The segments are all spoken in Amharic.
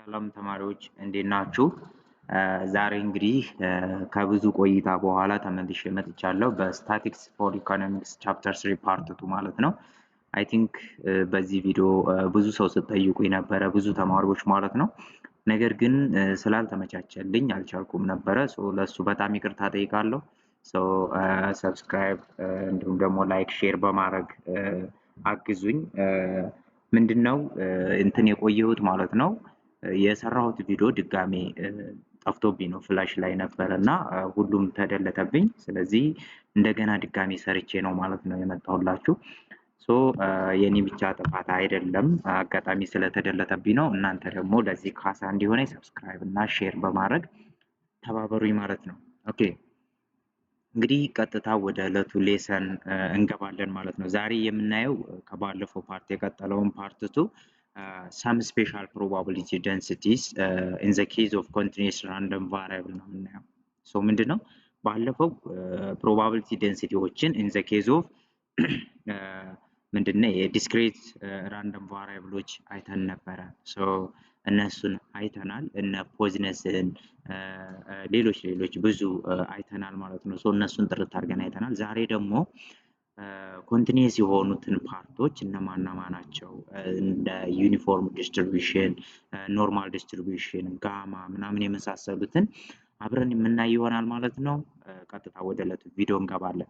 ሰላም ተማሪዎች እንዴት ናችሁ? ዛሬ እንግዲህ ከብዙ ቆይታ በኋላ ተመልሼ መጥቻለሁ በስታቲክስ ፎር ኢኮኖሚክስ ቻፕተር 3 ፓርት 2 ማለት ነው። አይ ቲንክ በዚህ ቪዲዮ ብዙ ሰው ስትጠይቁኝ ነበረ፣ ብዙ ተማሪዎች ማለት ነው። ነገር ግን ስላልተመቻቸልኝ አልቻልኩም ነበረ። ለሱ በጣም ይቅርታ ጠይቃለሁ። ሰብስክራይብ እንዲሁም ደግሞ ላይክ ሼር በማድረግ አግዙኝ። ምንድነው እንትን የቆየሁት ማለት ነው የሰራሁት ቪዲዮ ድጋሜ ጠፍቶብኝ ነው፣ ፍላሽ ላይ ነበረ እና ሁሉም ተደለተብኝ። ስለዚህ እንደገና ድጋሜ ሰርቼ ነው ማለት ነው የመጣሁላችሁ። የኔ ብቻ ጥፋት አይደለም፣ አጋጣሚ ስለተደለተብኝ ነው። እናንተ ደግሞ ለዚህ ካሳ እንዲሆነ ሰብስክራይብ እና ሼር በማድረግ ተባበሩኝ ማለት ነው። ኦኬ እንግዲህ ቀጥታ ወደ ዕለቱ ሌሰን እንገባለን ማለት ነው። ዛሬ የምናየው ከባለፈው ፓርት የቀጠለውን ፓርት ቱ some special probability densities in the case of continuous random variable ነው የምናየው። ምንድነው ባለፈው ፕሮባቢሊቲ ዴንሲቲዎችን in the case of ምንድነው የዲስክሬት ራንደም ቫሪያብሎች አይተን ነበረ። እነሱን አይተናል፣ እነ ፖዝነስን ሌሎች ብዙ አይተናል ማለት ነው። እነሱን ጥርት አድርገን አይተናል። ዛሬ ደግሞ ኮንቲኒየስ የሆኑትን ፓርቶች እነማን ናቸው፣ እንደ ዩኒፎርም ዲስትሪቢዩሽን፣ ኖርማል ዲስትሪቢዩሽን፣ ጋማ ምናምን የመሳሰሉትን አብረን የምናይ ይሆናል ማለት ነው። ቀጥታ ወደ ዕለቱ ቪዲዮ እንገባለን።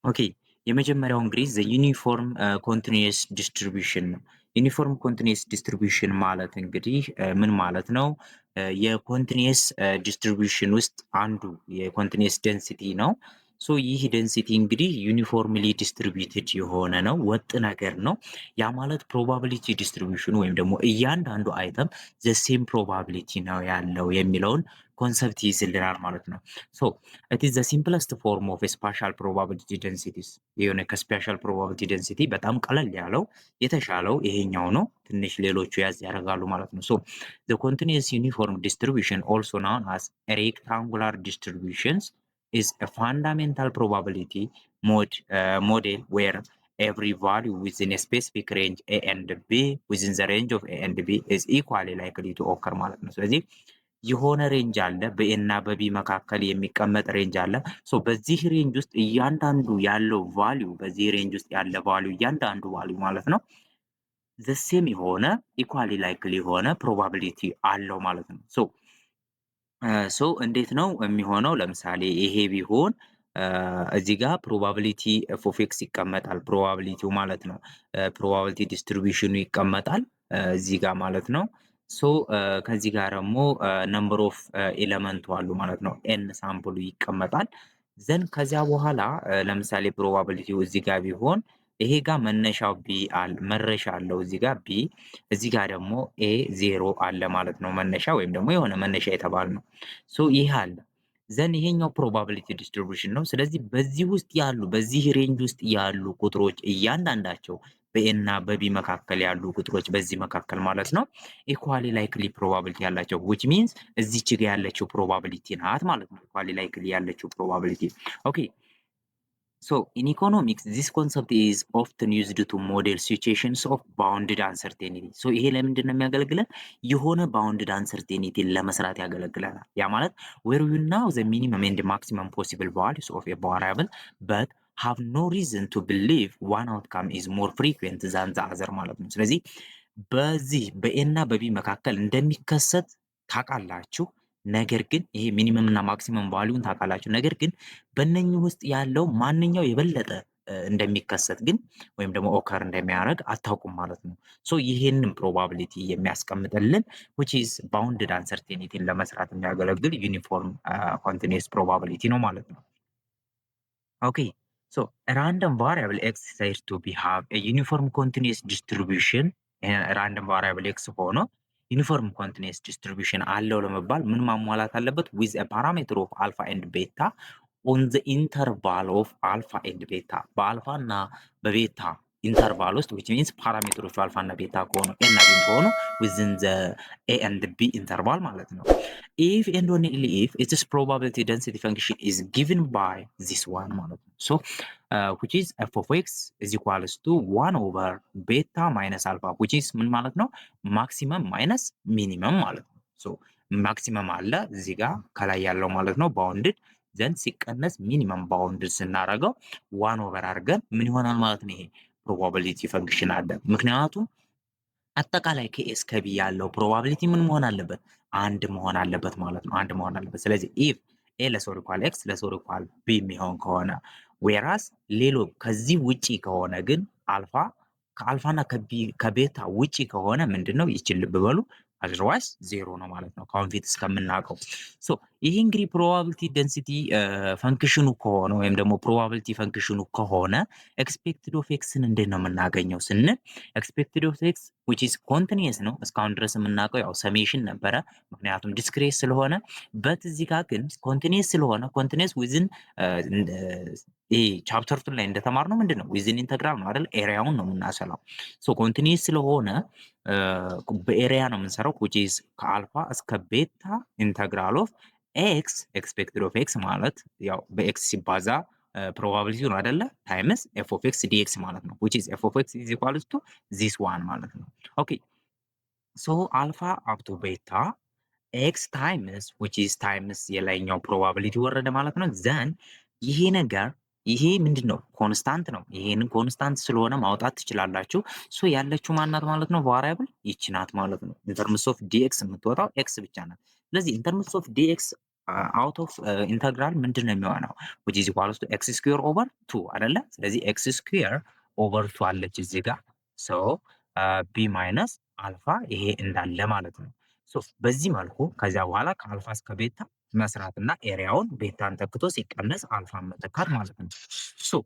ኦኬ የመጀመሪያው እንግዲህ ዘ ዩኒፎርም ኮንቲኒየስ ዲስትሪቢዩሽን ነው። ዩኒፎርም ኮንቲኒየስ ዲስትሪቢዩሽን ማለት እንግዲህ ምን ማለት ነው? የኮንቲኒየስ ዲስትሪቢዩሽን ውስጥ አንዱ የኮንቲኒየስ ዴንሲቲ ነው። ይህ ዴንሲቲ እንግዲህ ዩኒፎርምሊ ዲስትሪቢዩትድ የሆነ ነው፣ ወጥ ነገር ነው። ያ ማለት ፕሮባቢሊቲ ዲስትሪቢዩሽኑ ወይም ደግሞ እያንዳንዱ አይተም ዘ ሴም ፕሮባቢሊቲ ነው ያለው የሚለውን ኮንሰፕት ይይዝልናል ማለት ነው። ኢት ኢዝ ዘ ሲምፕለስት ፎርም ኦፍ ስፓሻል ፕሮባቢሊቲ ዴንሲቲስ። የሆነ ከስፔሻል ፕሮባቢሊቲ ዴንሲቲ በጣም ቀለል ያለው የተሻለው ይሄኛው ነው። ትንሽ ሌሎቹ ያዝ ያደርጋሉ ማለት ነው። ዘ ኮንቲኒየስ ዩኒፎርም ዲስትሪቢዩሽን ኦልሶ ናውን አስ ሬክታንጉላር ዲስትሪቢዩሽንስ is a fundamental probability model where every value within a specific range a and b within the range of a and b is equally likely to occur ማለት ነው። ስለዚህ የሆነ ሬንጅ አለ፣ በኤ እና በቢ መካከል የሚቀመጥ ሬንጅ አለ። በዚህ ሬንጅ ውስጥ እያንዳንዱ ያለው ቫልዩ፣ በዚህ ሬንጅ ውስጥ ያለ ቫልዩ እያንዳንዱ ቫልዩ ማለት ነው the same የሆነ equally likely የሆነ probability አለው ማለት ነው። እንዴት ነው የሚሆነው? ለምሳሌ ይሄ ቢሆን እዚህ ጋር ፕሮባቢሊቲ ኦፍ ኤክስ ይቀመጣል፣ ፕሮባቢሊቲው ማለት ነው። ፕሮባቢሊቲ ዲስትሪቢዩሽኑ ይቀመጣል እዚህ ጋር ማለት ነው። ከዚህ ጋር ደግሞ ነምበር ኦፍ ኤለመንቱ አሉ ማለት ነው። ኤን ሳምፕሉ ይቀመጣል። ዘን ከዚያ በኋላ ለምሳሌ ፕሮባቢሊቲው እዚህ ጋር ቢሆን ይሄ ጋር መነሻው ቢ መረሻ አለው እዚህ ጋር ቢ፣ እዚህ ጋር ደግሞ ኤ ዜሮ አለ ማለት ነው። መነሻ ወይም ደግሞ የሆነ መነሻ የተባለ ነው። ይሄ አለ። ዘን ይሄኛው ፕሮባቢሊቲ ዲስትሪቢዩሽን ነው። ስለዚህ በዚህ ውስጥ ያሉ በዚህ ሬንጅ ውስጥ ያሉ ቁጥሮች እያንዳንዳቸው በኤ እና በቢ መካከል ያሉ ቁጥሮች በዚህ መካከል ማለት ነው ኢኳሊ ላይክሊ ፕሮባቢሊቲ ያላቸው which means እዚች ጋር ያለችው ፕሮባቢሊቲ ናት ማለት ነው። ኢኳሊ ላይክሊ ያለችው ፕሮባቢሊቲ ኦኬ። in economics this concept is often used to model situations of bounded uncertainty. ይሄ ለምንድን ነው የሚያገለግለን? የሆነ bounded uncertainty ለመስራት ያገለግለናል። ያ ማለት where you know the minimum and maximum possible values of a variable but have no reason to believe one outcome is more frequent than the other ማለት ነው። ስለዚህ በዚህ በኤ እና በቢ መካከል እንደሚከሰት ታውቃላችሁ። ነገር ግን ይሄ ሚኒመም እና ማክሲመም ቫልዩን ታውቃላችሁ። ነገር ግን በእነኚህ ውስጥ ያለው ማንኛው የበለጠ እንደሚከሰት ግን ወይም ደግሞ ኦከር እንደሚያደርግ አታውቁም ማለት ነው። ይሄንን ፕሮባቢሊቲ የሚያስቀምጥልን which is bounded uncertainty ለመስራት የሚያገለግል ዩኒፎርም ኮንቲኒየስ ፕሮባቢሊቲ ነው ማለት ነው። ኦኬ random variable x is said to be have a uniform continuous distribution. random variable x ሆኖ ዩኒፎርም ኮንቲኒየስ ዲስትሪቢዩሽን አለው ለመባል ምን ማሟላት አለበት? with a parameter of alpha and beta on the interval of alpha and beta በአልፋ እና በቤታ ኢንተርቫል ውስጥ which means ፓራሜትሮቹ አልፋ እና ቤታ ከሆኑ ኤ እና ቢ ከሆኑ within the a and b ኢንተርቫል ማለት ነው። if and only if its probability density function is given by this one ማለት ነው። so which is f of x is equals to 1 over beta minus alpha which is ምን ማለት ነው? ማክሲመም ማይነስ ሚኒመም ማለት ነው። so ማክሲመም አለ እዚህ ጋር ከላይ ያለው ማለት ነው ባውንድድ ዘንድ ሲቀነስ ሚኒመም ባውንድድ ስናደርገው ዋን ኦቨር አድርገን ምን ይሆናል ማለት ነው? ይሄ ፕሮባቢሊቲ ፈንክሽን አለ። ምክንያቱም አጠቃላይ ከኤስ ከቢ ያለው ፕሮባቢሊቲ ምን መሆን አለበት? አንድ መሆን አለበት ማለት ነው። አንድ መሆን አለበት። ስለዚህ ኢፍ ኤ ለሶር ኢኳል ኤክስ ለሶር ኢኳል ቢ የሚሆን ከሆነ ዌራስ ሌሎ ከዚህ ውጪ ከሆነ ግን አልፋ ከአልፋና ከቤታ ውጪ ከሆነ ምንድነው? ይችል ልብ በሉ አዘርዋይስ ዜሮ ነው ማለት ነው ከአሁን ፊት እስከምናውቀው። ሶ ይሄ እንግዲህ ፕሮባቢሊቲ ደንሲቲ ፈንክሽኑ ከሆነ ወይም ደግሞ ፕሮባቢሊቲ ፈንክሽኑ ከሆነ ኤክስፔክትድ ኦፍ ኤክስን እንዴት ነው የምናገኘው ስንል ኤክስፔክትድ ኦፍ ኤክስ which is continuous ነው እስካሁን ድረስ የምናውቀው ያው ሰሜሽን ነበረ ምክንያቱም ዲስክሬት ስለሆነ በት እዚህ ጋር ግን ኮንቲኒየስ ስለሆነ ኮንቲኒየስ ዊዝን ይሄ ቻፕተር 2 ላይ እንደተማርነው ምንድነው ዊዝን ኢንተግራል ነው አይደል ኤሪያውን ነው የምናሰላው ሶ ኮንቲኒየስ ስለሆነ በኤሪያ ነው የምንሰራው which is ከአልፋ እስከ ቤታ ኢንተግራል ኦፍ ኤክስ ኤክስፔክትድ ኦፍ ኤክስ ማለት ያው በኤክስ ሲባዛ ፕሮባቢሊቲ ነው አይደለ ታይምስ ኤፍ ኦፍ ኤክስ ዲኤክስ ማለት ነው which is f of x is equal to this one ማለት ነው። ኦኬ ሶ አልፋ አፕ ቱ ቤታ ኤክስ ታይምስ which is ታይምስ የላይኛው ፕሮባቢሊቲ ወረደ ማለት ነው። ዘን ይሄ ነገር ይሄ ምንድን ነው ኮንስታንት ነው። ይሄንን ኮንስታንት ስለሆነ ማውጣት ትችላላችሁ። ሶ ያለችው ማናት ማለት ነው ቫሪያብል ይቺ ናት ማለት ነው። ኢንተርምስ ኦፍ ዲኤክስ የምትወጣው ኤክስ ብቻ ናት። ስለዚህ ኢንተርምስ ኦፍ ዲኤክስ አውት ኦፍ ኢንተግራል ምንድን ነው የሚሆነው which is equals to x square over 2 አይደለ? ስለዚህ x square over 2 አለች እዚህ ጋር ሶ b ማይነስ አልፋ ይሄ እንዳለ ማለት ነው። ሶ በዚህ መልኩ ከዚያ በኋላ ከአልፋ እስከ ቤታ መስራትና ኤሪያውን ቤታን ተክቶ ሲቀነስ አልፋን መተካት ማለት ነው። ሶ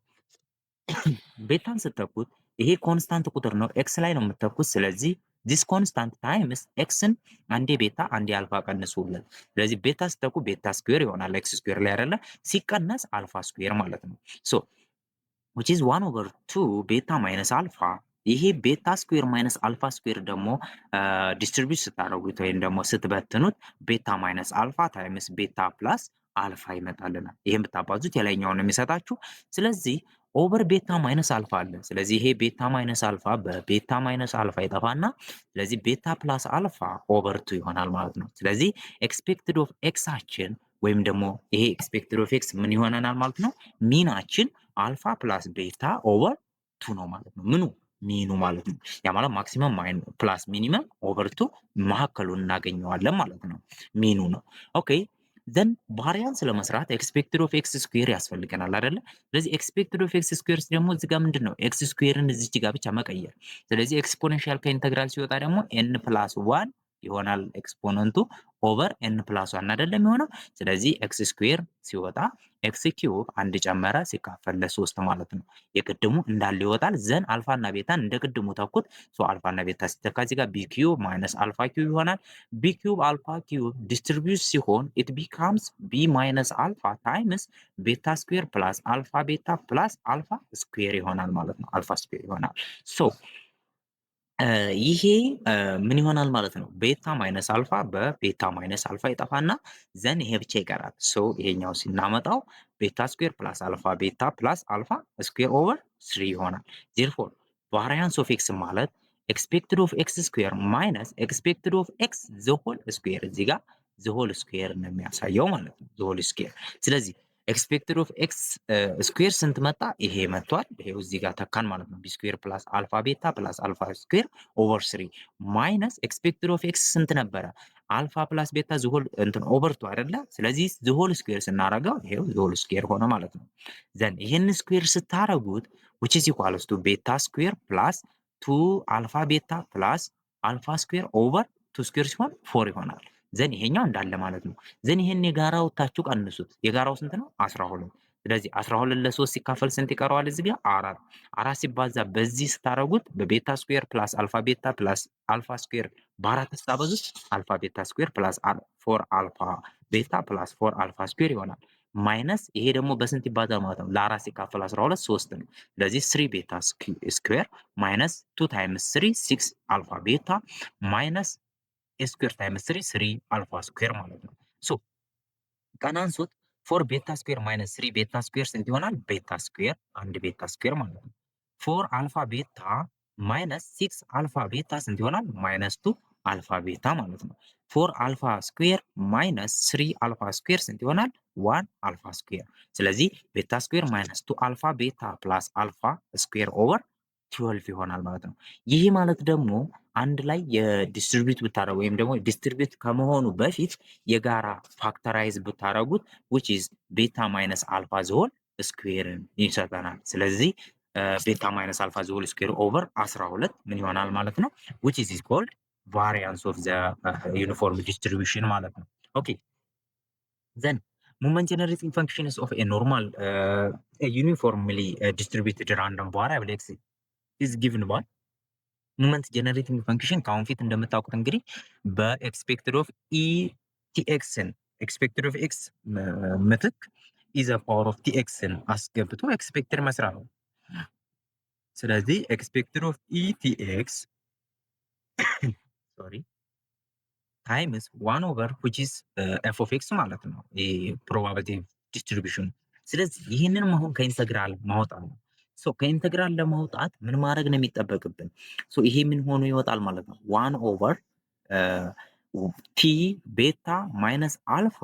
ቤታን ስተኩት ይሄ ኮንስታንት ቁጥር ነው ኤክስ ላይ ነው የምትተኩት። ስለዚህ ዲስ ኮንስታንት ታይምስ ኤክስን አንዴ ቤታ አንዴ አልፋ ቀንሱለት። ስለዚህ ቤታ ስተኩ ቤታ ስኩዌር ይሆናል ኤክስ ስኩዌር ላይ አይደለ ሲቀነስ አልፋ ስኩዌር ማለት ነው። ሶ which is 1 over 2 ቤታ ማይነስ አልፋ ይሄ ቤታ ስኩዌር ማይነስ አልፋ ስኩዌር ደግሞ ዲስትሪቢዩት ስታደርጉት ወይም ደግሞ ስትበትኑት ቤታ ማይነስ አልፋ ታይምስ ቤታ ፕላስ አልፋ ይመጣልናል። ይሄን ብታባዙት የላይኛውን የሚሰጣችሁ። ስለዚህ ኦቨር ቤታ ማይነስ አልፋ አለ። ስለዚህ ይሄ ቤታ ማይነስ አልፋ በቤታ ማይነስ አልፋ ይጠፋና ስለዚህ ቤታ ፕላስ አልፋ ኦቨር 2 ይሆናል ማለት ነው። ስለዚህ ኤክስፔክትድ ኦፍ ኤክሳችን ወይም ደግሞ ይሄ ኤክስፔክትድ ኦፍ ኤክስ ምን ይሆናል ማለት ነው ሚናችን አልፋ ፕላስ ቤታ ኦቨር 2 ነው ማለት ነው። ምኑ ሚኑ ማለት ነው። ያ ማለት ማክሲመም ፕላስ ሚኒመም ኦቨር 2 መካከሉን እናገኘዋለን ማለት ነው። ሚኑ ነው። ኦኬ ዘን ቫሪያንስ ለመስራት ኤክስፔክትድ ኦፍ ኤክስ ስኩዌር ያስፈልገናል አይደለ? ስለዚህ ኤክስፔክትድ ኦፍ ኤክስ ስኩዌር ደግሞ እዚህ ጋር ምንድን ነው ኤክስ ስኩዌርን እዚች ጋር ብቻ መቀየር። ስለዚህ ኤክስፖኔንሻል ከኢንተግራል ሲወጣ ደግሞ ኤን ፕላስ ዋን ይሆናል ኤክስፖነንቱ ኦቨር ኤን ፕላስ ዋን አይደለም የሚሆነው። ስለዚህ ኤክስ ስኩዌር ሲወጣ ኤክስ ኪዩብ አንድ ጨመረ ሲካፈል ለሶስት ማለት ነው። የቅድሙ እንዳለ ይወጣል። ዘን አልፋና ቤታን እንደ ቅድሙ ተኩት። ሶ አልፋና ቤታ ሲተካ እዚህ ጋር ቢ ኪዩብ ማይነስ አልፋ ኪዩብ ይሆናል። ቢ ኪዩብ አልፋ ኪዩብ ዲስትሪቢዩት ሲሆን ኢት ቢካምስ ቢ ማይነስ አልፋ ታይምስ ቤታ ስኩዌር ፕላስ አልፋ ቤታ ፕላስ አልፋ ስኩዌር ይሆናል ማለት ነው። አልፋ ስኩዌር ይሆናል። ሶ ይሄ ምን ይሆናል ማለት ነው ቤታ ማይነስ አልፋ በቤታ ማይነስ አልፋ ይጠፋና ዘን ይሄ ብቻ ይቀራል። ሶ ይሄኛው ሲናመጣው ቤታ ስኩዌር ፕላስ አልፋ ቤታ ፕላስ አልፋ ስኩዌር ኦቨር 3 ይሆናል። ዜርፎር ቫሪያንስ ኦፍ ኤክስ ማለት ኤክስፔክትድ ኦፍ ኤክስ ስኩዌር ማይነስ ኤክስፔክትድ ኦፍ ኤክስ ዘሆል ስኩዌር እዚህ ጋር ዘሆል ስኩዌር ነው የሚያሳየው ማለት ነው። ዘሆል ስኩዌር ስለዚህ ኤክስፔክትድ ኦፍ ኤክስ ስኩዌር ስንት መጣ? ይሄ መጥቷል። ይሄው እዚህ ጋር ተካን ማለት ነው። ቢ ስኩዌር ፕላስ አልፋ ቤታ ፕላስ አልፋ ስኩዌር ኦቨር 3 ማይነስ ኤክስፔክትድ ኦፍ ኤክስ ስንት ነበረ? አልፋ ፕላስ ቤታ ዝሆል እንትን ኦቨር 2 አይደለ? ስለዚህ ዝሆል ስኩዌር ስናረገው ይሄው ዝሆል ስኩዌር ሆነ ማለት ነው። ዘን ይሄን ስኩዌር ስታረጉት which is equals to ቤታ ስኩዌር ፕላስ 2 አልፋ ቤታ ፕላስ አልፋ ስኩዌር ኦቨር 2 ስኩዌር ሲሆን 4 ይሆናል። ዘን ይሄኛው እንዳለ ማለት ነው። ዘን ይሄን የጋራው ታችሁ ቀንሱት። የጋራው ስንት ነው? 12። ስለዚህ 12 ለ3 ሲካፈል ስንት ይቀረዋል? እዚህ ጋር 4 4 ሲባዛ በዚህ ስታረጉት በቤታ ስኩዌር ፕላስ አልፋ ቤታ ፕላስ አልፋ ስኩዌር በአራት ስታበዙት አልፋ ቤታ ስኩዌር ፕላስ 4 አልፋ ቤታ ፕላስ 4 አልፋ ስኩዌር ይሆናል። ማይነስ ይሄ ደግሞ በስንት ይባዛል ማለት ነው? ለ4 ሲካፈል 12 3 ነው። ስለዚህ 3 ቤታ ስኩዌር ማይነስ 2 ታይምስ 3 6 አልፋ ቤታ ማይነስ ስኩዌር ታይምስ 3 3 አልፋ ስኩዌር ማለት ነው። ሶ ቀናንሱት 4 ቤታ ስኩዌር ማይነስ 3 ቤታ ስኩዌር ስንት ይሆናል? ቤታ ስኩዌር አንድ ቤታ ስኩዌር ማለት ነው። 4 አልፋ ቤታ ማይነስ 6 አልፋ ቤታ ስንት ይሆናል? ማይነስ 2 አልፋ ቤታ ማለት ነው። 4 አልፋ ስኩዌር ማይነስ 3 አልፋ ስኩዌር ስንት ይሆናል? 1 አልፋ ስኩዌር። ስለዚህ ቤታ ስኩዌር ማይነስ 2 አልፋ ቤታ ፕላስ አልፋ ስኩዌር ኦቨር 12 ይሆናል ማለት ነው። ይህ ማለት ደግሞ አንድ ላይ የዲስትሪቢዩት ብታደረጉ ወይም ደግሞ ዲስትሪቢዩት ከመሆኑ በፊት የጋራ ፋክተራይዝ ብታደረጉት which is ቤታ ማይነስ አልፋ ዘሆል ስኩዌርን ይሰጠናል። ስለዚህ ቤታ ማይነስ አልፋ ዘሆል ስኩዌር ኦቨር 12 ምን ይሆናል ማለት ነው? which is called variance of the uniform distribution ማለት ነው። ኦኬ then moment generating functions of a normal a uniformly distributed random variable x is given by ሞመንት ጀነሬቲንግ ፈንክሽን ከአሁን ፊት እንደምታውቁት እንግዲህ በኤክስፔክትድ ኦፍ ኢ ቲኤክስን ኤክስፔክትድ ኦፍ ኤክስ ምትክ ኢዘ ፓወር ኦፍ ቲኤክስን አስገብቶ ኤክስፔክትድ መስራት ነው። ስለዚህ ኤክስፔክትድ ኦፍ ኢ ቲኤክስ ሶሪ ታይምስ 1 ኦቨር ዊች ኢዝ ኤፍ ኦፍ ኤክስ ማለት ነው ፕሮባቢሊቲ ዲስትሪቢዩሽን። ስለዚህ ይህንን አሁን ከኢንተግራል ማውጣት ነው። ከኢንተግራል ለማውጣት ምን ማድረግ ነው የሚጠበቅብን? ይሄ ምን ሆኖ ይወጣል ማለት ነው? 1 ኦቨር ቲ ቤታ ማይነስ አልፋ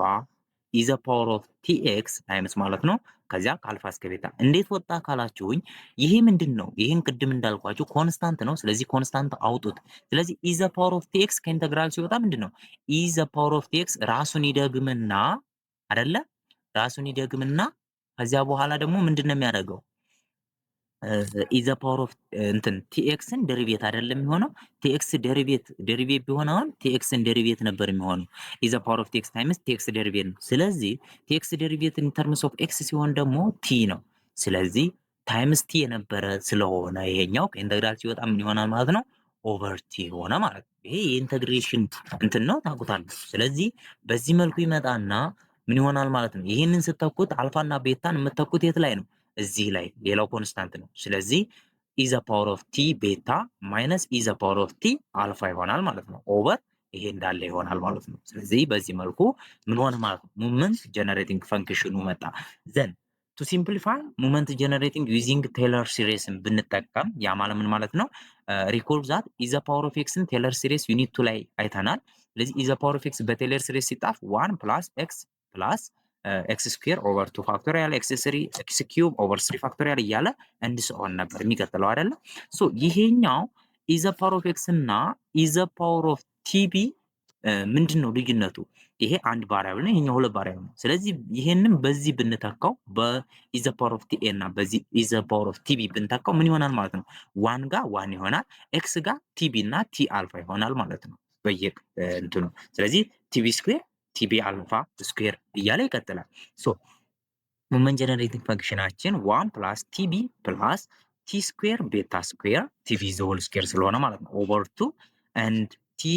ኢዘ ፓወር ኦፍ ቲ ኤክስ ታይምስ ማለት ነው። ከዚያ ከአልፋ እስከ ቤታ እንዴት ወጣ ካላችሁኝ፣ ይሄ ምንድን ነው? ይህን ቅድም እንዳልኳችሁ ኮንስታንት ነው። ስለዚህ ኮንስታንት አውጡት። ስለዚህ ኢዘ ፓወር ኦፍ ቲ ኤክስ ከኢንተግራል ሲወጣ ምንድን ነው? ኢዘ ፓወር ኦፍ ቲ ኤክስ ራሱን ይደግምና አይደለ? ራሱን ይደግምና ከዚያ በኋላ ደግሞ ምንድን ነው የሚያደርገው? ኢዘ ፓወር ኦፍ እንትን ቲኤክስን ደሪቬት አይደለም የሚሆነው። ቲኤክስ ደሪቬት ቢሆን አሁን ቲኤክስን ደሪቬት ነበር የሚሆነው። ኢዘ ፓወር ኦፍ ቲኤክስ ታይምስ ቲኤክስ ደሪቬት ነው። ስለዚህ ቲኤክስ ደሪቬት ኢን ተርምስ ኦፍ ኤክስ ሲሆን ደግሞ ቲ ነው። ስለዚህ ታይምስ ቲ የነበረ ስለሆነ ይሄኛው ከኢንተግራል ሲወጣ ምን ይሆናል ማለት ነው? ኦቨር ቲ ሆነ ማለት ነው። ይሄ የኢንተግሬሽን እንትን ነው ታውቁታላችሁ። ስለዚህ በዚህ መልኩ ይመጣና ምን ይሆናል ማለት ነው? ይህንን ስተኩት አልፋና ቤታን የምተኩት የት ላይ ነው? እዚህ ላይ ሌላው ኮንስታንት ነው። ስለዚህ ኢዘ ፓወር ኦፍ ቲ ቤታ ማይነስ ኢዘ ፓወር ኦፍ ቲ አልፋ ይሆናል ማለት ነው። ኦቨር ይሄ እንዳለ ይሆናል ማለት ነው። ስለዚህ በዚህ መልኩ ምን ሆነ ማለት ነው? ሞመንት ጀነሬቲንግ ፈንክሽኑ መጣ። ዘን ቱ ሲምፕሊፋይ ሞመንት ጀነሬቲንግ ዩዚንግ ቴለር ሲሪስን ብንጠቀም ያ ማለት ምን ማለት ነው? ሪኮርድ ዛት ኢዘ ፓወር ኦፍ ኤክስን ቴለር ሲሪስ ዩኒት ቱ ላይ አይተናል። ስለዚህ ኢዘ ፓወር ኦፍ ኤክስ በቴለር ሲሪስ ሲጣፍ 1 ፕላስ ኤክስ ፕላስ ኤክስ ስኩዌር ኦቨር 2 ፋክቶሪያል ኤክስ 3 ኤክስ ኪዩብ ኦቨር 3 ፋክቶሪያል እያለ እንዲስሆን ነበር የሚቀጥለው አይደለ? ይሄኛው ኢዘ ፓወር ኦፍ ኤክስ እና ኢዘ ፓወር ኦፍ ቲቢ ምንድን ነው ልዩነቱ? ይሄ አንድ ቫሪያብል ነው፣ ይሄኛው ሁለት ቫሪያብል ነው። ስለዚህ ይሄንን በዚህ ብንተካው በኢዘ ፓወር ኦፍ ቲኤ እና በዚህ ኢዘ ፓወር ኦፍ ቲቢ ብንተካው ምን ይሆናል ማለት ነው? ዋን ጋር ዋን ይሆናል፣ ኤክስ ጋር ቲቢ እና ቲ አልፋ ይሆናል ማለት ነው በየቅ እንትኑ። ስለዚህ ቲቢ ስኩዌር ቲቢ አልፋ ስኩዌር እያለ ይቀጥላል። ሞመንት ጀነሬቲንግ ፈንክሽናችን 1 ፕላስ ቲቢ ፕላስ ቲ ስኩዌር ቤታ ስኩዌር ቲቪ ዘሆል ስኩዌር ስለሆነ ማለት ነው ኦቨር 2 ኤንድ ቲ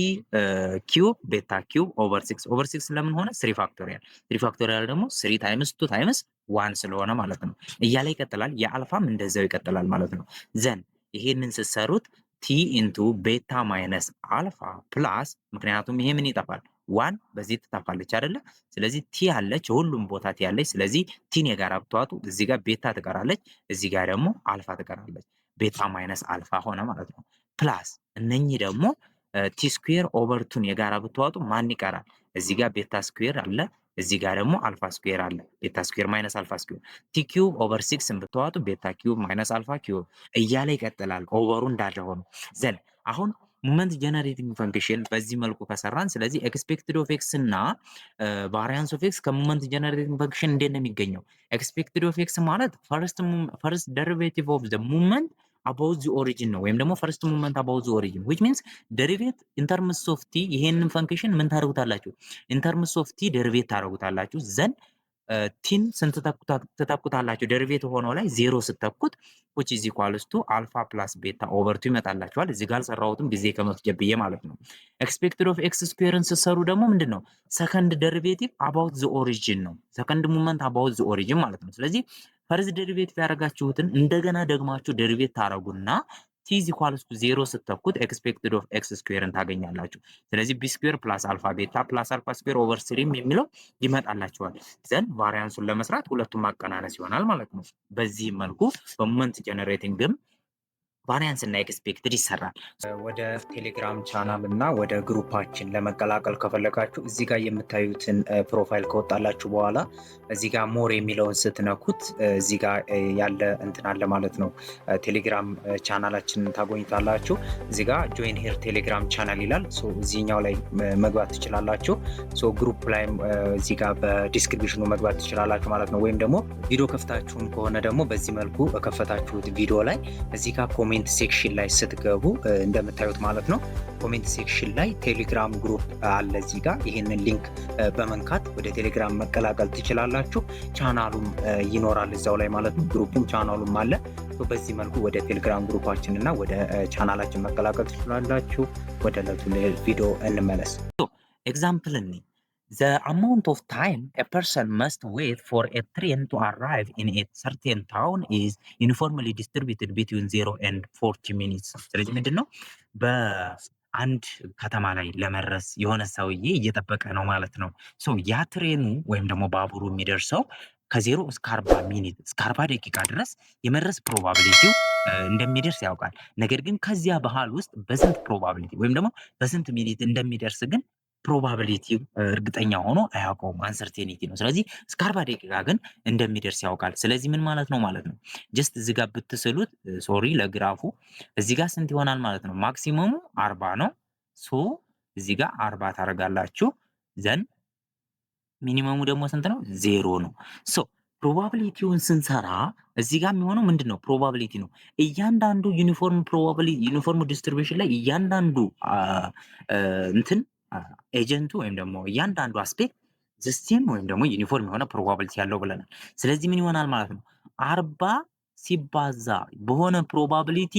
ኪዩብ ቤታ ኪዩብ ኦቨር 6 ለምን ሆነ? 3 ፋክቶሪያል 3 ፋክቶሪያል ደግሞ 3 ታይምስ 2 ታይምስ 1 ስለሆነ ማለት ነው እያለ ይቀጥላል። የአልፋም እንደዛው ይቀጥላል ማለት ነው። ዘን ይሄንን ስትሰሩት ቲ ኢንቱ ቤታ ማይነስ አልፋ ፕላስ ምክንያቱም ይሄ ምን ይጠፋል? ዋን በዚህ ትጠፋለች አይደለ? ስለዚህ ቲ ያለች ሁሉም ቦታ ቲ ያለች። ስለዚህ ቲን የጋራ ብትዋጡ እዚህ ጋር ቤታ ትቀራለች፣ እዚህ ጋር ደግሞ አልፋ ትቀራለች። ቤታ ማይነስ አልፋ ሆነ ማለት ነው። ፕላስ እነኚህ ደግሞ ቲ ስኩዌር ኦቨር ቱን የጋራ ብትዋጡ ማን ይቀራል? እዚህ ጋር ቤታ ስኩዌር አለ፣ እዚህ ጋር ደግሞ አልፋ ስኩዌር አለ። ቤታ ስኩዌር ማይነስ አልፋ ስኩዌር። ቲ ኪዩብ ኦቨር 6 ብትዋጡ ቤታ ኪዩብ ማይነስ አልፋ ኪዩብ እያለ ይቀጥላል። ኦቨሩ እንዳለ ሆኖ ዘን አሁን ሞመንት ጀነሬቲንግ ፈንክሽን በዚህ መልኩ ከሰራን፣ ስለዚህ ኤክስፔክትድ ኦፍ ኤክስ እና ቫሪያንስ ኦፍ ኤክስ ከሞመንት ጀነሬቲንግ ፈንክሽን እንዴት ነው የሚገኘው? ኤክስፔክትድ ኦፍ ኤክስ ማለት ፈርስት ደሪቬቲቭ ኦፍ ዘ ሞመንት አባውት ዚ ኦሪጂን ነው፣ ወይም ደግሞ ፈርስት ሞመንት አባውት ዚ ኦሪጂን which means ደሪቬት ኢን ተርምስ ኦፍ ቲ። ይሄንን ፈንክሽን ምን ታደርጉታላችሁ? ኢን ተርምስ ኦፍ ቲ ደሪቬት ታደርጉታላችሁ። ዘን ቲን ስንት ትተኩታላችሁ? ደሪቬቲቭ ሆኖ ላይ 0 ስተኩት which is equals to አልፋ ፕላስ ቤታ ኦቨር 2 ይመጣላችኋል። እዚህ ጋር አልሰራሁትም ጊዜ ከመፍጀት ብዬ ማለት ነው። ኤክስፔክትድ ኦፍ ኤክስ ስኩዌርን ስትሰሩ ደግሞ ምንድን ነው ሰከንድ ደሪቬቲቭ አባውት ዘ ኦሪጂን ነው። ሰከንድ ሙቭመንት አባውት ዘ ኦሪጂን ማለት ነው። ስለዚህ ፈርዝ ደሪቬቲቭ ያደረጋችሁትን እንደገና ደግማችሁ ደሪቬት ታረጉና ቲ ኢዝ ኢኳልስ ቱ 0 ስተኩት ኤክስፔክትድ ኦፍ ኤክስ ስኩዌርን ታገኛላችሁ። ስለዚህ ቢ ስኩዌር ፕላስ አልፋ ቤታ ፕላስ አልፋ ስኩዌር ኦቨር 3 የሚለው ይመጣላችኋል። ዘን ቫሪያንሱን ለመስራት ሁለቱም ማቀናነስ ይሆናል ማለት ነው። በዚህ መልኩ በሞመንት ጀነሬቲንግም ቫሪያንስ እና ኤክስፔክትድ ይሰራል። ወደ ቴሌግራም ቻናል እና ወደ ግሩፓችን ለመቀላቀል ከፈለጋችሁ እዚህ ጋር የምታዩትን ፕሮፋይል ከወጣላችሁ በኋላ እዚህ ጋር ሞር የሚለውን ስትነኩት እዚህ ጋር ያለ እንትን አለ ማለት ነው። ቴሌግራም ቻናላችንን ታገኙታላችሁ። እዚህ ጋር ጆይን ሄር ቴሌግራም ቻናል ይላል። እዚህኛው ላይ መግባት ትችላላችሁ። ግሩፕ ላይም እዚህ ጋር በዲስክሪፕሽኑ መግባት ትችላላችሁ ማለት ነው። ወይም ደግሞ ቪዲዮ ከፍታችሁም ከሆነ ደግሞ በዚህ መልኩ ከፈታችሁት ቪዲዮ ላይ እዚህ ጋር ኮሜንት ሴክሽን ላይ ስትገቡ እንደምታዩት ማለት ነው ኮሜንት ሴክሽን ላይ ቴሌግራም ግሩፕ አለ። እዚህ ጋር ይህንን ሊንክ በመንካት ወደ ቴሌግራም መቀላቀል ትችላላችሁ። ቻናሉም ይኖራል እዛው ላይ ማለት ነው። ግሩፑም ቻናሉም አለ። በዚህ መልኩ ወደ ቴሌግራም ግሩፓችን እና ወደ ቻናላችን መቀላቀል ትችላላችሁ። ወደ ዕለቱ ቪዲዮ እንመለስ። ኤግዛምፕል እኔ The amount of time a person must wait for a train to arrive in a certain town is uniformly distributed between 0 and 40 minutes. ስለዚህ ምንድን ነው በአንድ ከተማ ላይ ለመድረስ የሆነ ሰውዬ እየጠበቀ ነው ማለት ነው። ያ ትሬኑ ወይም ደግሞ ባቡሩ የሚደርሰው ከ0 እስከ 40 ሚኒት እስከ 40 ደቂቃ ድረስ የመድረስ ፕሮባቢሊቲው እንደሚደርስ ያውቃል። ነገር ግን ከዚያ ባህል ውስጥ በስንት ፕሮባቢሊቲ ወይም ደግሞ በስንት ሚኒት እንደሚደርስ ግን ፕሮባቢሊቲ እርግጠኛ ሆኖ አያውቀውም። አንሰርቴኒቲ ነው። ስለዚህ እስከ 40 ደቂቃ ግን እንደሚደርስ ያውቃል። ስለዚህ ምን ማለት ነው ማለት ነው ጀስት እዚህ ጋር ብትስሉት ሶሪ ለግራፉ እዚህ ጋር ስንት ይሆናል ማለት ነው? ማክሲመሙ 40 ነው። እዚህ ጋር 40 ታደርጋላችሁ። ዘን ሚኒመሙ ደግሞ ስንት ነው? 0 ነው። ፕሮባቢሊቲውን ስንሰራ እዚህ ጋር የሚሆነው ምንድን ነው? ፕሮባቢሊቲ ነው። እያንዳንዱ ዩኒፎርም ዲስትሪቢዩሽን ላይ እያንዳንዱ እንትን ኤጀንቱ ወይም ደግሞ እያንዳንዱ አስፔክት ዘሴም ወይም ደግሞ ዩኒፎርም የሆነ ፕሮባቢሊቲ ያለው ብለናል። ስለዚህ ምን ይሆናል ማለት ነው? 40 ሲባዛ በሆነ ፕሮባቢሊቲ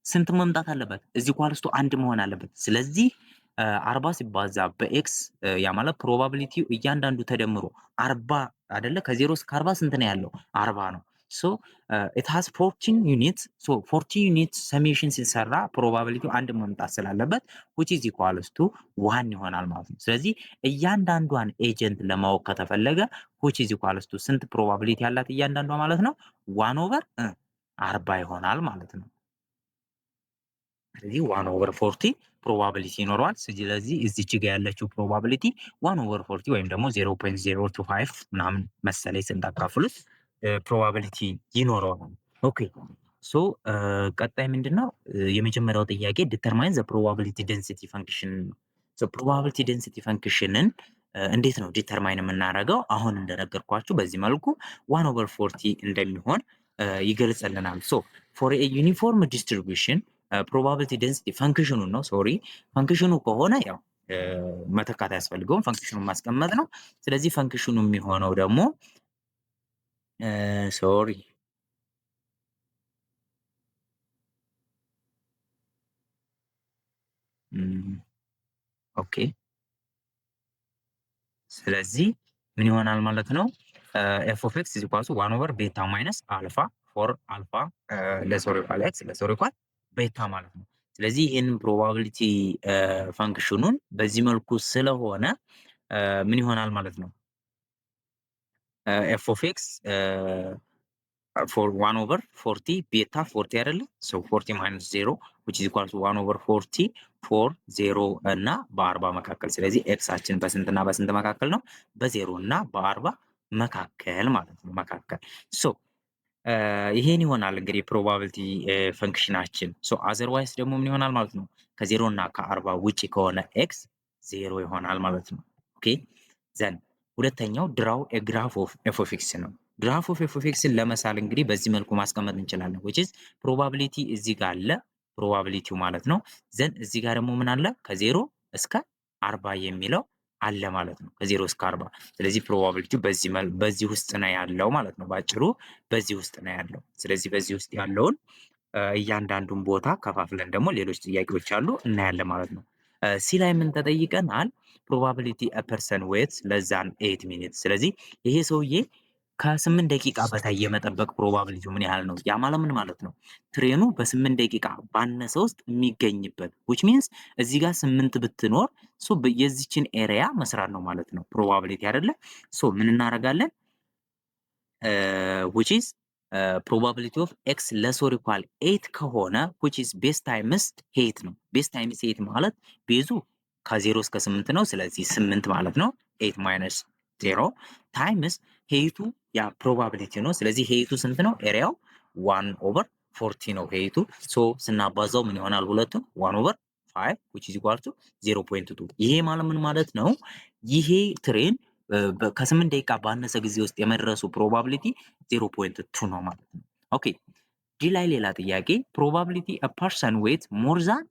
ስንት መምጣት አለበት? እዚህ ኳልስቱ 1 መሆን አለበት። ስለዚህ 40 ሲባዛ በኤክስ ያ ማለት ፕሮባቢሊቲው እያንዳንዱ ተደምሮ 40 አይደለ? ከ0 እስከ 40 ስንት ነው ያለው? 40 ነው። it has 14 units. 14 units ሰሜሽን ሲሰራ ፕሮባቢሊቲው 1 መምጣት ስላለበት which is equals to 1 ይሆናል ማለት ነው። ስለዚህ እያንዳንዷን ኤጀንት ለማወቅ ከተፈለገ which is equals to ስንት ፕሮባቢሊቲ ያላት እያንዳንዷ ማለት ነው? 1 ኦቨር 40 ይሆናል ማለት ነው። ስለዚህ 1 ኦቨር 40 ፕሮባቢሊቲ ይኖረዋል። ስለዚህ እዚች ጋር ያለችው ፕሮባቢሊቲ 1 ኦቨር 40 ወይም ደግሞ 0.025 ምናምን መሰለኝ ስንታካፍሉት ፕሮባቢሊቲ ይኖረዋል። ኦኬ ቀጣይ ምንድነው? የመጀመሪያው ጥያቄ ዲተርማይን ዘ ፕሮባቢሊቲ ዴንሲቲ ፈንክሽን። ፕሮባቢሊቲ ዴንሲቲ ፈንክሽንን እንዴት ነው ዲተርማይን የምናደርገው? አሁን እንደነገርኳችሁ በዚህ መልኩ 1 ኦቨር 40 እንደሚሆን ይገልጽልናል። ፎር ኤ ዩኒፎርም ዲስትሪቢዩሽን ፕሮባቢሊቲ ዴንሲቲ ፈንክሽኑ ነው። ሶሪ ፈንክሽኑ ከሆነ ያው መተካት አያስፈልገውም፣ ፈንክሽኑን ማስቀመጥ ነው። ስለዚህ ፈንክሽኑ የሚሆነው ደግሞ ሶሪ ኦኬ። ስለዚህ ምን ይሆናል ማለት ነው? ኤፍ ኦፍ ኤክስ ኢዝ ኢኳል ቱ 1 ኦቨር ቤታ ማይነስ አልፋ ፎር አልፋ ለሶሪ ኳል ኤክስ ለሶሪ ኳል ቤታ ማለት ነው። ስለዚህ ይህንን ፕሮባቢሊቲ ፈንክሽኑን በዚህ መልኩ ስለሆነ ምን ይሆናል ማለት ነው? ኤፍ ኦፍ ኤክስ for 1 over 40 beta 40 አይደለ? 40 minus 0 which is equal to 1 over 40 for 0 እና በ40 መካከል። ስለዚህ ኤክሳችን በስንትና በስንት መካከል ነው? በ0 እና በ40 መካከል ማለት ነው። መካከል ይሄን ይሆናል እንግዲህ ፕሮባቢሊቲ ፈንክሽናችን። አዘርዋይስ ደግሞ ምን ይሆናል ማለት ነው? ከ0 እና ከ40 ውጪ ከሆነ ኤክስ 0 ይሆናል ማለት ነው። ኦኬ ዘን ሁለተኛው ድራው ኤ ግራፍ ኦፍ ኤፍ ኦፍ ኤክስ ነው። ግራፍ ኦፍ ኤፍ ኦፍ ኤክስን ለመሳል እንግዲህ በዚህ መልኩ ማስቀመጥ እንችላለን። which is ፕሮባቢሊቲ እዚህ ጋር አለ ፕሮባቢሊቲው ማለት ነው። ዘን እዚህ ጋር ደግሞ ምን አለ? ከ0 እስከ 40 የሚለው አለ ማለት ነው ከ0 እስከ 40። ስለዚህ ፕሮባቢሊቲው በዚህ ውስጥ ነው ያለው ማለት ነው። ባጭሩ በዚህ ውስጥ ነው ያለው። ስለዚህ በዚህ ውስጥ ያለውን እያንዳንዱን ቦታ ከፋፍለን ደግሞ ሌሎች ጥያቄዎች አሉ እናያለን ማለት ነው። ሲ ላይ ምን ተጠይቀናል? ፕሮባቢሊቲ አ ፐርሰን ዌትስ ለዛን 8 ሚኒት። ስለዚህ ይሄ ሰውዬ ከ8 ደቂቃ በታይ የመጠበቅ ፕሮባቢሊቲው ምን ያህል ነው? ያ ማለት ምን ማለት ነው? ትሬኑ በ8 ደቂቃ ባነሰ ውስጥ የሚገኝበት which means እዚህ ጋር 8 ብትኖር የዚችን ኤሪያ መስራት ነው ማለት ነው ፕሮባቢሊቲ አይደለ? ምን እናደርጋለን? which is ፕሮባቢሊቲ ኦፍ ኤክስ ለስ ኦር ኢኳል 8 ከሆነ which is ቤዝ ታይምስ 8 ነው። ቤዝ ታይምስ 8 ማለት ቤዙ ከ0 እስከ 8 ነው። ስለዚህ 8 ማለት ነው። 8 ማይነስ 0 ታይምስ ሄይቱ ያ ፕሮባቢሊቲ ነው። ስለዚህ ሄይቱ ስንት ነው? ኤሪያው 1 ኦቨር 40 ነው ሄይቱ። ስናባዛው ምን ይሆናል? ሁለቱም 1 ኦቨር 5 which is equal to 0.2። ይሄ ማለት ምን ማለት ነው? ይሄ ትሬን ከ8 ደቂቃ ባነሰ ጊዜ ውስጥ የመድረሱ ፕሮባቢሊቲ 0.2 ነው ማለት ነው። ኦኬ ዲ ላይ ሌላ ጥያቄ ፕሮባቢሊቲ አ ፐርሰን ዌት ሞር ዛን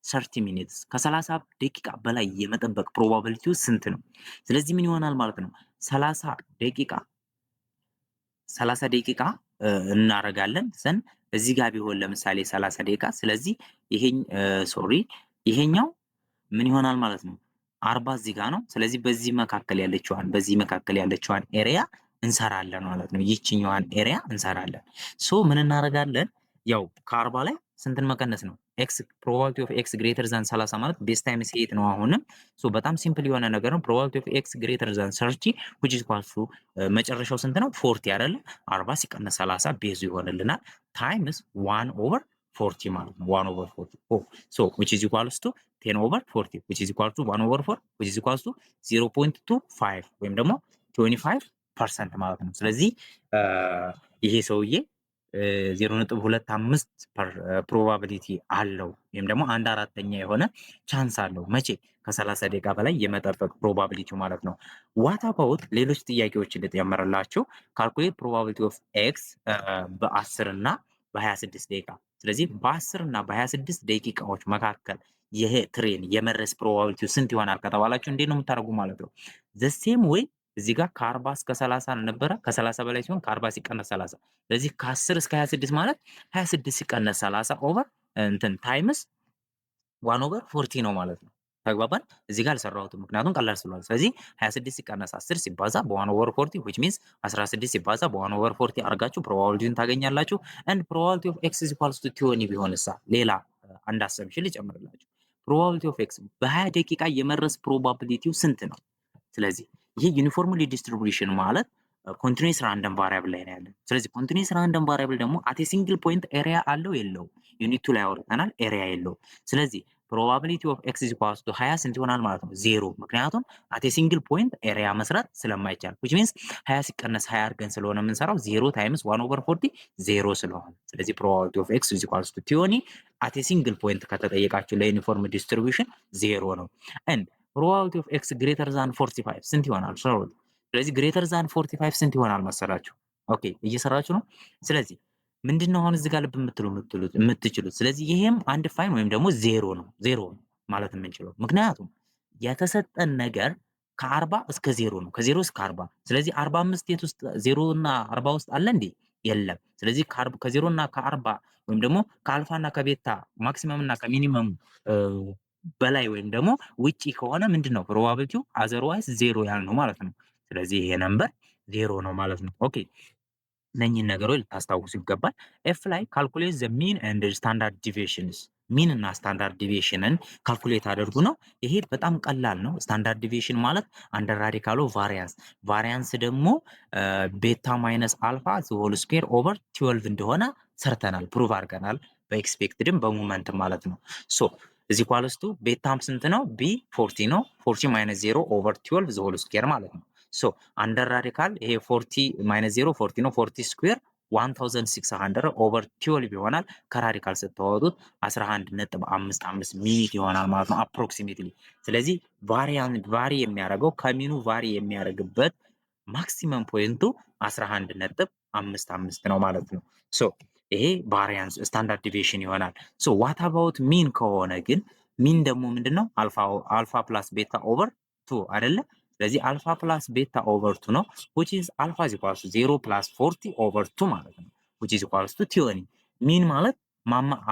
30 ሚኒትስ ከ30 ደቂቃ በላይ የመጠበቅ ፕሮባቢሊቲው ስንት ነው? ስለዚህ ምን ይሆናል ማለት ነው 30 ደቂቃ እናረጋለን ዘን እዚህ ጋር ቢሆን ለምሳሌ 30 ደቂቃ ስለዚህ ይሄኛው ምን ይሆናል ማለት ነው 40 እዚህ ጋር ነው። ስለዚህ በዚህ መካከል ያለችዋን ኤሪያ እንሰራለን ማለት ነው። ይችኛዋን ኤሪያ እንሰራለን። ምን እናደርጋለን? ያው ከ40 ላይ ስንትን መቀነስ ነው? ኤክስ ፕሮባቢሊቲ ኦፍ ኤክስ ግሬተር ዛን 30 ማለት ቤዝ ታይምስ 8 ነው። አሁንም በጣም ሲምፕል የሆነ ነገር ነው። ፕሮባቢሊቲ ኦፍ ኤክስ ግሬተር ዛን 30 which is equal to መጨረሻው ስንት ነው? 40 አይደለ? 40 ሲቀነስ 30 ቤዙ ይሆንልናል ታይምስ 1 ኦቨር 40 ማለት ነው። 1 ኦቨር 40 which is equals to 10 ኦቨር 40 which is equal to 1 ኦቨር 4 which is equals to 0.25 ወይም ደግሞ 25% ማለት ነው። ስለዚህ ይሄ ሰውዬ 0.25 ፕሮባቢሊቲ አለው ወይም ደግሞ 1/4 የሆነ ቻንስ አለው። መቼ? ከ30 ደቂቃ በላይ የመጠበቅ ፕሮባቢሊቲው ማለት ነው። ዋት አባውት ሌሎች ጥያቄዎችን ልጨምርላችሁ። ካልኩሌት ፕሮባቢሊቲ ኦፍ ኤክስ በ10 እና በ26 ደቂቃ። ስለዚህ በ10 እና በ26 ደቂቃዎች መካከል ይሄ ትሬን የመድረስ ፕሮባቢሊቲው ስንት ይሆናል ከተባላችሁ እንዴት ነው የምታደርጉ ማለት ነው? ዘ ሴም ዌይ እዚህ ጋር ከ40 እስከ 30 ነበረ። ከ30 በላይ ሲሆን ከ40 ሲቀነስ 30። ስለዚህ ከ10 እስከ 26 ማለት 26 ሲቀነስ 30 ኦቨር ታይምስ 1 ኦቨር 40 ነው ማለት ነው። ተግባባን? እዚህ ጋር አልሰራሁትም ምክንያቱም ቀላል ስለሆነ። ስለዚህ 26 ሲቀነስ 10 ሲባዛ በ1 ኦቨር 40 which means 16 ሲባዛ በ1 ኦቨር 40 አድርጋችሁ ፕሮባቢሊቲውን ታገኛላችሁ። and probability of x is equals to 20 ቢሆንሳ ሌላ አንድ አሰምሽን ልጨምርላችሁ። probability of x በ20 ደቂቃ የመድረስ ፕሮባቢሊቲው ስንት ነው? ስለዚህ ይሄ ዩኒፎርምሊ ዲስትሪቢዩሽን ማለት ኮንቲኒዩስ ራንደም ቫሪያብል ላይ ነው ያለን። ስለዚህ ኮንቲኒዩስ ራንደም ቫሪያብል ደግሞ አት ሲንግል ፖይንት ኤሪያ አለው የለው? ዩኒቱ ላይ አውርተናል፣ ኤሪያ የለው። ስለዚህ ፕሮባቢሊቲ ኦፍ ኤክስ ኢዝ ኢኳልስ ቱ 20 ስንት ይሆናል ማለት ነው? 0። ምክንያቱም አት ሲንግል ፖይንት ኤሪያ መስራት ስለማይቻል which means 20 ሲቀነስ 20 አድርገን ስለሆነ የምንሰራው 0 ታይምስ 1 ኦቨር 40 0 ስለሆነ ስለዚህ ፕሮባቢሊቲ ኦፍ ኤክስ ኢዝ ኢኳልስ ቱ ቲዮኒ አት ሲንግል ፖይንት ከተጠየቃችሁ ለዩኒፎርም ዲስትሪቢዩሽን 0 ነው። and probability of x greater than 45 ስንት ይሆናል? ስለዚህ greater than 45 ስንት ይሆናል መሰላችሁ? ኦኬ እየሰራችሁ ነው። ስለዚህ ምንድነው አሁን እዚህ ጋር ልብ የምትችሉት ስለዚህ ይሄም አንድ ፋይን ወይም ደግሞ ዜሮ ነው ማለት የምንችለው ምክንያቱም የተሰጠን ነገር ከ40 እስከ 0 ነው። ከ0 እስከ 40 ስለዚህ 45 የት ውስጥ 0 እና 40 ውስጥ አለ እንዴ? የለም። ስለዚህ ከ0 እና ከ40 ወይም ደግሞ ከአልፋ እና ከቤታ ማክሲመም እና ከሚኒመም በላይ ወይም ደግሞ ውጪ ከሆነ ምንድነው ፕሮባቢሊቲው አዘርዋይስ 0 ያልነው ማለት ነው። ስለዚህ ይሄ ነምበር 0 ነው ማለት ነው። ኦኬ እነኚህን ነገሮች ልታስታውሱ ይገባል። ኤፍ ላይ ካልኩሌት ዘ ሚን ኤንድ ስታንዳርድ ዲቪዬሽንስ ሚን እና ስታንዳርድ ዲቪዬሽንን ካልኩሌት አድርጉ ነው። ይሄ በጣም ቀላል ነው። ስታንዳርድ ዲቪዬሽን ማለት አንደር ራዲካል ኦፍ ቫሪያንስ ደግሞ ቤታ ማይነስ አልፋ ዘ ሆል ስኩዌር ኦቨር 12 እንደሆነ ሰርተናል፣ ፕሩቭ አድርገናል። በኤክስፔክትድም በሞመንትም ማለት ነው። እዚህ ኳልስቱ ቤታም ስንት ነው? ቢ 40 ነው። 40 ማይነስ 0 ኦቨር 12 ዘ ሆል ስኩዌር ማለት ነው። አንደር ራዲካል ይሄ 40 ማይነስ 0 40 ነው። 40 ስኩዌር 1600 ኦቨር 12 ይሆናል። ከራዲካል ስትወጡት 11.55 ሚኒት ይሆናል ማለት ነው አፕሮክሲሜትሊ። ስለዚህ ቫሪ የሚያደርገው ከሚኑ ቫሪ የሚያደርግበት ማክሲመም ፖይንቱ 11.55 ነው ማለት ነው። ይሄ ቫሪያንስ ስታንዳርድ ዲቪዬሽን ይሆናል። ዋት አባውት ሚን ከሆነ ግን ሚን ደግሞ ምንድነው? አልፋ ፕላስ ቤታ ኦቨር 2 አይደለ? ስለዚህ አልፋ ፕላስ ቤታ ኦቨር 2 ነው which is alpha is equals to 0 plus 40 over 2 ማለት ነው which is equals to 20 ሚን ማለት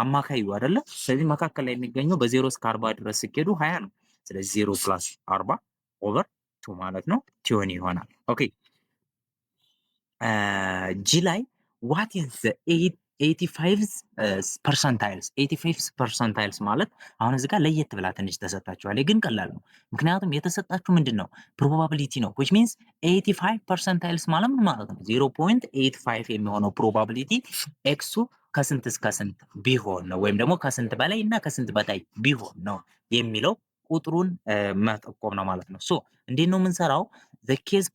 አማካዩ አይደለ? ስለዚህ መካከል ላይ የሚገኘው በ0 እስከ 40 ድረስ ሲኬዱ 20 ነው። ስለዚህ 0 ፕላስ 40 ኦቨር 2 ማለት ነው 20 ይሆናል። ኦኬ ጂ ላይ what is the 85 ፐርሰንታይልስ 85 ፐርሰንታይልስ ማለት አሁን እዚህ ጋር ለየት ብላ ትንሽ ተሰጣችኋል፣ ግን ቀላል ነው። ምክንያቱም የተሰጣችሁ ምንድን ነው ፕሮባቢሊቲ ነው which means 85 ፐርሰንታይልስ ማለት ምን ማለት ነው 0.85 የሚሆነው ፕሮባቢሊቲ ኤክሱ ከስንት እስከ ስንት ቢሆን ነው ወይም ደግሞ ከስንት በላይ እና ከስንት በታይ ቢሆን ነው የሚለው ቁጥሩን መጠቆም ነው ማለት ነው። ሶ እንዴት ነው የምንሰራው? the case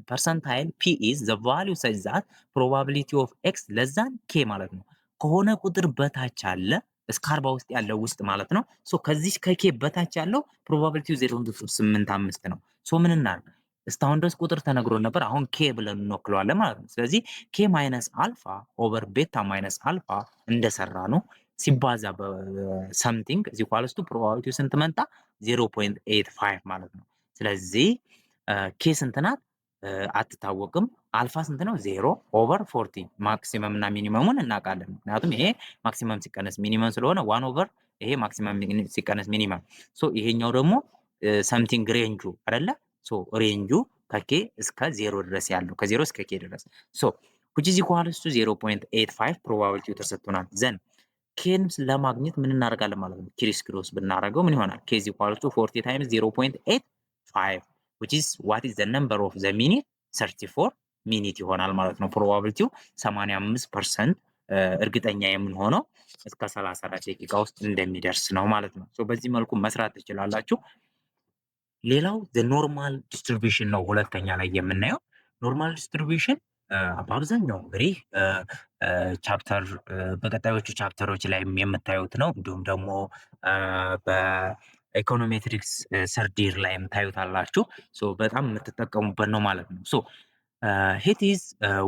percentile p is the value such that probability of x less than k ማለት ነው። ከሆነ ቁጥር በታች አለ እስከ 40 ውስጥ ያለው ውስጥ ማለት ነው። ሶ ከዚህ ከኬ በታች ያለው ፕሮባቢሊቲው 0.85 ነው። ሶ ምን እናድርግ? እስካሁን ድረስ ቁጥር ተነግሮ ነበር። አሁን ኬ ብለን እንወክለዋለን ማለት ነው። ስለዚህ ኬ ማይነስ አልፋ ኦቨር ቤታ ማይነስ አልፋ እንደሰራ ነው ሲባዛ በሰምቲንግ እዚ ኳልስቱ ፕሮባቢሊቲው ስንት መጣ? 0.85 ማለት ነው። ስለዚህ ኬ ስንት ናት? አትታወቅም። አልፋ ስንት ነው? 0 ኦቨር 40 ማክሲመም እና ሚኒመሙን እናውቃለን። ምክንያቱም ይሄ ማክሲመም ሲቀነስ ሚኒመም ስለሆነ 1 ኦቨር ይሄ ማክሲመም ሲቀነስ ሚኒመም። ሶ ይሄኛው ደግሞ ሰምቲንግ ሬንጁ አይደለ? ሶ ሬንጁ ከኬ እስከ 0 ድረስ ያለው ከ0 እስከ ኬ ድረስ ሶ which is equals to 0.85 ፕሮባቢሊቲው ተሰጥቶናል። ዘን ኬን ለማግኘት ምን እናደርጋለን ማለት ነው? ክሪስ ክሮስ ብናደርገው ምን ይሆናል? k is equal to 40 times 0.85 which is what is the number of the minute 34 ሚኒት ይሆናል ማለት ነው። ፕሮባቢሊቲው 85% እርግጠኛ የምንሆነው እስከ 34 ደቂቃ ውስጥ እንደሚደርስ ነው ማለት ነው። ሶ በዚህ መልኩ መስራት ትችላላችሁ። ሌላው the normal distribution ነው ሁለተኛ ላይ የምናየው ኖርማል ዲስትሪቢዩሽን በአብዛኛው እንግዲህ ቻፕተር በቀጣዮቹ ቻፕተሮች ላይ የምታዩት ነው። እንዲሁም ደግሞ በኢኮኖሜትሪክስ ሰርዲር ላይ የምታዩታላችሁ። ሶ በጣም የምትጠቀሙበት ነው ማለት ነው። ሶ it is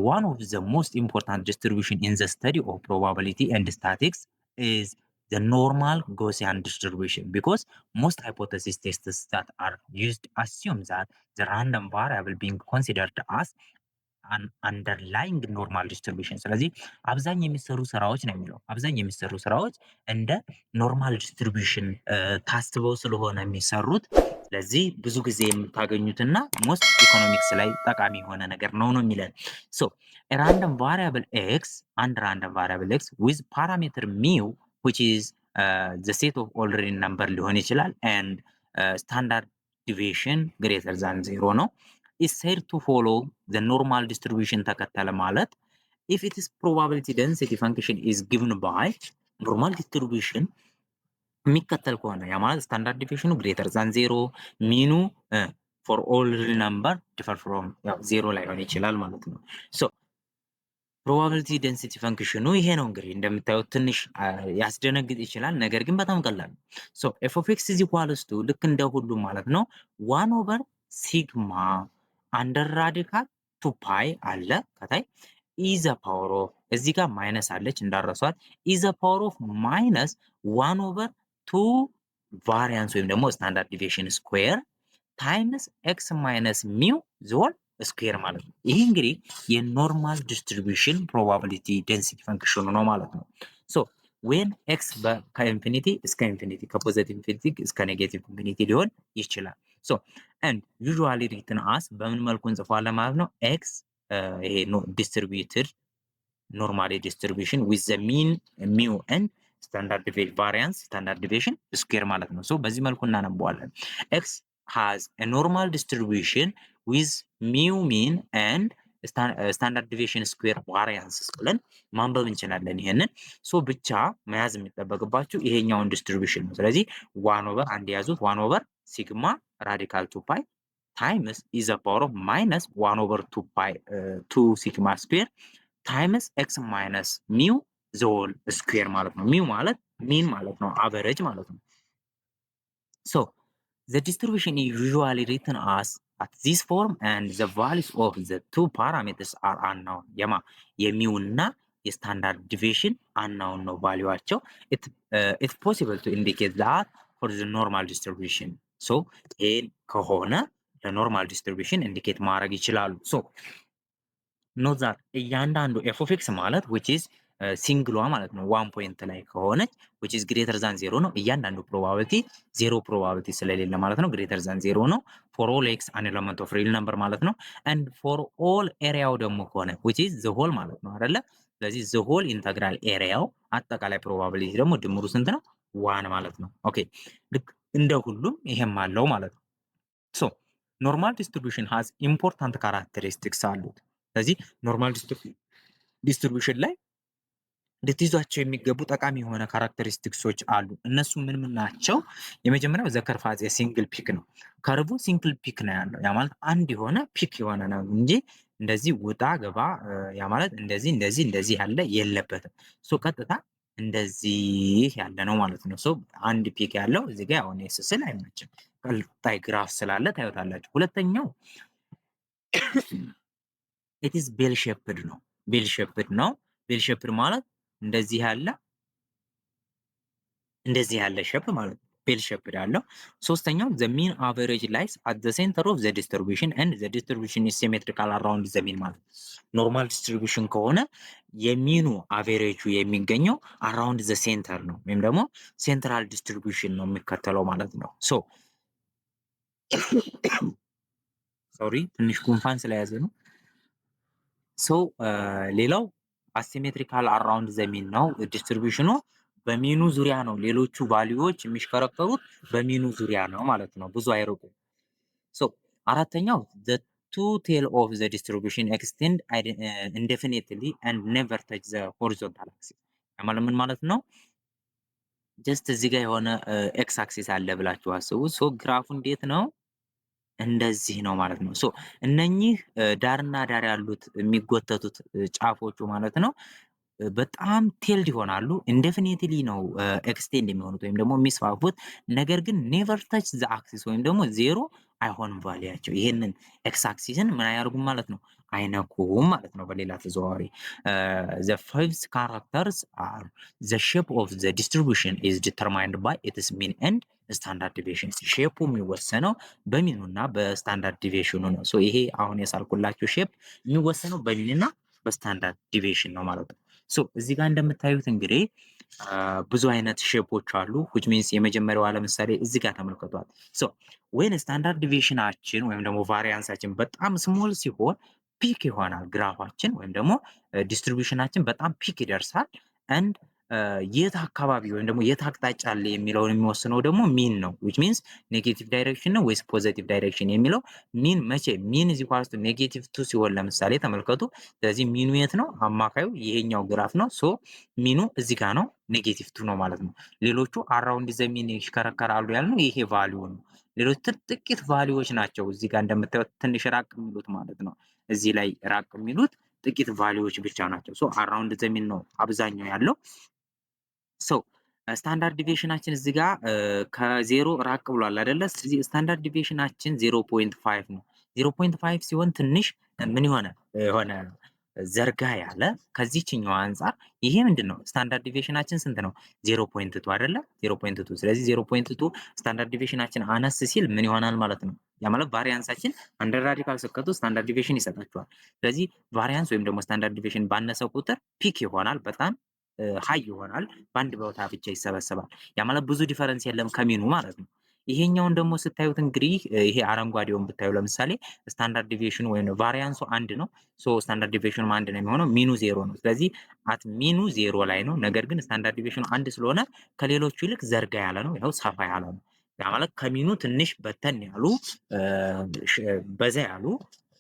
one of the most important distribution in the study of probability and statistics is the normal Gaussian distribution because most hypothesis tests that are used assume that the random variable being considered as አንደርላይንግ ኖርማል ዲስትሪቢዩሽን። ስለዚህ አብዛኛው የሚሰሩ ስራዎች ነው የሚለው አብዛኛው የሚሰሩ ስራዎች እንደ ኖርማል ዲስትሪቢዩሽን ታስበው ስለሆነ የሚሰሩት ስለዚህ ብዙ ጊዜ የምታገኙትና ሞስት ኢኮኖሚክስ ላይ ጠቃሚ የሆነ ነገር ነው የሚለን። ሶ ራንደም ቫሪያብል ኤክስ አንድ ራንደም ቫሪያብል ኤክስ ዊዝ ፓራሜትር ሚው which is the set of all real number ሊሆን ይችላል and standard deviation greater than 0 ነው is said to follow the normal distribution ተከተለ ማለት if its probability density function is given by normal distribution የሚከተል ከሆነ ያ ማለት standard deviation greater than 0 ሚኑ for all real number differ from 0 ላይሆን ይችላል ማለት ነው። so ፕሮባቢሊቲ ዴንሲቲ ፈንክሽኑ ይሄ ነው እንግዲህ እንደምታዩት ትንሽ ያስደነግጥ ይችላል፣ ነገር ግን በጣም ቀላል ነው። ሶ ኤፍ ኦፍ ኤክስ ኢዝ ኢኳልስ ቱ ልክ እንደ ሁሉ ማለት ነው 1 ኦቨር ሲግማ አንደር ራዲካል 2 ፓይ አለ ከታይ ኢዘ ፓወር ኦፍ እዚህ ጋር ማይነስ አለች እንዳረሷት ኢዘ ፓወር ኦፍ ማይነስ 1 ኦቨር 2 ቫሪያንስ ወይም ደግሞ ስታንዳርድ ዲቪዬሽን ስኩዌር ታይምስ ኤክስ ማይነስ ሚው ዞል ስኩዌር ማለት ነው። ይሄ እንግዲህ የኖርማል ዲስትሪቢዩሽን ፕሮባቢሊቲ ዴንሲቲ ፈንክሽኑ ነው ማለት ነው። ሶ ዌን ኤክስ ከኢንፊኒቲ እስከ ኢንፊኒቲ ከፖዚቲቭ ኢንፊኒቲ እስከ ኔጌቲቭ ኢንፊኒቲ ሊሆን ይችላል። ሶ ኤንድ ዩዥዋሊ ሪትን አስ በምን መልኩ እንጽፋለን ማለት ነው? ኤክስ ይሄ ዲስትሪቢዩትድ ኖርማሊ ዲስትሪቢዩሽን ዊዝ ዘ ሚን ሚው ኤንድ ስታንዳርድ ዲቪዬሽን ቫሪያንስ ስታንዳርድ ዲቪዬሽን ስኩዌር ማለት ነው። ሶ በዚህ መልኩ እናነበዋለን። ኤክስ has a normal distribution with mu mean and standard deviation square variances ብለን ማንበብ እንችላለን። ይሄንን ሶ ብቻ መያዝ የሚጠበቅባችሁ ይሄኛውን ዲስትሪቢዩሽን ነው። ስለዚህ 1 ኦቨር አንድ ያዙት 1 ኦቨር ሲግማ ራዲካል 2 ፓይ ታይምስ ኢዘ ፓወር ኦፍ ማይነስ 1 ኦቨር 2 ፓይ 2 ሲግማ ስኩዌር ታይምስ ኤክስ ማይነስ ሚው ዞል ስኩዌር ማለት ነው። ሚው ማለት ሚን ማለት ነው፣ አቨሬጅ ማለት ነው። ሶ the distribution is usually written as at this form and the values of the two parameters are unknown. የሚው እና የስታንዳርድ ዲቪዬሽን unknown ነው ቫልዩዋቸው። it's possible to indicate that for the normal distribution. so ይሄን ከሆነ ለኖርማል ዲስትሪቢዩሽን ኢንዲኬት ማድረግ ይችላሉ። ሶ ኖት ዛት እያንዳንዱ ኤፍ ኦፍ ኤክስ ማለት which is ሲንግሏ ማለት ነው ዋን ፖይንት ላይ ከሆነች which is ግሬተር ዛን ዜሮ ነው። እያንዳንዱ ፕሮባቢሊቲ ዜሮ ፕሮባቢሊቲ ስለሌለ ማለት ነው ግሬተር ዛን ዜሮ ነው። ፎር ኦል ኤክስ አን ኤለመንት ኦፍ ሪል ነምበር ማለት ነው። ኤንድ ፎር ኦል ኤሪያው ደግሞ ከሆነ which is ዘ ሆል ማለት ነው አይደለ? ስለዚህ ዘ ሆል ኢንተግራል ኤሪያው አጠቃላይ ፕሮባቢሊቲ ደግሞ ድምሩ ስንት ነው? ዋን ማለት ነው። ኦኬ ልክ እንደ ሁሉም ይሄም አለው ማለት ነው። ሶ ኖርማል ዲስትሪቢዩሽን ሃዝ ኢምፖርታንት ካራክተሪስቲክስ አሉት። ስለዚህ ኖርማል ዲስትሪቢዩሽን ላይ ልትይዟቸው የሚገቡ ጠቃሚ የሆነ ካራክተሪስቲክሶች አሉ። እነሱ ምን ምን ናቸው? የመጀመሪያው ዘ ከርቭ ሃዝ ሲንግል ፒክ ነው። ከርቡ ሲንግል ፒክ ነው ያለው። ያ ማለት አንድ የሆነ ፒክ የሆነ ነው እንጂ እንደዚህ ውጣ ገባ ያ ማለት እንደዚህ እንደዚህ እንደዚህ ያለ የለበትም። ሶ ቀጥታ እንደዚህ ያለ ነው ማለት ነው። ሶ አንድ ፒክ ያለው እዚህ ጋር አሁን ስስል አይመችም። ቀጣይ ግራፍ ስላለ ታዩታላችሁ። ሁለተኛው ኢት ኢዝ ቤል ሼፕድ ነው። ቤል ሼፕድ ነው። ቤል ሼፕድ ማለት እንደዚህ ያለ ሼፕ ማለት ነው። ቤል ሼፕድ ያለው። ሶስተኛው ዘ ሚን አቨሬጅ ላይስ አት ዘ ሴንተር ኦፍ ዘ ዲስትሪቢዩሽን ኤንድ ዘ ዲስትሪቢዩሽን ኢዝ ሲሜትሪካል አራውንድ ዘ ሚን ማለት ነው። ኖርማል ዲስትሪቢዩሽን ከሆነ የሚኑ አቨሬጁ የሚገኘው አራውንድ ዘ ሴንተር ነው፣ ወይም ደግሞ ሴንትራል ዲስትሪቢዩሽን ነው የሚከተለው ማለት ነው። ሶ ሶሪ ትንሽ ጉንፋን ስለያዘ ነው። ሶ ሌላው አሲሜትሪካል አራውንድ ዘ ሚን ነው። ዲስትሪቢዩሽኑ በሚኑ ዙሪያ ነው። ሌሎቹ ቫልዩዎች የሚሽከረከሩት በሚኑ ዙሪያ ነው ማለት ነው። ብዙ አይርቁም። ሶ አራተኛው the two tail of the distribution extend indefinitely and never touch the horizontal axis ማለት ምን ማለት ነው? ጀስት እዚህ ጋር የሆነ ኤክስ አክሲስ አለ ብላችሁ አስቡ። ሶ ግራፉ እንዴት ነው? እንደዚህ ነው ማለት ነው። ሶ እነኚህ ዳርና ዳር ያሉት የሚጎተቱት ጫፎቹ ማለት ነው በጣም ቴልድ ይሆናሉ። ኢንዴፊኒትሊ ነው ኤክስቴንድ የሚሆኑት ወይም ደግሞ የሚስፋፉት። ነገር ግን ኔቨር ታች ዘ አክሲስ ወይም ደግሞ ዜሮ አይሆንም ቫሊያቸው። ይሄንን ኤክስ አክሲስን ምን አያደርጉም ማለት ነው? አይነኩም ማለት ነው። በሌላ ተዘዋዋሪ ዘ ፋይቭ ካራክተርስ አር ዘ ሼፕ ኦፍ ዘ ዲስትሪቢዩሽን ኢዝ ዲተርማይንድ ባይ ኢትስ ሚን ኤንድ ስታንዳርድ ዲቪዬሽን። ሼፑ የሚወሰነው በሚኑና በስታንዳርድ ዲቪዬሽኑ ነው። ሶ ይሄ አሁን የሳልኩላችሁ ሼፕ የሚወሰነው በሚንና በስታንዳርድ ዲቪዬሽን ነው ማለት ነው። ሶ እዚህ ጋር እንደምታዩት እንግዲህ ብዙ አይነት ሼፖች አሉ። which means የመጀመሪያዋ ለምሳሌ እዚህ ጋር ተመልከቷት። ሶ when ስታንዳርድ ዲቪዬሽናችን ወይም ደግሞ ቫሪያንሳችን በጣም ስሞል ሲሆን ፒክ ይሆናል ግራፋችን ወይም ደግሞ ዲስትሪቢዩሽናችን በጣም ፒክ ይደርሳል። and የት አካባቢ ወይም ደግሞ የት አቅጣጫ አለ የሚለውን የሚወስነው ደግሞ ሚን ነው። which means ኔጌቲቭ ዳይሬክሽን ነው ወይስ ፖዚቲቭ ዳይሬክሽን የሚለው ሚን መቼ ሚን እዚህ ኳስ ኔጌቲቭ 2 ሲሆን ለምሳሌ ተመልከቱ። ስለዚህ ሚኑ የት ነው? አማካዩ ይሄኛው ግራፍ ነው። ሶ ሚኑ እዚህ ጋር ነው፣ ኔጌቲቭ 2 ነው ማለት ነው። ሌሎቹ አራውንድ ዘ ሚን ይሽከረከራሉ ያልነው ይሄ ቫልዩ ነው። ሌሎች ጥቂት ቫልዩዎች ናቸው እዚህ ጋር እንደምታዩት ትንሽ ራቅ የሚሉት ማለት ነው። እዚህ ላይ ራቅ የሚሉት ጥቂት ቫልዩዎች ብቻ ናቸው። ሶ አራውንድ ዘ ሚን ነው አብዛኛው ያለው። ሶ ስታንዳርድ ዲቪዬሽናችን እዚህ ጋር ከዜሮ ራቅ ብሏል አይደለ? ስለዚህ ስታንዳርድ ዲቪዬሽናችን 0.5 ነው። 0.5 ሲሆን ትንሽ ምን የሆነ ዘርጋ ያለ ከዚህኛው አንጻር ይሄ ምንድነው? ስታንዳርድ ዲቪዬሽናችን ስንት ነው? 0.2 አይደለ? 0.2 ስለዚህ 0.2 ስታንዳርድ ዲቪዬሽናችን አነስ ሲል ምን ይሆናል ማለት ነው? ያ ማለት ቫሪያንሳችን አንደር ራዲካል ስከቱ ስታንዳርድ ዲቪዬሽን ይሰጣችኋል። ስለዚህ ቫሪያንስ ወይም ደግሞ ስታንዳርድ ዲቪዬሽን ባነሰ ቁጥር ፒክ ይሆናል፣ በጣም ሃይ ይሆናል፣ በአንድ ቦታ ብቻ ይሰበሰባል። ያ ማለት ብዙ ዲፈረንስ የለም ከሚኑ ማለት ነው። ይሄኛውን ደግሞ ስታዩት እንግዲህ ይሄ አረንጓዴውን ብታዩ ለምሳሌ ስታንዳርድ ዲቪዬሽኑ ወይም ቫሪያንሱ አንድ ነው። ሶ ስታንዳርድ ዲቪዬሽኑ አንድ ነው የሚሆነው፣ ሚኑ ዜሮ ነው። ስለዚህ አት ሚኑ ዜሮ ላይ ነው። ነገር ግን ስታንዳርድ ዲቪዬሽኑ አንድ ስለሆነ ከሌሎቹ ይልቅ ዘርጋ ያለ ነው፣ ይኸው ሰፋ ያለ ነው። ያ ማለት ከሚኑ ትንሽ በተን ያሉ በዛ ያሉ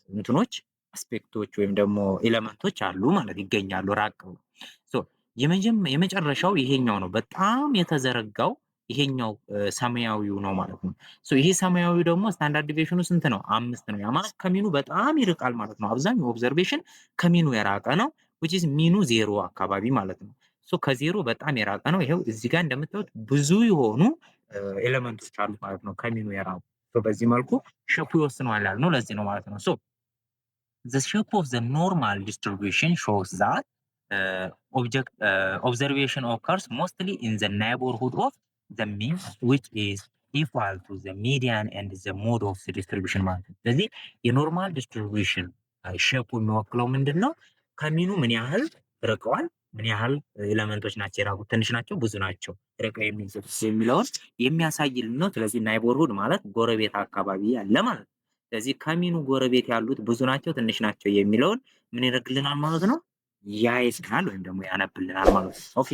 እንትኖች አስፔክቶች ወይም ደግሞ ኤሌመንቶች አሉ ማለት ይገኛሉ ራቅ ብሎ። ሶ የመጨረሻው ይሄኛው ነው፣ በጣም የተዘረጋው ይሄኛው ሰማያዊው ነው ማለት ነው። ሶ ይሄ ሰማያዊው ደግሞ ስታንዳርድ ዲቪዬሽኑ ስንት ነው? 5 ነው። ያ ማለት ከሚኑ በጣም ይርቃል ማለት ነው። አብዛኛው ኦብዘርቬሽን ከሚኑ የራቀ ነው which is ሚኑ ዜሮ አካባቢ ማለት ነው። ሶ ከዜሮ በጣም የራቀ ነው። ይሄው እዚህ ጋር እንደምታዩት ብዙ የሆኑ ኤሌመንቶች አሉ ማለት ነው ከሚኑ የራቁ። ሶ በዚህ መልኩ ሼፑ ይወስነዋል ያልነው ለዚህ ነው ማለት ነው። ሶ the shape of the normal distribution shows that observation occurs mostly in the neighborhood of the mean which is ኢኳል ቱ ዘ ሚዲያን ኤንድ ዘ ሞድ ኦፍ ዲስትሪቢዩሽን ማለት ነው። ስለዚህ የኖርማል ዲስትሪቢዩሽን ሼፑ የሚወክለው ምንድን ነው? ከሚኑ ምን ያህል ርቀዋል፣ ምን ያህል ኤሌመንቶች ናቸው የራቁት፣ ትንሽ ናቸው፣ ብዙ ናቸው፣ ርቀው የሚለውን የሚያሳይልን ነው። ስለዚህ ናይቦርሁድ ማለት ጎረቤት አካባቢ ያለ ማለት ነው። ስለዚህ ከሚኑ ጎረቤት ያሉት ብዙ ናቸው፣ ትንሽ ናቸው የሚለውን ምን ያደርግልናል ማለት ነው? ያይልናል ወይም ደግሞ ያነብልናል ማለት ነው። ኦኬ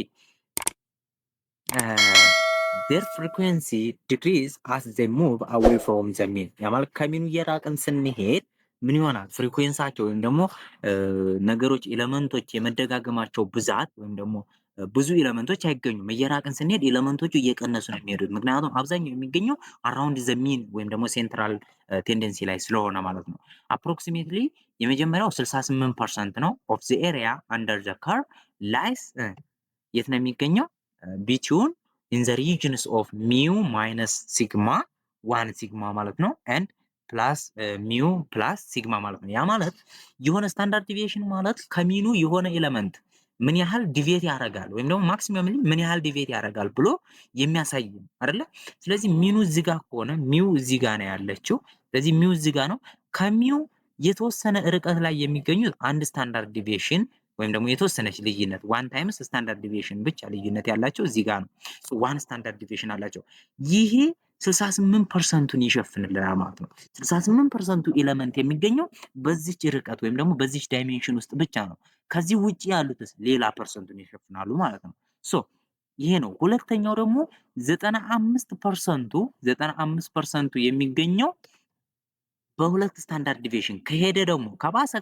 their frequency decrease as they move away from the mean ያ ማለት ከሚኑ እየራቅን ስንሄድ ምን ይሆናል? ፍሪኩዌንሳቸው ወይም ደግሞ ነገሮች ኤሌመንቶች የመደጋገማቸው ብዛት ወይም ደግሞ ብዙ ኤሌመንቶች አይገኙም። እየራቅን ስንሄድ ኤሌመንቶቹ እየቀነሱ ነው የሚሄዱት። ምክንያቱም አብዛኛው የሚገኘው አራውንድ ዘ ሚን ወይም ደግሞ ሴንትራል ቴንደንሲ ላይ ስለሆነ ማለት ነው። አፕሮክሲሜትሊ የመጀመሪያው 68% ነው ኦፍ ዘ ኤሪያ አንደር ዘ ካርቭ ላይስ የት ነው የሚገኘው? ቢትዊን ኢን ዘ ሪጅንስ ኦፍ ሚው ማይነስ ሲግማ 1 ሲግማ ማለት ነው ኤንድ ፕላስ ሚው ፕላስ ሲግማ ማለት ነው። ያ ማለት የሆነ ስታንዳርድ ዲቪዬሽን ማለት ከሚኑ የሆነ ኤሌመንት ምን ያህል ዲቪዬት ያደርጋል ወይም ደግሞ ማክሲመምሊ ምን ያህል ዲቪዬት ያደርጋል ብሎ የሚያሳይ አይደለ? ስለዚህ ሚኑ እዚህ ጋር ከሆነ ሚው እዚህ ጋር ነው ያለችው። ስለዚህ ሚው እዚህ ጋር ነው። ከሚው የተወሰነ ርቀት ላይ የሚገኙት አንድ ስታንዳርድ ዲቪዬሽን ወይም ደግሞ የተወሰነች ልዩነት ዋን ታይምስ ስታንዳርድ ዲቪዬሽን ብቻ ልዩነት ያላቸው እዚህ ጋር ነው። ዋን ስታንዳርድ ዲቪዬሽን አላቸው። ይሄ 68%ቱን ይሸፍንልናል ማለት ነው። 68%ቱ ኤሌመንት የሚገኘው በዚች ርቀት ወይም ደግሞ በዚች ዳይሜንሽን ውስጥ ብቻ ነው። ከዚህ ውጪ ያሉትስ ሌላ ፐርሰንቱን ይሸፍናሉ ማለት ነው። ሶ ይሄ ነው። ሁለተኛው ደግሞ 95%ቱ የሚገኘው በሁለት ስታንዳርድ ዲቪዬሽን ከሄደ ደግሞ ከባሰ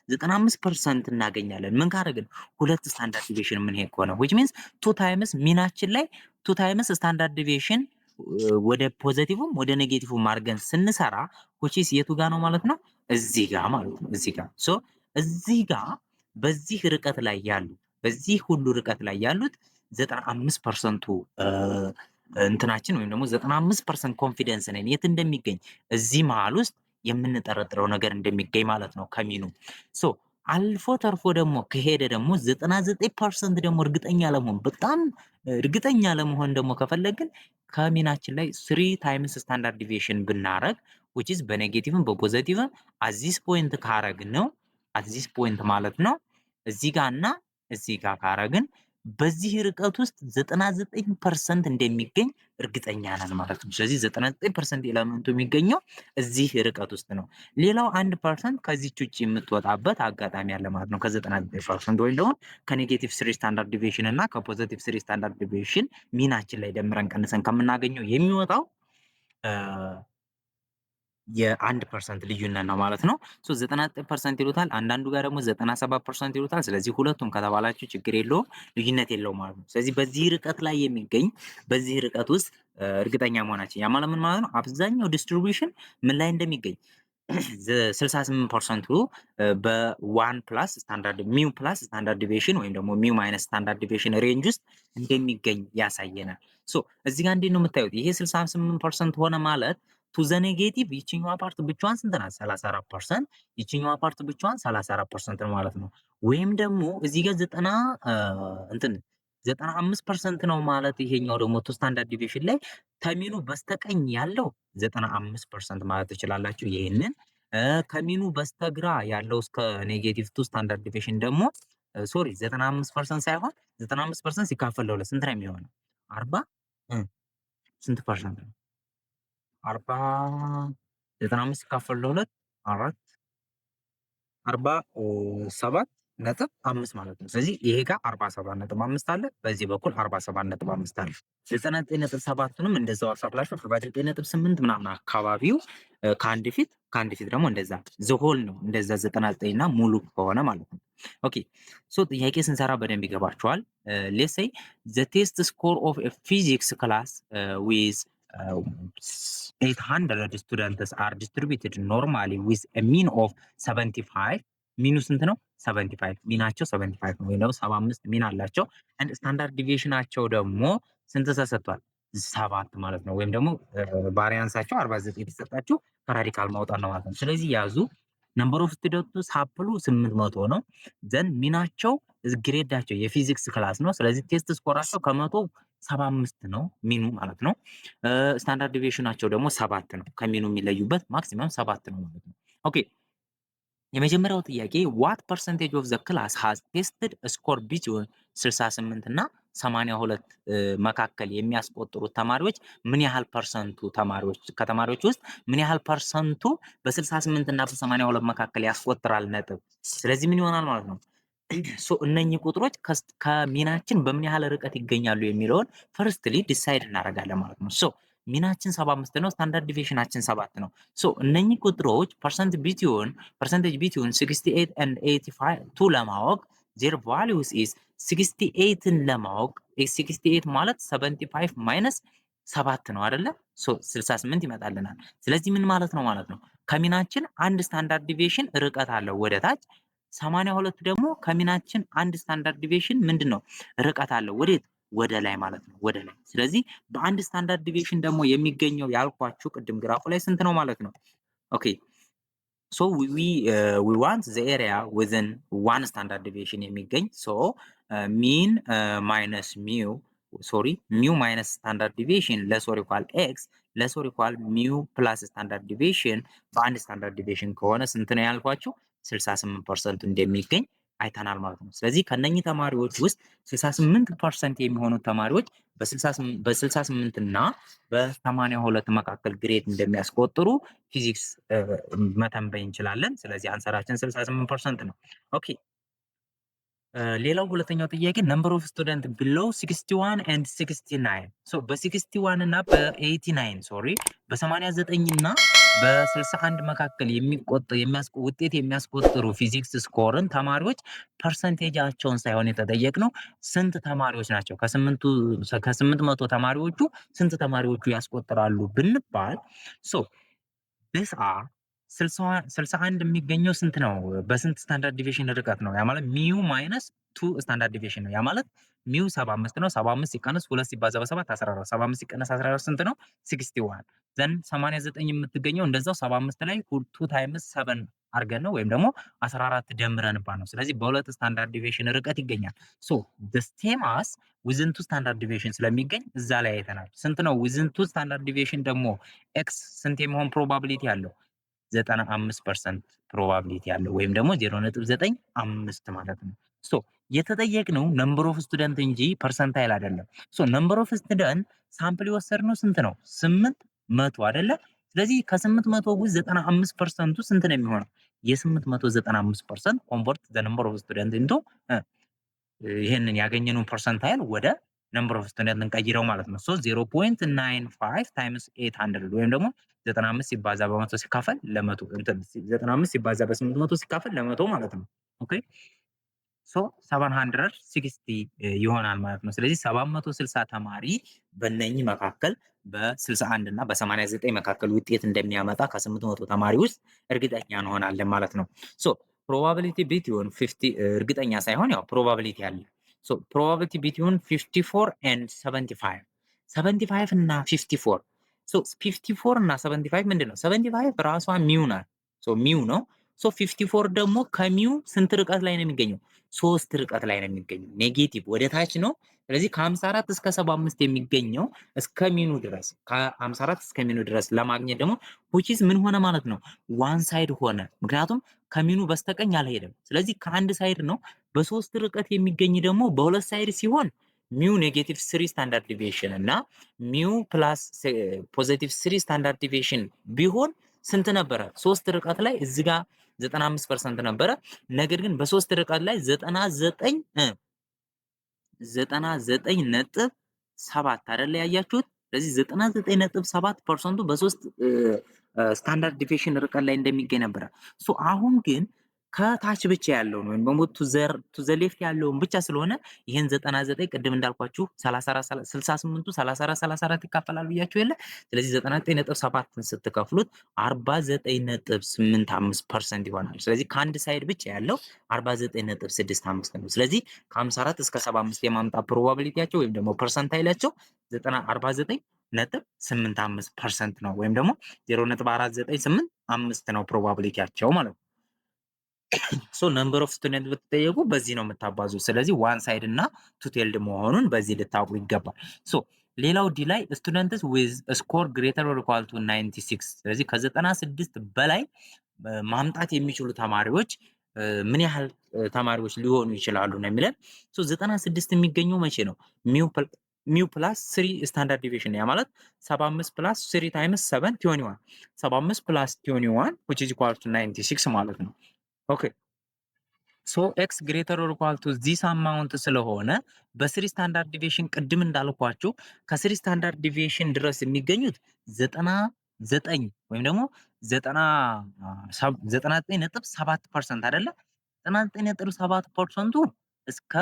95% እናገኛለን። ምን ካደረግን? ሁለት ስታንዳርድ ዲቪዬሽን የምንሄድ ከሆነ which means 2 ታይምስ ሚናችን ላይ 2 ታይምስ ስታንዳርድ ዲቪዬሽን ወደ ፖዚቲቭም ወደ ኔጌቲቭም አድርገን ስንሰራ which is የቱ ጋር ነው ማለት ነው? እዚህ ጋር ማለት ነው። እዚህ ጋር ሶ እዚህ ጋር በዚህ ርቀት ላይ ያሉት በዚህ ሁሉ ርቀት ላይ ያሉት 95%ቱ እንትናችን ወይም ደግሞ 95% ኮንፊደንስ ነን የት እንደሚገኝ እዚህ መሃል ውስጥ የምንጠረጥረው ነገር እንደሚገኝ ማለት ነው ከሚኑ። ሶ አልፎ ተርፎ ደግሞ ከሄደ ደግሞ 99% ደግሞ እርግጠኛ ለመሆን በጣም እርግጠኛ ለመሆን ደግሞ ከፈለግን ከሚናችን ላይ 3 ታይምስ ስታንዳርድ ዲቪዬሽን ብናረግ which is በኔጌቲቭም በፖዚቲቭም አዚስ ፖይንት ካረግን ነው አዚስ ፖይንት ማለት ነው እዚህ ጋር እና እዚህ ጋር ካረግን በዚህ ርቀት ውስጥ 99% እንደሚገኝ እርግጠኛ ነን ማለት ነው። ስለዚህ 99% ኤሌመንቱ የሚገኘው እዚህ ርቀት ውስጥ ነው። ሌላው 1% ከዚች ውጭ የምትወጣበት አጋጣሚ አለ ማለት ነው። ከ99% ወይም ደግሞ ከኔጌቲቭ 3 ስታንዳርድ ዲቪዬሽን እና ከፖዚቲቭ 3 ስታንዳርድ ዲቪዬሽን ሚናችን ላይ ደምረን ቀንሰን ከምናገኘው የሚወጣው የ1% ልዩነት ነው ማለት ነው። 99% ይሉታል። አንዳንዱ ጋር ደግሞ 97% ይሉታል። ስለዚህ ሁለቱም ከተባላችሁ ችግር የለውም፣ ልዩነት የለውም ማለት ነው። ስለዚህ በዚህ ርቀት ላይ የሚገኝ በዚህ ርቀት ውስጥ እርግጠኛ መሆናችን ያ ማለት ምን ማለት ነው? አብዛኛው ዲስትሪቢዩሽን ምን ላይ እንደሚገኝ 68%ቱ በ1 ፕላስ ስታንዳርድ ሚው ፕላስ ስታንዳርድ ዲቪዬሽን ወይም ደግሞ ሚው ማይነስ ስታንዳርድ ዲቪዬሽን ሬንጅ ውስጥ እንደሚገኝ ያሳየናል። ሶ እዚህ ጋር እንዴት ነው የምታዩት? ይሄ 68% ሆነ ማለት ቱ ዘ ኔጌቲቭ ይችኛዋ ፓርት ብቻዋን ስንት ናት? 34%። ይችኛዋ ፓርት ብቻዋን 34% ነው ማለት ነው። ወይም ደግሞ እዚህ ጋር 95% ነው ማለት ይሄኛው ደግሞ ቱ ስታንዳርድ ዲቪዬሽን ላይ ከሚኑ በስተቀኝ ያለው 95% ማለት ትችላላችሁ። ይሄንን ከሚኑ በስተግራ ያለው እስከ ኔጌቲቭ ቱ ስታንዳርድ ዲቪዬሽን ደግሞ ሶሪ 95% ሳይሆን 95% ሲካፈል ለሁለት ስንት ነው የሚሆነው? 40 ስንት ፐርሰንት ነው? 95 ሲካፈል ለሁለት 47.5 ማለት ነው። ስለዚህ ይሄ ጋር 47.5 አለ፣ በዚህ በኩል 47.5 አለ። 99.7ቱንም እንደዛው አካፍላችሁ 49.8 ምናምን አካባቢው ከአንድ ፊት ደግሞ እንደዛ ዘሆል ነው እንደዛ 99 እና ሙሉ ከሆነ ማለት ነው። ኦኬ ሶ ጥያቄ ስንሰራ በደንብ ይገባችኋል። ሌትስ ሴይ ዘ ቴስት ስኮር ኦፍ ኤ ፊዚክስ ክላስ ዊዝ 800 students are distributed normally with a mean of 75 ሚኑ ስንት ነው? 75 ሚናቸው 75 ነው ወይም ደግሞ 75 ሚን አላቸው። አንድ ስታንዳርድ ዲቪዬሽናቸው ደግሞ ስንት ተሰጥቷል? 7 ማለት ነው። ወይም ደግሞ ቫሪያንሳቸው 49 የተሰጣችሁ ከራዲካል ማውጣት ነው ማለት ነው። ስለዚህ ያዙ ነምበር ኦፍ ስቱደንቱ ሳምፕሉ 800 ነው። ዘን ሚናቸው ግሬዳቸው የፊዚክስ ክላስ ነው። ስለዚህ ቴስት ስኮራቸው ከመቶ 75 ነው ሚኑ ማለት ነው። ስታንዳርድ ዲቪዬሽናቸው ደግሞ 7 ነው። ከሚኑ የሚለዩበት ማክሲመም 7 ነው ማለት ነው። ኦኬ የመጀመሪያው ጥያቄ ዋት ፐርሰንቴጅ ኦፍ ዘ ክላስ ሃዝ ቴስትድ ስኮር ቢትዊን 68 እና 82 መካከል የሚያስቆጥሩት ተማሪዎች ምን ያህል ፐርሰንቱ ከተማሪዎች ውስጥ ምን ያህል ፐርሰንቱ በ68 እና በ82 መካከል ያስቆጥራል ነጥብ። ስለዚህ ምን ይሆናል ማለት ነው? እነኚህ ቁጥሮች ከሚናችን በምን ያህል ርቀት ይገኛሉ የሚለውን ፈርስትሊ ዲሳይድ እናደርጋለን ማለት ነው። ሚናችን 75 ነው። ስታንዳርድ ዲቪዬሽናችን 7 ነው። እነኚህ ቁጥሮች ፐርሰንቴጅ ቢትዊን 68 and 82 ለማወቅ ዜር ቫሉስ ኢዝ 68ን ለማወቅ 68 ማለት 75 ማይነስ 7 ነው አይደለ? 68 ይመጣልናል። ስለዚህ ምን ማለት ነው ማለት ነው? ከሚናችን አንድ ስታንዳርድ ዲቪዬሽን ርቀት አለው ወደ ታች 82 ደግሞ ከሚናችን አንድ ስታንዳርድ ዲቪዬሽን ምንድነው ርቀት አለው ወዴት ወደ ላይ ማለት ነው ወደ ላይ። ስለዚህ በአንድ ስታንዳርድ ዲቪዬሽን ደግሞ የሚገኘው ያልኳችሁ ቅድም ግራፉ ላይ ስንት ነው ማለት ነው? ኦኬ ሶ ዊ ዋንት ዘ ኤሪያ ዊዝን ዋን ስታንዳርድ ዲቪዬሽን የሚገኝ ሚን ማይነስ ሚው ሚው ማይነስ ስታንዳርድ ዲቪዬሽን ለስ ኦር ኢኳል ኤክስ ለስ ኦር ኢኳል ሚው ፕላስ ስታንዳርድ ዲቪዬሽን በአንድ ስታንዳርድ ዲቪዬሽን ከሆነ ስንት ነው ያልኳችሁ? 68% እንደሚገኝ አይተናል ማለት ነው። ስለዚህ ከነኚህ ተማሪዎች ውስጥ 68% የሚሆኑት ተማሪዎች በ68 እና በ82 መካከል ግሬድ እንደሚያስቆጥሩ ፊዚክስ መተንበይ እንችላለን። ስለዚህ አንሰራችን 68% ነው። ኦኬ ሌላው ሁለተኛው ጥያቄ ነምበር ኦፍ ስቱደንት ቢሎው 61 and 69 በ61 እና በ89 በ89 እና በ61 መካከል ውጤት የሚያስቆጥሩ ፊዚክስ ስኮርን ተማሪዎች ፐርሰንቴጃቸውን ሳይሆን የተጠየቅነው ስንት ተማሪዎች ናቸው ከ800 ተማሪዎቹ ስንት ተማሪዎቹ ያስቆጥራሉ ብንባል this are 61 የሚገኘው ስንት ነው? በስንት ስታንዳርድ ዲቪዬሽን ርቀት ነው? ያ ማለት ሚው ማይነስ 2 ስታንዳርድ ዲቪዬሽን ነው። ያ ማለት ሚው 75 ነው። 75 ሲቀነስ 2 ሲባዛ በ7 14 75 ሲቀነስ 14 ስንት ነው? 61 ዘን 89 የምትገኘው እንደዛው 75 ላይ 2 ታይምስ 7 አርገን ነው ወይም ደግሞ 14 ደምረንባት ነው። ስለዚህ በሁለት ስታንዳርድ ዲቪዬሽን ርቀት ይገኛል። the same as within 2 ስታንዳርድ ዲቪዬሽን ስለሚገኝ እዛ ላይ አይተናል። ስንት ነው within 2 ስታንዳርድ ዲቪዬሽን ደግሞ ኤክስ ስንት የመሆን ፕሮባቢሊቲ አለው? 95% ፕሮባቢሊቲ ያለው ወይም ደግሞ 0.95 ማለት ነው። የተጠየቅነው ነምበር ኦፍ ስቱደንት እንጂ ፐርሰንታይል አይደለም። ነምበር ኦፍ ስቱደንት ሳምፕል የወሰድነው ስንት ነው? 800 አይደለ? ስለዚህ ከ800 ውስጥ 95%ቱ ስንት ነው የሚሆነው? የ895% ኮንቨርት ዘ ነምበር ኦፍ ስቱደንት ኢንቱ ይሄንን ያገኘነውን ፐርሰንታይል ወደ ነምበር ኦፍ ስቱደንት እንቀይረው ማለት ነው። 0.95 ታይምስ 800 ወይም ደግሞ 95 ሲባዛ በመቶ ሲካፈል ለመቶ 95 ሲባዛ በ800 ሲካፈል ለመቶ ማለት ነው። ኦኬ 760 ይሆናል ማለት ነው። ስለዚህ 760 ተማሪ በእነኚህ መካከል በ61 እና በ89 መካከል ውጤት እንደሚያመጣ ከ800 ተማሪ ውስጥ እርግጠኛ እንሆናለን ማለት ነው። ፕሮባቢሊቲ ቢትዊን 50 እርግጠኛ ሳይሆን ያው ፕሮባቢሊቲ አለ። ፕሮባቢሊቲ ቢትዊን 54 and 75 እና 54 54 እና 75 ምንድን ነው? 75 ራሷ ሚው ናት። ሚው ነው። 54 ደግሞ ከሚው ስንት ርቀት ላይ ነው የሚገኘው? 3 ርቀት ላይ ነው የሚገኘው። ኔጌቲቭ ወደ ታች ነው። ስለዚህ ከ54 እስከ 75 የሚገኘው እስከ ሚኑ ድረስ ከ54 እስከ ሚኑ ድረስ ለማግኘት ደግሞ which is ምን ሆነ ማለት ነው? ዋን ሳይድ ሆነ። ምክንያቱም ከሚኑ በስተቀኝ አልሄደም። ስለዚህ ከአንድ ሳይድ ነው። በሶስት ርቀት የሚገኝ ደግሞ በሁለት ሳይድ ሲሆን ሚው ኔጌቲቭ 3 ስታንዳርድ ዲቪዬሽን እና ሚው ፕላስ ፖዚቲቭ 3 ስታንዳርድ ዲቪዬሽን ቢሆን ስንት ነበረ? ሶስት ርቀት ላይ እዚህ ጋር 95% ነበረ። ነገር ግን በሶስት ርቀት ላይ 99.7 አይደለ ያያችሁት? ስለዚህ 99.7% በሶስት ስታንዳርድ ዲቪዬሽን ርቀት ላይ እንደሚገኝ ነበረ። አሁን ግን ከታች ብቻ ያለውን ወይም ደግሞ ቱ ዘ ሌፍት ያለውን ብቻ ስለሆነ ይሄን 99 ቅድም እንዳልኳችሁ 68ቱ 34 34 ይካፈላል ብያችሁ የለ። ስለዚህ 99.7ን ስትከፍሉት 49.85% ይሆናል። ስለዚህ ከአንድ ሳይድ ብቻ ያለው 49.65 ነው። ስለዚህ ከ54 እስከ 75 የማምጣት ፕሮባቢሊቲያቸው ወይም ደግሞ ፐርሰንታይላቸው 49.85% ነው ወይም ደግሞ 0.4985 ነው ፕሮባቢሊቲያቸው ማለት ነው። ሶ ነምበር ኦፍ ስቱደንት ብትጠየቁ በዚህ ነው የምታባዙ። ስለዚህ ዋን ሳይድ እና ቱ ቴልድ መሆኑን በዚህ ልታውቁ ይገባል። ሶ ሌላው ዲ ላይ ስቱደንትስ ዊዝ ስኮር ግሬተር ኦር ኢኳል ቱ 96 ስለዚህ ከ96 በላይ ማምጣት የሚችሉ ተማሪዎች ምን ያህል ተማሪዎች ሊሆኑ ይችላሉ ነው የሚለን። ሶ 96 የሚገኘው መቼ ነው? ሚው ፕላስ 3 ስታንዳርድ ዲቪዬሽን ያ ማለት 75 ፕላስ 3 ታይምስ 7 21 75 ፕላስ 21 which is equal to 96 ማለት ነው። ኦኬ ሶ ኤክስ ግሬተር ኦር ኢኳል ቱ ዚስ አማውንት ስለሆነ በስሪ ስታንዳርድ ዲቪዬሽን ቅድም እንዳልኳችሁ ከስሪ ስታንዳርድ ዲቪዬሽን ድረስ የሚገኙት 99 ወይም ደግሞ 99.7% አይደለ? 99.7%ቱ እስከ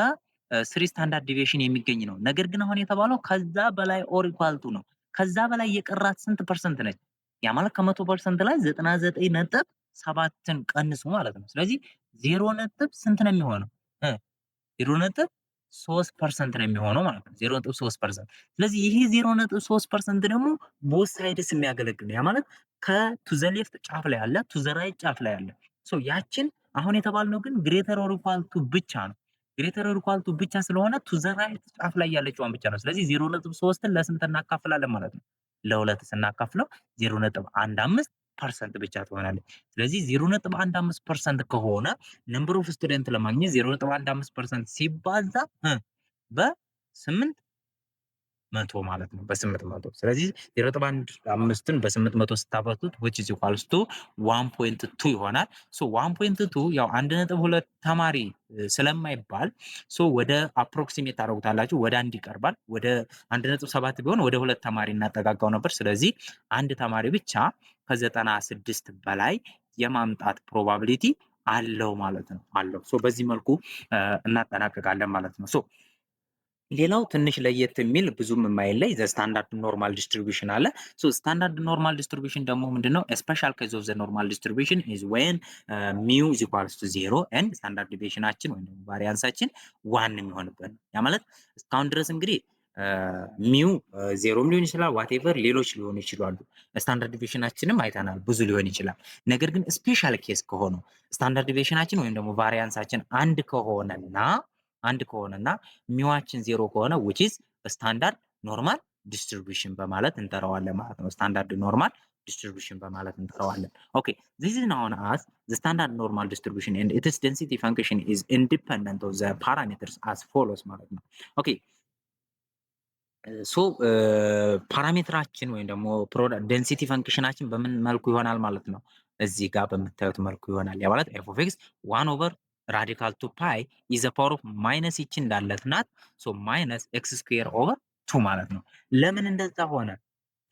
ስሪ ስታንዳርድ ዲቪዬሽን የሚገኝ ነው። ነገር ግን አሁን የተባለው ከዛ በላይ ኦር ኢኳል ቱ ነው። ከዛ በላይ የቀራት ስንት ፐርሰንት ነች? ያ ማለት ከ100% ላይ 99.7ን ቀንሱ ማለት ነው። ስለዚህ 0 ነጥብ ስንት ነው የሚሆነው? 0.3% ነው የሚሆነው ማለት ነው። 0.3%። ስለዚህ ይሄ 0.3% ደግሞ ቦት ሳይድስ የሚያገለግል ያ ማለት ከቱ ዘ ሌፍት ጫፍ ላይ አለ፣ ቱ ዘ ራይት ጫፍ ላይ አለ። ሶ ያችን አሁን የተባልነው ግን ግሬተር ኦር ኢኳል ቱ ብቻ ነው። ግሬተር ኦር ኢኳል ቱ ብቻ ስለሆነ ቱ ዘ ራይት ጫፍ ላይ ያለችዋን ብቻ ነው። ስለዚህ 0.3ን ለስንት እናካፍላለን ማለት ነው? ለሁለት ስናካፍለው 0.15% ብቻ ትሆናለች። ስለዚህ 0.15% ከሆነ ነምበር ኦፍ ስቱደንት ለማግኘት 0.15% ሲባዛ በ8 መቶ ማለት ነው። በ800 ስለዚህ 0.15ን በ800 ስታበቱት which is equals to 1.2 ይሆናል። ሶ 1.2 ያው 1.2 ተማሪ ስለማይባል ሶ ወደ አፕሮክሲሜት ታደርጉታላችሁ ወደ አንድ ይቀርባል። ወደ 1.7 ቢሆን ወደ 2 ተማሪ እናጠጋጋው ነበር። ስለዚህ አንድ ተማሪ ብቻ ከ96 በላይ የማምጣት ፕሮባቢሊቲ አለው ማለት ነው። አለው ሶ በዚህ መልኩ እናጠናቀቃለን ማለት ነው። ሶ ሌላው ትንሽ ለየት የሚል ብዙም የማይለይ ዘ ስታንዳርድ ኖርማል ዲስትሪቢዩሽን አለ። ሶ ስታንዳርድ ኖርማል ዲስትሪቢዩሽን ደግሞ ምንድነው? ስፔሻል ኬዝ ኦፍ ዘ ኖርማል ዲስትሪቢዩሽን ኢዝ ዌን ሚው ኢዝ ኢኳልስ ቱ 0 ኤንድ ስታንዳርድ ዲቪዬሽናችን ወይም ደግሞ ቫሪያንሳችን 1 የሚሆንበት ነው። ያ ማለት እስካሁን ድረስ እንግዲህ ሚው 0 ሊሆን ይችላል ዋቴቨር ሌሎች ሊሆኑ ይችላሉ። ስታንዳርድ ዲቪዬሽናችንም አይተናል ብዙ ሊሆን ይችላል። ነገር ግን ስፔሻል ኬዝ ከሆነው ስታንዳርድ ዲቪዬሽናችን ወይም ደግሞ ቫሪያንሳችን አንድ ከሆነና ሚዋችን 0 ከሆነ which is ስታንዳርድ ኖርማል ዲስትሪቢዩሽን በማለት እንጠራዋለን ማለት ነው። ስታንዳርድ ኖርማል ዲስትሪቢዩሽን በማለት እንጠራዋለን። ኦኬ this is known as the standard normal distribution and its density function is independent of the parameters as follows ማለት ነው። ኦኬ ሶ ፓራሜትራችን ወይም ደግሞ ዴንሲቲ ፈንክሽናችን በምን መልኩ ይሆናል ማለት ነው? እዚህ ጋር በምታዩት መልኩ ይሆናል። ያ ማለት f of x 1 over ራዲካል ቱ ፓይ ኢዝ ዘ ፓወር ኦፍ ማይነስ ይቺ እንዳለት ናት። ሶ ማይነስ ኤክስ ስኩዌር ኦቨር 2 ማለት ነው። ለምን እንደዛ ሆነ?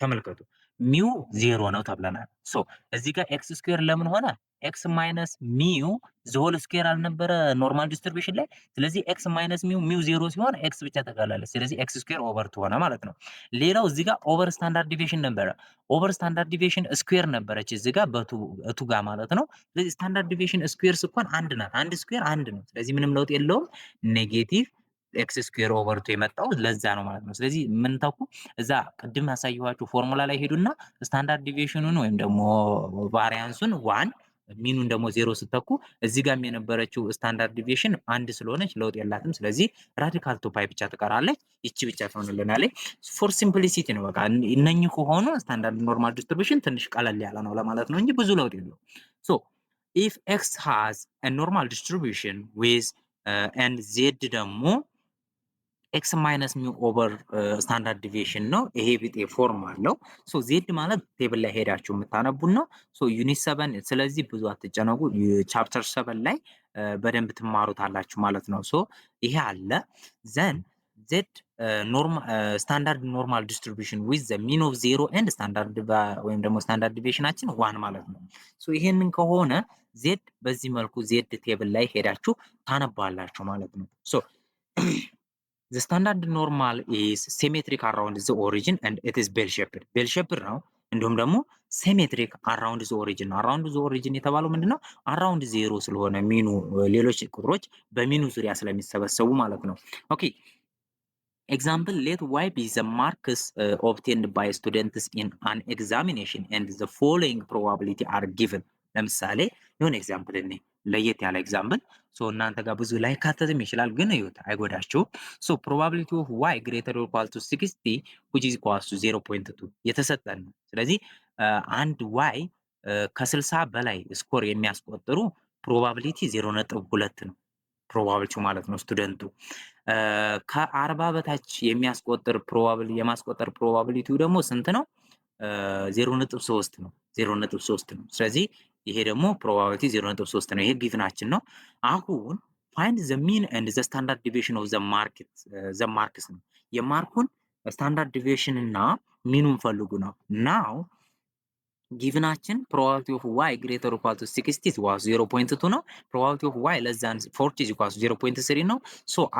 ተመልከቱ ሚው 0 ነው ተብለናል። ሶ እዚህ ጋር ኤክስ ስኩዌር ለምን ሆነ? ኤክስ ማይነስ ሚው ዘሆል ስኩዌር አልነበረ ኖርማል ዲስትሪቢዩሽን ላይ። ስለዚህ ኤክስ ማይነስ ሚው 0 ሲሆን ኤክስ ብቻ ተቀላለች። ስለዚህ ኤክስ ስኩዌር ኦቨር 2 ሆነ ማለት ነው። ሌላው እዚህ ጋር ኦቨር ስታንዳርድ ዲቪዬሽን ነበረ። ኦቨር ስታንዳርድ ዲቪዬሽን ስኩዌር ነበረች እዚህ ጋር በቱ ጋር ማለት ነው። ስለዚህ ስታንዳርድ ዲቪዬሽን ስኩዌር ስኳን አንድ ናት። አንድ ስኩዌር አንድ ነው። ስለዚህ ምንም ለውጥ የለውም። ኔጌቲቭ ኤክስ ስኩዌር ኦቨር 2 የመጣው ለዛ ነው ማለት ነው። ስለዚህ ምን ታውቁ እዛ ቅድም ያሳየኋችሁ ፎርሙላ ላይ ሄዱና ስታንዳርድ ዲቪዬሽኑን ወይም ደግሞ ቫሪያንሱን 1 ሚኑን ደግሞ 0 ስተኩ እዚህ ጋር የነበረችው ስታንዳርድ ዲቪዬሽን አንድ ስለሆነች ለውጥ የላትም። ስለዚህ ራዲካል ቱ ፓይ ብቻ ትቀራለች። ይቺ ብቻ ትሆንልናለች። ፎር ሲምፕሊሲቲ ነው በቃ እነኚህ ከሆኑ ስታንዳርድ ኖርማል ዲስትሪቢዩሽን ትንሽ ቀለል ያለ ነው ለማለት ነው እንጂ ብዙ ለውጥ የለውም። ሶ ኢፍ ኤክስ ሃዝ አ ኖርማል ዲስትሪቢዩሽን ዊዝ ኤንድ ዜድ ደግሞ ኤክስ ማይነስ ሚው ኦቨር ስታንዳርድ ዲቪዬሽን ነው። ይሄ ቢጤ ፎርም አለው። ሶ ዜድ ማለት ቴብል ላይ ሄዳችሁ የምታነቡን ነው። ሶ ዩኒት 7 ስለዚህ ብዙ አትጨነቁ። ቻፕተር 7 ላይ በደንብ ትማሩታላችሁ ማለት ነው። ሶ ይሄ አለ ዘን ዜድ ስታንዳርድ ኖርማል ዲስትሪቢዩሽን ዊዝ ዘ ሚን ኦፍ 0 ኤንድ ስታንዳርድ ወይም ደግሞ ስታንዳርድ ዲቪዬሽናችን 1 ማለት ነው። ሶ ይሄንን ከሆነ ዜድ በዚህ መልኩ ዜድ ቴብል ላይ ሄዳችሁ ታነባላችሁ ማለት ነው። ሶ the standard normal is symmetric around the origin and it is bell shaped ነው። እንዲሁም ደግሞ symmetric around the origin around the origin የተባለው ምንድነው? around 0 ስለሆነ ሚኑ ሌሎች ቁጥሮች በሚኑ ዙሪያ ስለሚሰበሰቡ ማለት ነው። ኦኬ example let y be the marks obtained by students in an examination and the following probability are given ለምሳሌ የሆነ ኤግዛምፕል እኔ ለየት ያለ ኤግዛምፕል እናንተ ጋር ብዙ ላይ ካተትም ይችላል፣ ግን እዩት አይጎዳችሁም። ፕሮባቢሊቲ ኦፍ ዋይ ግሬተር ኦር ኢኳል ቱ 60 which is equal to 0.2 የተሰጠን ነው። ስለዚህ አንድ ዋይ ከ60 በላይ ስኮር የሚያስቆጥሩ ፕሮባቢሊቲ 0.2 ነው ፕሮባቢሊቲ ማለት ነው ስቱደንቱ። ከ40 በታች የሚያስቆጥር የማስቆጠር ፕሮባቢሊቲው ደግሞ ስንት ነው? 0.3 ነው። 0.3 ነው። ስለዚህ ይሄ ደግሞ ፕሮባቢሊቲ 0.3 ነው። ይሄ ጊቭናችን ነው። አሁን ፋይንድ ዘ ሚን ኤንድ ዘ ስታንዳርድ ዲቪዬሽን ኦፍ ዘ ማርክስ ነው። የማርኩን ስታንዳርድ ዲቪዬሽን እና ሚኑን ፈልጉ ነው። ናው ጊቭናችን ፕሮባቢሊቲ ኦፍ ዋይ ግሬተር ኢኳል ቱ 60 ዋስ 0.2 ነው። ፕሮባቢሊቲ ኦፍ ዋይ ለስ ዛን 40 ኢኳል ቱ 0.3 ነው።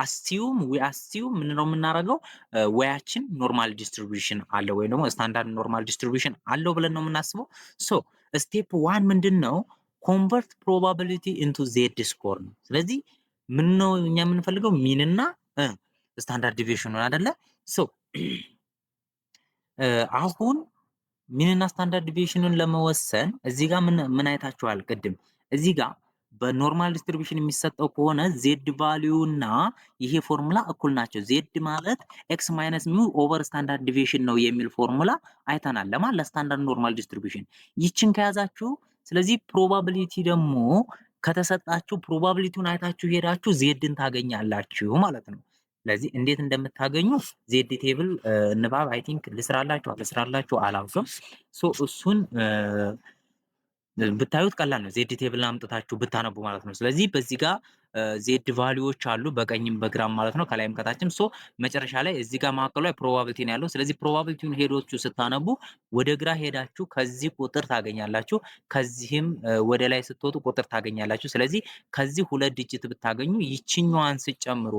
አስዩም ምን ነው የምናደርገው? ዋያችን ኖርማል ዲስትሪቢዩሽን አለ ወይ ደግሞ ስታንዳርድ ኖርማል ዲስትሪቢዩሽን አለው ብለን ነው የምናስበው። ስቴፕ 1 ምንድነው? ኮንቨርት ፕሮባቢሊቲ ኢንቱ ዜድ ስኮር ነው። ስለዚህ ምን ነው እኛ የምንፈልገው? ሚንና ስታንዳርድ ዲቪዬሽኑን አይደለ? አሁን ሚንና ስታንዳርድ ዲቪዬሽኑን ለመወሰን እዚህ ጋር ምን አይታችኋል? ቅድም እዚህ ጋር በኖርማል ዲስትሪቢዩሽን የሚሰጠው ከሆነ ዜድ ቫልዩ እና ይሄ ፎርሙላ እኩል ናቸው። ዜድ ማለት ኤክስ ማይነስ ሚው ኦቨር ስታንዳርድ ዲቪዬሽን ነው የሚል ፎርሙላ አይተናል። ለማን? ለስታንዳርድ ኖርማል ዲስትሪቢዩሽን። ይችን ከያዛችሁ ስለዚህ ፕሮባቢሊቲ ደግሞ ከተሰጣችሁ ፕሮባቢሊቲውን አይታችሁ ሄዳችሁ ዜድን ታገኛላችሁ ማለት ነው። ስለዚህ እንዴት እንደምታገኙ ዜድ ቴብል ንባብ አይ ቲንክ ልስራላችሁ አላውቅም። እሱን ብታዩት ቀላል ነው። ዜድ ቴብል አምጥታችሁ ብታነቡ ማለት ነው። ስለዚህ በዚህ ጋር ዜድ ቫልዩዎች አሉ በቀኝም በግራም ማለት ነው፣ ከላይም ከታችም። መጨረሻ ላይ እዚህ ጋር መካከሉ ላይ ፕሮባቢሊቲ ነው ያለው። ስለዚህ ፕሮባቢሊቲውን ሄዶቹ ስታነቡ ወደ ግራ ሄዳችሁ ከዚህ ቁጥር ታገኛላችሁ፣ ከዚህም ወደ ላይ ስትወጡ ቁጥር ታገኛላችሁ። ስለዚህ ከዚህ 2 ዲጂት ብታገኙ ይችኛዋን ስጨምሩ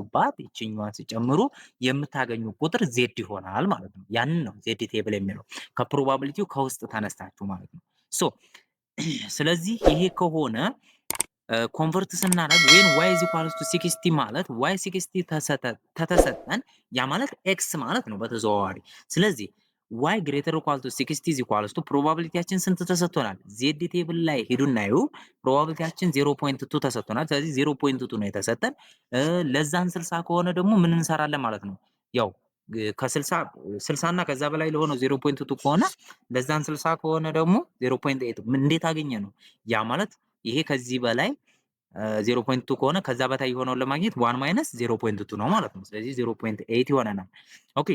የምታገኙ ቁጥር ዜድ ይሆናል ማለት ነው። ያንን ነው ዜድ ቴብል የሚለው ከፕሮባቢሊቲው ከውስጥ ተነስታችሁ ማለት ነው። ስለዚህ ይሄ ከሆነ ኮንቨርት ስናደርግ ወይም y is equal to 60 ማለት y 60 ተሰጠን፣ ያ ማለት x ማለት ነው በተዘዋዋሪ። ስለዚህ y greater equal to 60 is equal to ፕሮባቢሊቲያችን ስንት ተሰጥቶናል? ዜድ ቴብል ላይ ሄዱና ይዩ ፕሮባቢሊቲያችን 0.2 ተሰጥቶናል። ስለዚህ 0.2 ነው የተሰጠን። ለዛን 60 ከሆነ ደግሞ ምን እንሰራለን ማለት ነው? ያው ከ60 እና ከዛ በላይ ለሆነው 0.2 ከሆነ ለዛን 60 ከሆነ ደግሞ 0.8 እንዴት አገኘ ነው? ያ ማለት ይሄ ከዚህ በላይ 0.2 ከሆነ ከዛ በታይ የሆነውን ለማግኘት 1 ማይነስ 0.2 ነው ማለት ነው። ስለዚህ 0.8 ይሆነናል። ኦኬ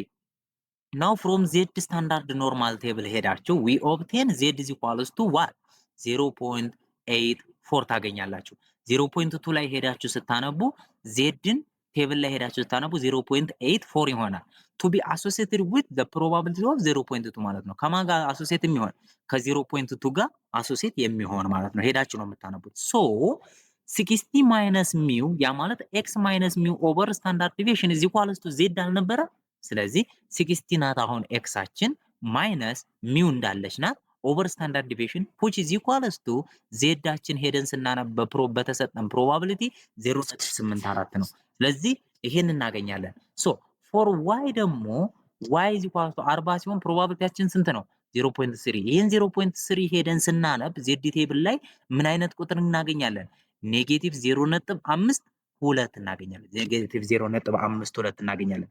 ናው ፍሮም ዜድ ስታንዳርድ ኖርማል ቴብል ሄዳችሁ ዊ ኦብቴን ዜድ ኢዝ ኢኳልስ ቱ ዋት 0.84 ታገኛላችሁ። 0.2 ላይ ሄዳችሁ ስታነቡ ዜድን ቴብል ላይ ሄዳችሁ ስታነቡ 0.84 ይሆናል። ቱ ቢ አሶሲኤትድ ዊዝ ዘ ፕሮባቢሊቲ ኦፍ 0.2 ማለት ነው። ከማን ጋር አሶሲኤት የሚሆን? ከ0.2 ጋር አሶሲኤት የሚሆን ማለት ነው። ሄዳችሁ ነው የምታነቡት። 60 ማይነስ ሚው ያ ማለት ኤክስ ማይነስ ሚው ኦቨር ስታንዳርድ ዲቪዬሽን ኢዝ ኢኳልስ ቱ ዜድ አልነበረ? ስለዚህ 60 ናት አሁን ኤክሳችን፣ ማይነስ ሚው እንዳለች ናት ኦቨር ስታንዳርድ ዲቪዬሽን which is equals to ዜዳችን ሄደን ስናነብ በተሰጠን ፕሮባቢሊቲ 0.84 ነው። ስለዚህ ይሄን እናገኛለን። ፎር ዋይ ደግሞ ዋይ is equals to 40 ሲሆን ፕሮባቢሊቲያችን ስንት ነው? 0.3። ይሄን 0.3 ሄደን ስናነብ ዜድ ቴብል ላይ ምን አይነት ቁጥር እናገኛለን? ኔጌቲቭ 0.52 እናገኛለን። ኔጌቲቭ 0.52 እናገኛለን።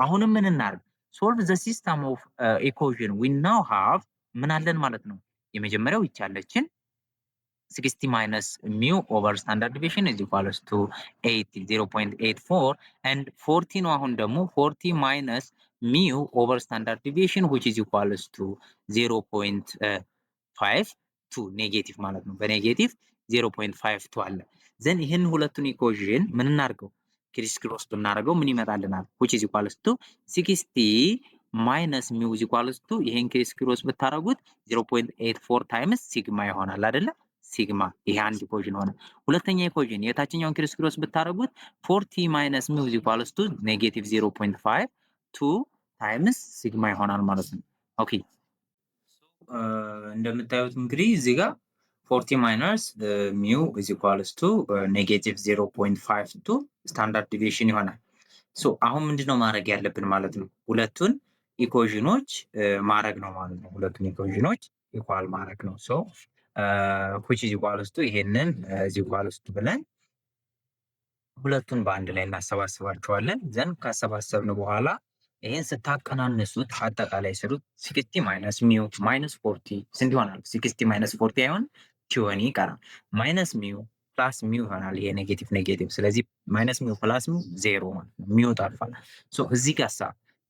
አሁንም ምን እናርግ? solve the system of equation we now have ምን አለን ማለት ነው። የመጀመሪያው ይቻለችን 60 minus mu over standard deviation is equals to 80 0.84 and 40 ነው። አሁን ደግሞ 40 minus mu over standard deviation which is equals to 0.52 ኔጌቲቭ ማለት ነው። በኔጌቲቭ 0.52 አለ። ዘን ይህን ሁለቱን ኢኩዌሽን ምን እናርገው? ክሪስ ክሮስ ብናደርገው ምን ይመጣልናል? which is equals to 60 ማይነስ ሚው ኢዝ ኢኳልስ ቱ ይሄን ክሪስ ክሮስ ብታረጉት 0.84 ታይምስ ሲግማ ይሆናል አይደለ? ሲግማ ይሄ አንድ ኢኩዌሽን ሆነ። ሁለተኛ ኢኩዌሽን የታችኛውን ክሪስ ክሮስ ብታረጉት 40 ማይነስ ሚው ኢዝ ኢኳልስ ቱ ኔጌቲቭ 0.52 ታይምስ ሲግማ ይሆናል ማለት ነው። ኦኬ እንደምታዩት እንግዲህ እዚህ ጋር 40 ማይነስ ሚው ኢዝ ኢኳልስ ቱ ኔጌቲቭ 0.52 ስታንዳርድ ዲቪዬሽን ይሆናል። አሁን ምንድነው ማድረግ ያለብን ማለት ነው? ሁለቱን ኢኩዌሽኖች ማድረግ ነው ማለት ነው። ሁለቱን ኢኩዌሽኖች ኢኳል ማድረግ ነው። which is equals to ይሄንን is equals to ብለን ሁለቱን በአንድ ላይ እናሰባስባቸዋለን። ዘን ካሰባሰብን በኋላ ይሄን ስታቀናንሱት አጠቃላይ ስሩት 60 ማይነስ ሚው ማይነስ 40 ስንት ይሆናል? 60 ማይነስ 40 አይሆን 20 ይቀራል። ማይነስ ሚው ፕላስ ሚው ይሆናል። ይሄ ኔጌቲቭ ኔጌቲቭ፣ ስለዚህ ማይነስ ሚው ፕላስ ሚው ዜሮ ማለት ነው። ሚው ጠፋል። ሶ እዚህ ጋር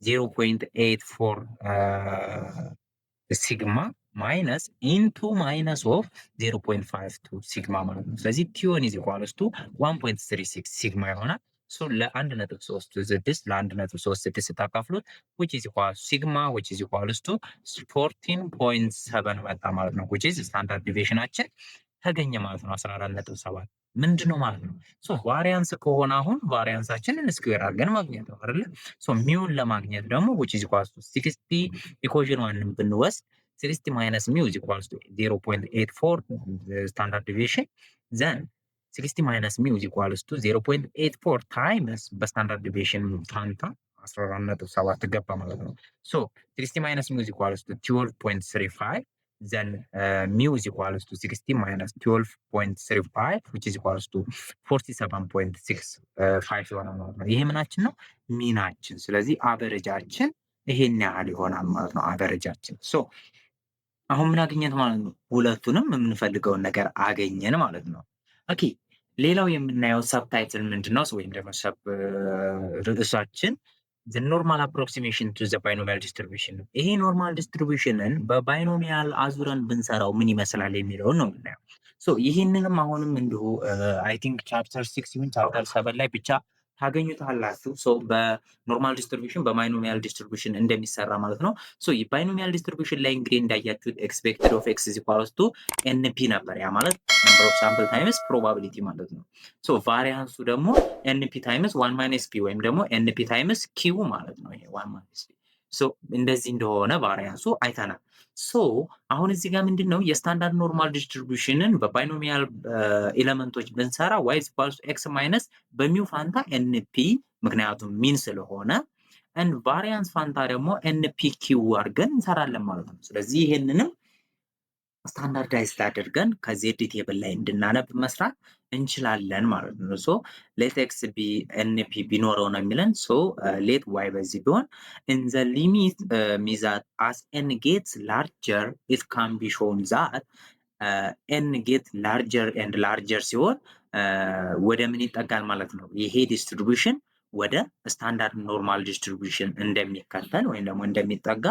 0.84 ሲግማ ማይነስ ኢንቱ ማይነስ ኦፍ 0.52 ሲግማ ማለት ነው። ስለዚህ ቲዮን ኢዝ ኢኳልስ ቱ 1.36 ሲግማ ይሆናል። ሶ ለ1.36 ለ1.36 ስታካፍሉት which is equals ሲግማ which is equals to 14.7 መጣ ማለት ነው። which is ስታንዳርድ ዲቪዬሽናችን ተገኘ ማለት ነው። 14.7 ምንድነው ማለት ነው? ሶ ቫሪያንስ ከሆነ አሁን ቫሪያንሳችንን ስኩዌር አድርገን ማግኘት ነው አይደል? ሶ ሚውን ለማግኘት ደግሞ which is equals to 60 ኢኩዌሽን ዋንን ብንወስድ 60 minus mu is equals to 0.84 standard deviation. Then 60 minus mu is equals to 0.84 times በስታንዳርድ ዲቪዬሽን ፋንታ 14.7 ገባ ማለት ነው። So 60 minus mu is equals to 12.35. Then mu is equals to 60 minus 12.35 which is equals to 47.65 ይሆናል ማለት ነው። ይሄ ምናችን ነው? ሚናችን። ስለዚህ አቨሬጃችን ይሄን ያህል ይሆናል ማለት ነው። አቨሬጃችን ሶ አሁን ምን አገኘን ማለት ነው? ሁለቱንም የምንፈልገውን ነገር አገኘን ማለት ነው። ኦኬ ሌላው የምናየው ሰብታይትል ምንድነው? ወይም ደግሞ ሰብ ርዕሳችን the normal approximation to the binomial distribution ነው። ይሄ ኖርማል ዲስትሪቢዩሽንን በባይኖሚያል አዙረን ብንሰራው ምን ይመስላል የሚለውን ነው የምናየው። ሶ ይህንንም አሁንም እንዲሁ አይ ቲንክ ቻፕተር 6 ይሁን ቻፕተር 7 ላይ ብቻ ታገኙታላችሁ። ሶ በኖርማል ዲስትሪቢዩሽን በባይኖሚያል ዲስትሪቢዩሽን እንደሚሰራ ማለት ነው። ሶ የባይኖሚያል ዲስትሪቢዩሽን ላይ እንግዲህ እንዳያችሁት ኤክስፔክትድ ኦፍ ኤክስ ኢዝ ኢኳልስ ቱ ኤንፒ ነበር። ያ ማለት ነምበር ኦፍ ሳምፕል ታይምስ ፕሮባቢሊቲ ማለት ነው። ሶ ቫሪያንሱ ደግሞ ኤንፒ ታይምስ 1 ማይነስ ፒ ወይም ደግሞ ኤንፒ ታይምስ ኪው ማለት ነው። ይሄ 1 ማይነስ ፒ ሶ እንደዚህ እንደሆነ ቫሪያንሱ አይተናል። ሶ አሁን እዚህ ጋር ምንድነው የስታንዳርድ ኖርማል ዲስትሪቢዩሽንን በባይኖሚያል ኤሌመንቶች ብንሰራ y is equals to x ማይነስ በሚው ፋንታ ኤንፒ ምክንያቱም ሚን ስለሆነ and ቫሪያንስ ፋንታ ደግሞ ኤንፒ ኪው አድርገን እንሰራለን ማለት ነው። ስለዚህ ይሄንንም ስታንዳርዳይዝድ አድርገን ከዜድ ቴብል ላይ እንድናነብ መስራት እንችላለን ማለት ነው። ሶ ሌት ኤክስ ቢ ኤንፒ ቢኖረው ነው የሚለን። ሶ ሌት ዋይ በዚህ ቢሆን in the limit ሚዛት as n gets larger it can be shown that n get larger and larger ሲሆን ወደ ምን ይጠጋል ማለት ነው? ይሄ ዲስትሪቢዩሽን ወደ ስታንዳርድ ኖርማል ዲስትሪቢዩሽን እንደሚከተል ወይም ደግሞ እንደሚጠጋ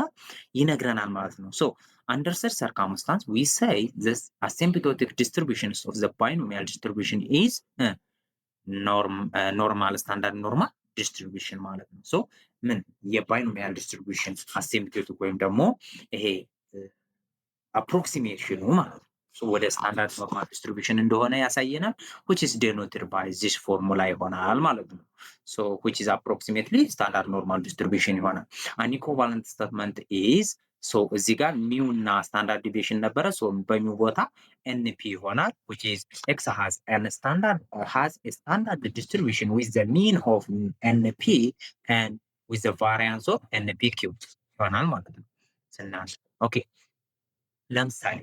ይነግረናል ማለት ነው። ሶ under such circumstance we say this asymptotic distributions of the binomial distribution is normal standard normal distribution ማለት ነው። ሶ ምን የባይኖሚያል ዲስትሪቢዩሽን አሲምፕቶቲክ ወይም ደግሞ ይሄ አፕሮክሲሜሽኑ ማለት ነው ወደ ስታንዳርድ ኖርማል ዲስትሪቢዩሽን እንደሆነ ያሳየናል። which is denoted by this formula ይሆናል ማለት ነው። so which is approximately standard normal distribution ይሆናል። an equivalent statement is so እዚህ ጋር ሚው እና ስታንዳርድ ዲቪዬሽን ነበረ። so በሚው ቦታ ኤንፒ ይሆናል which is x has a standard distribution with the mean of np and with the variance of npq ይሆናል ማለት ነው። ኦኬ ለምሳሌ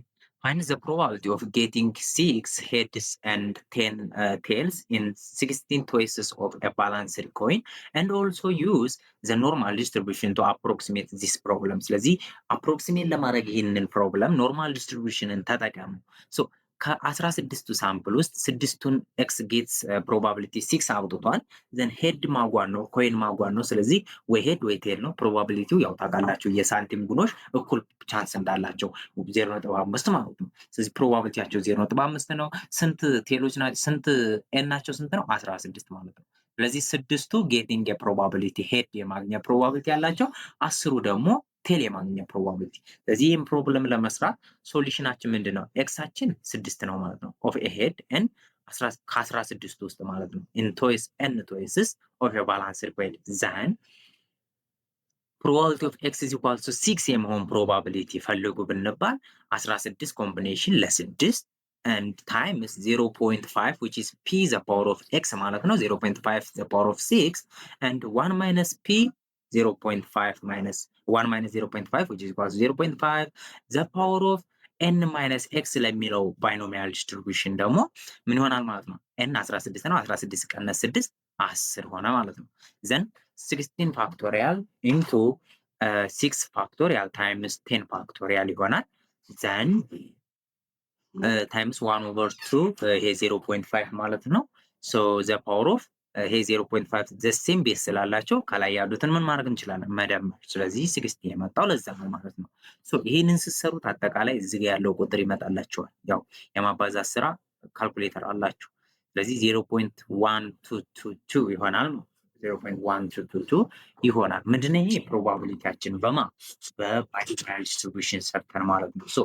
find the probability of getting 6 heads and 10 tails in 16 choices of a balanced coin and also use the normal distribution to approximate this problem. ስለዚህ approximate ለማድረግ ይህንን problem normal distributionን ተጠቀሙ። so ከ16ቱ ሳምፕል ውስጥ 6ቱን ኤክስ ጌትስ ፕሮባቢሊቲ 6 አውጥቷል። ዘን ሄድ ማጓን ነው ኮይን ማጓን ነው። ስለዚህ ወይ ሄድ ወይ ቴል ነው። ፕሮባቢሊቲው ያው ታውቃላችሁ የሳንቲም ጉኖች እኩል ቻንስ እንዳላቸው 0.5 ማለት ነው። ስለዚህ ፕሮባቢሊቲያቸው 0.5 ነው። ስንት ቴሎች ናቸው? ስንት ኤን ናቸው? ስንት ነው? 16 ማለት ነው። ስለዚህ 6ቱ ጌቲንግ የፕሮባቢሊቲ ሄድ የማግኘት ፕሮባቢሊቲ ያላቸው፣ 10ሩ ደግሞ ቴል የማግኘት ፕሮባቢሊቲ። ስለዚህ ይህም ፕሮብለም ለመስራት ሶሉሽናችን ምንድነው? ኤክሳችን 6 ነው ማለት ነው ኦፍ ኤ ሄድ ኤን ከ16 ውስጥ ማለት ነው ኢን ቶይስ ኤን ቶይስስ ኦፍ ኤ ባላንስድ ኮይን ዛን ፕሮባቢሊቲ ኦፍ ኤክስ ኢዝ ኢኳል ቱ 6 የመሆን ፕሮባቢሊቲ ፈልጉ ብንባል 16 ኮምቢኔሽን ለ6 and times 0.5 which is p the power of x ማለት ነው 0.5 the power of 6 and 1 minus p 0.5 minus 1 minus 0.5 which is equal to 0.5 the power of ኤን ማይነስ ኤክስ ለሚለው ባይኖሚያል ዲስትሪቢዩሽን ደግሞ ምን ይሆናል ማለት ነው? ኤን 16 ነው። 16 ቀነስ 6 10 ሆነ ማለት ነው። ዘን 16 ፋክቶሪያል ኢንቱ 6 ፋክቶሪያል ታይምስ 10 ፋክቶሪያል ይሆናል። ዘን ታይምስ 1 ኦቨር 2 ይሄ 0.5 ማለት ነው። ሶ ዘ ፓወር ኦፍ ይሄ 0.5 ዘ ሴም ቤዝ ስላላቸው ከላይ ያሉትን ምን ማድረግ እንችላለን? መደመር። ስለዚህ 60 የመጣው ለዛ ነው ማለት ነው። ሶ ይሄንን ስትሰሩት አጠቃላይ እዚህ ጋር ያለው ቁጥር ይመጣላችኋል። ያው የማባዛት ስራ ካልኩሌተር አላችሁ። ስለዚህ 0.1222 ይሆናል። 0.1222 ይሆናል። ምንድነው ይሄ? ፕሮባቢሊቲያችን በባይኖሚያል ዲስትሪቢዩሽን ሰርተን ማለት ነው። ሶ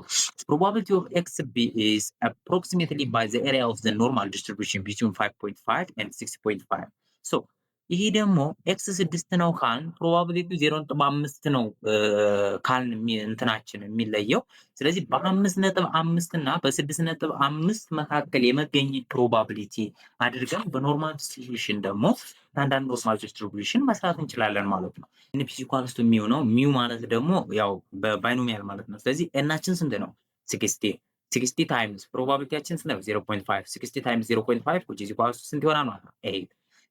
probability of xb is approximately by the area of the normal distribution between 5.5 and 6.5. so ይሄ ደግሞ ኤክስ 6 ነው ካልን ፕሮባቢሊቲ 0.5 ነው ካልን እንትናችን የሚለየው። ስለዚህ በ5.5 እና በ6.5 መካከል የመገኘት ፕሮባቢሊቲ አድርገን በኖርማል ዲስትሪቢዩሽን ደግሞ ስታንዳርድ ኖርማል ዲስትሪቢዩሽን መስራት እንችላለን ማለት ነው። ኤን ፕ ኢኳልስ ቱ ሚው ነው። ሚው ማለት ደግሞ ያው በባይኖሚያል ማለት ነው። ስለዚህ ኤናችን ስንት ነው? 60 60 ታይምስ ፕሮባቢሊቲያችን ስንት ነው? 0.5 60 ታይምስ 0.5 which is equals to ስንት ይሆናል ማለት ነው? 8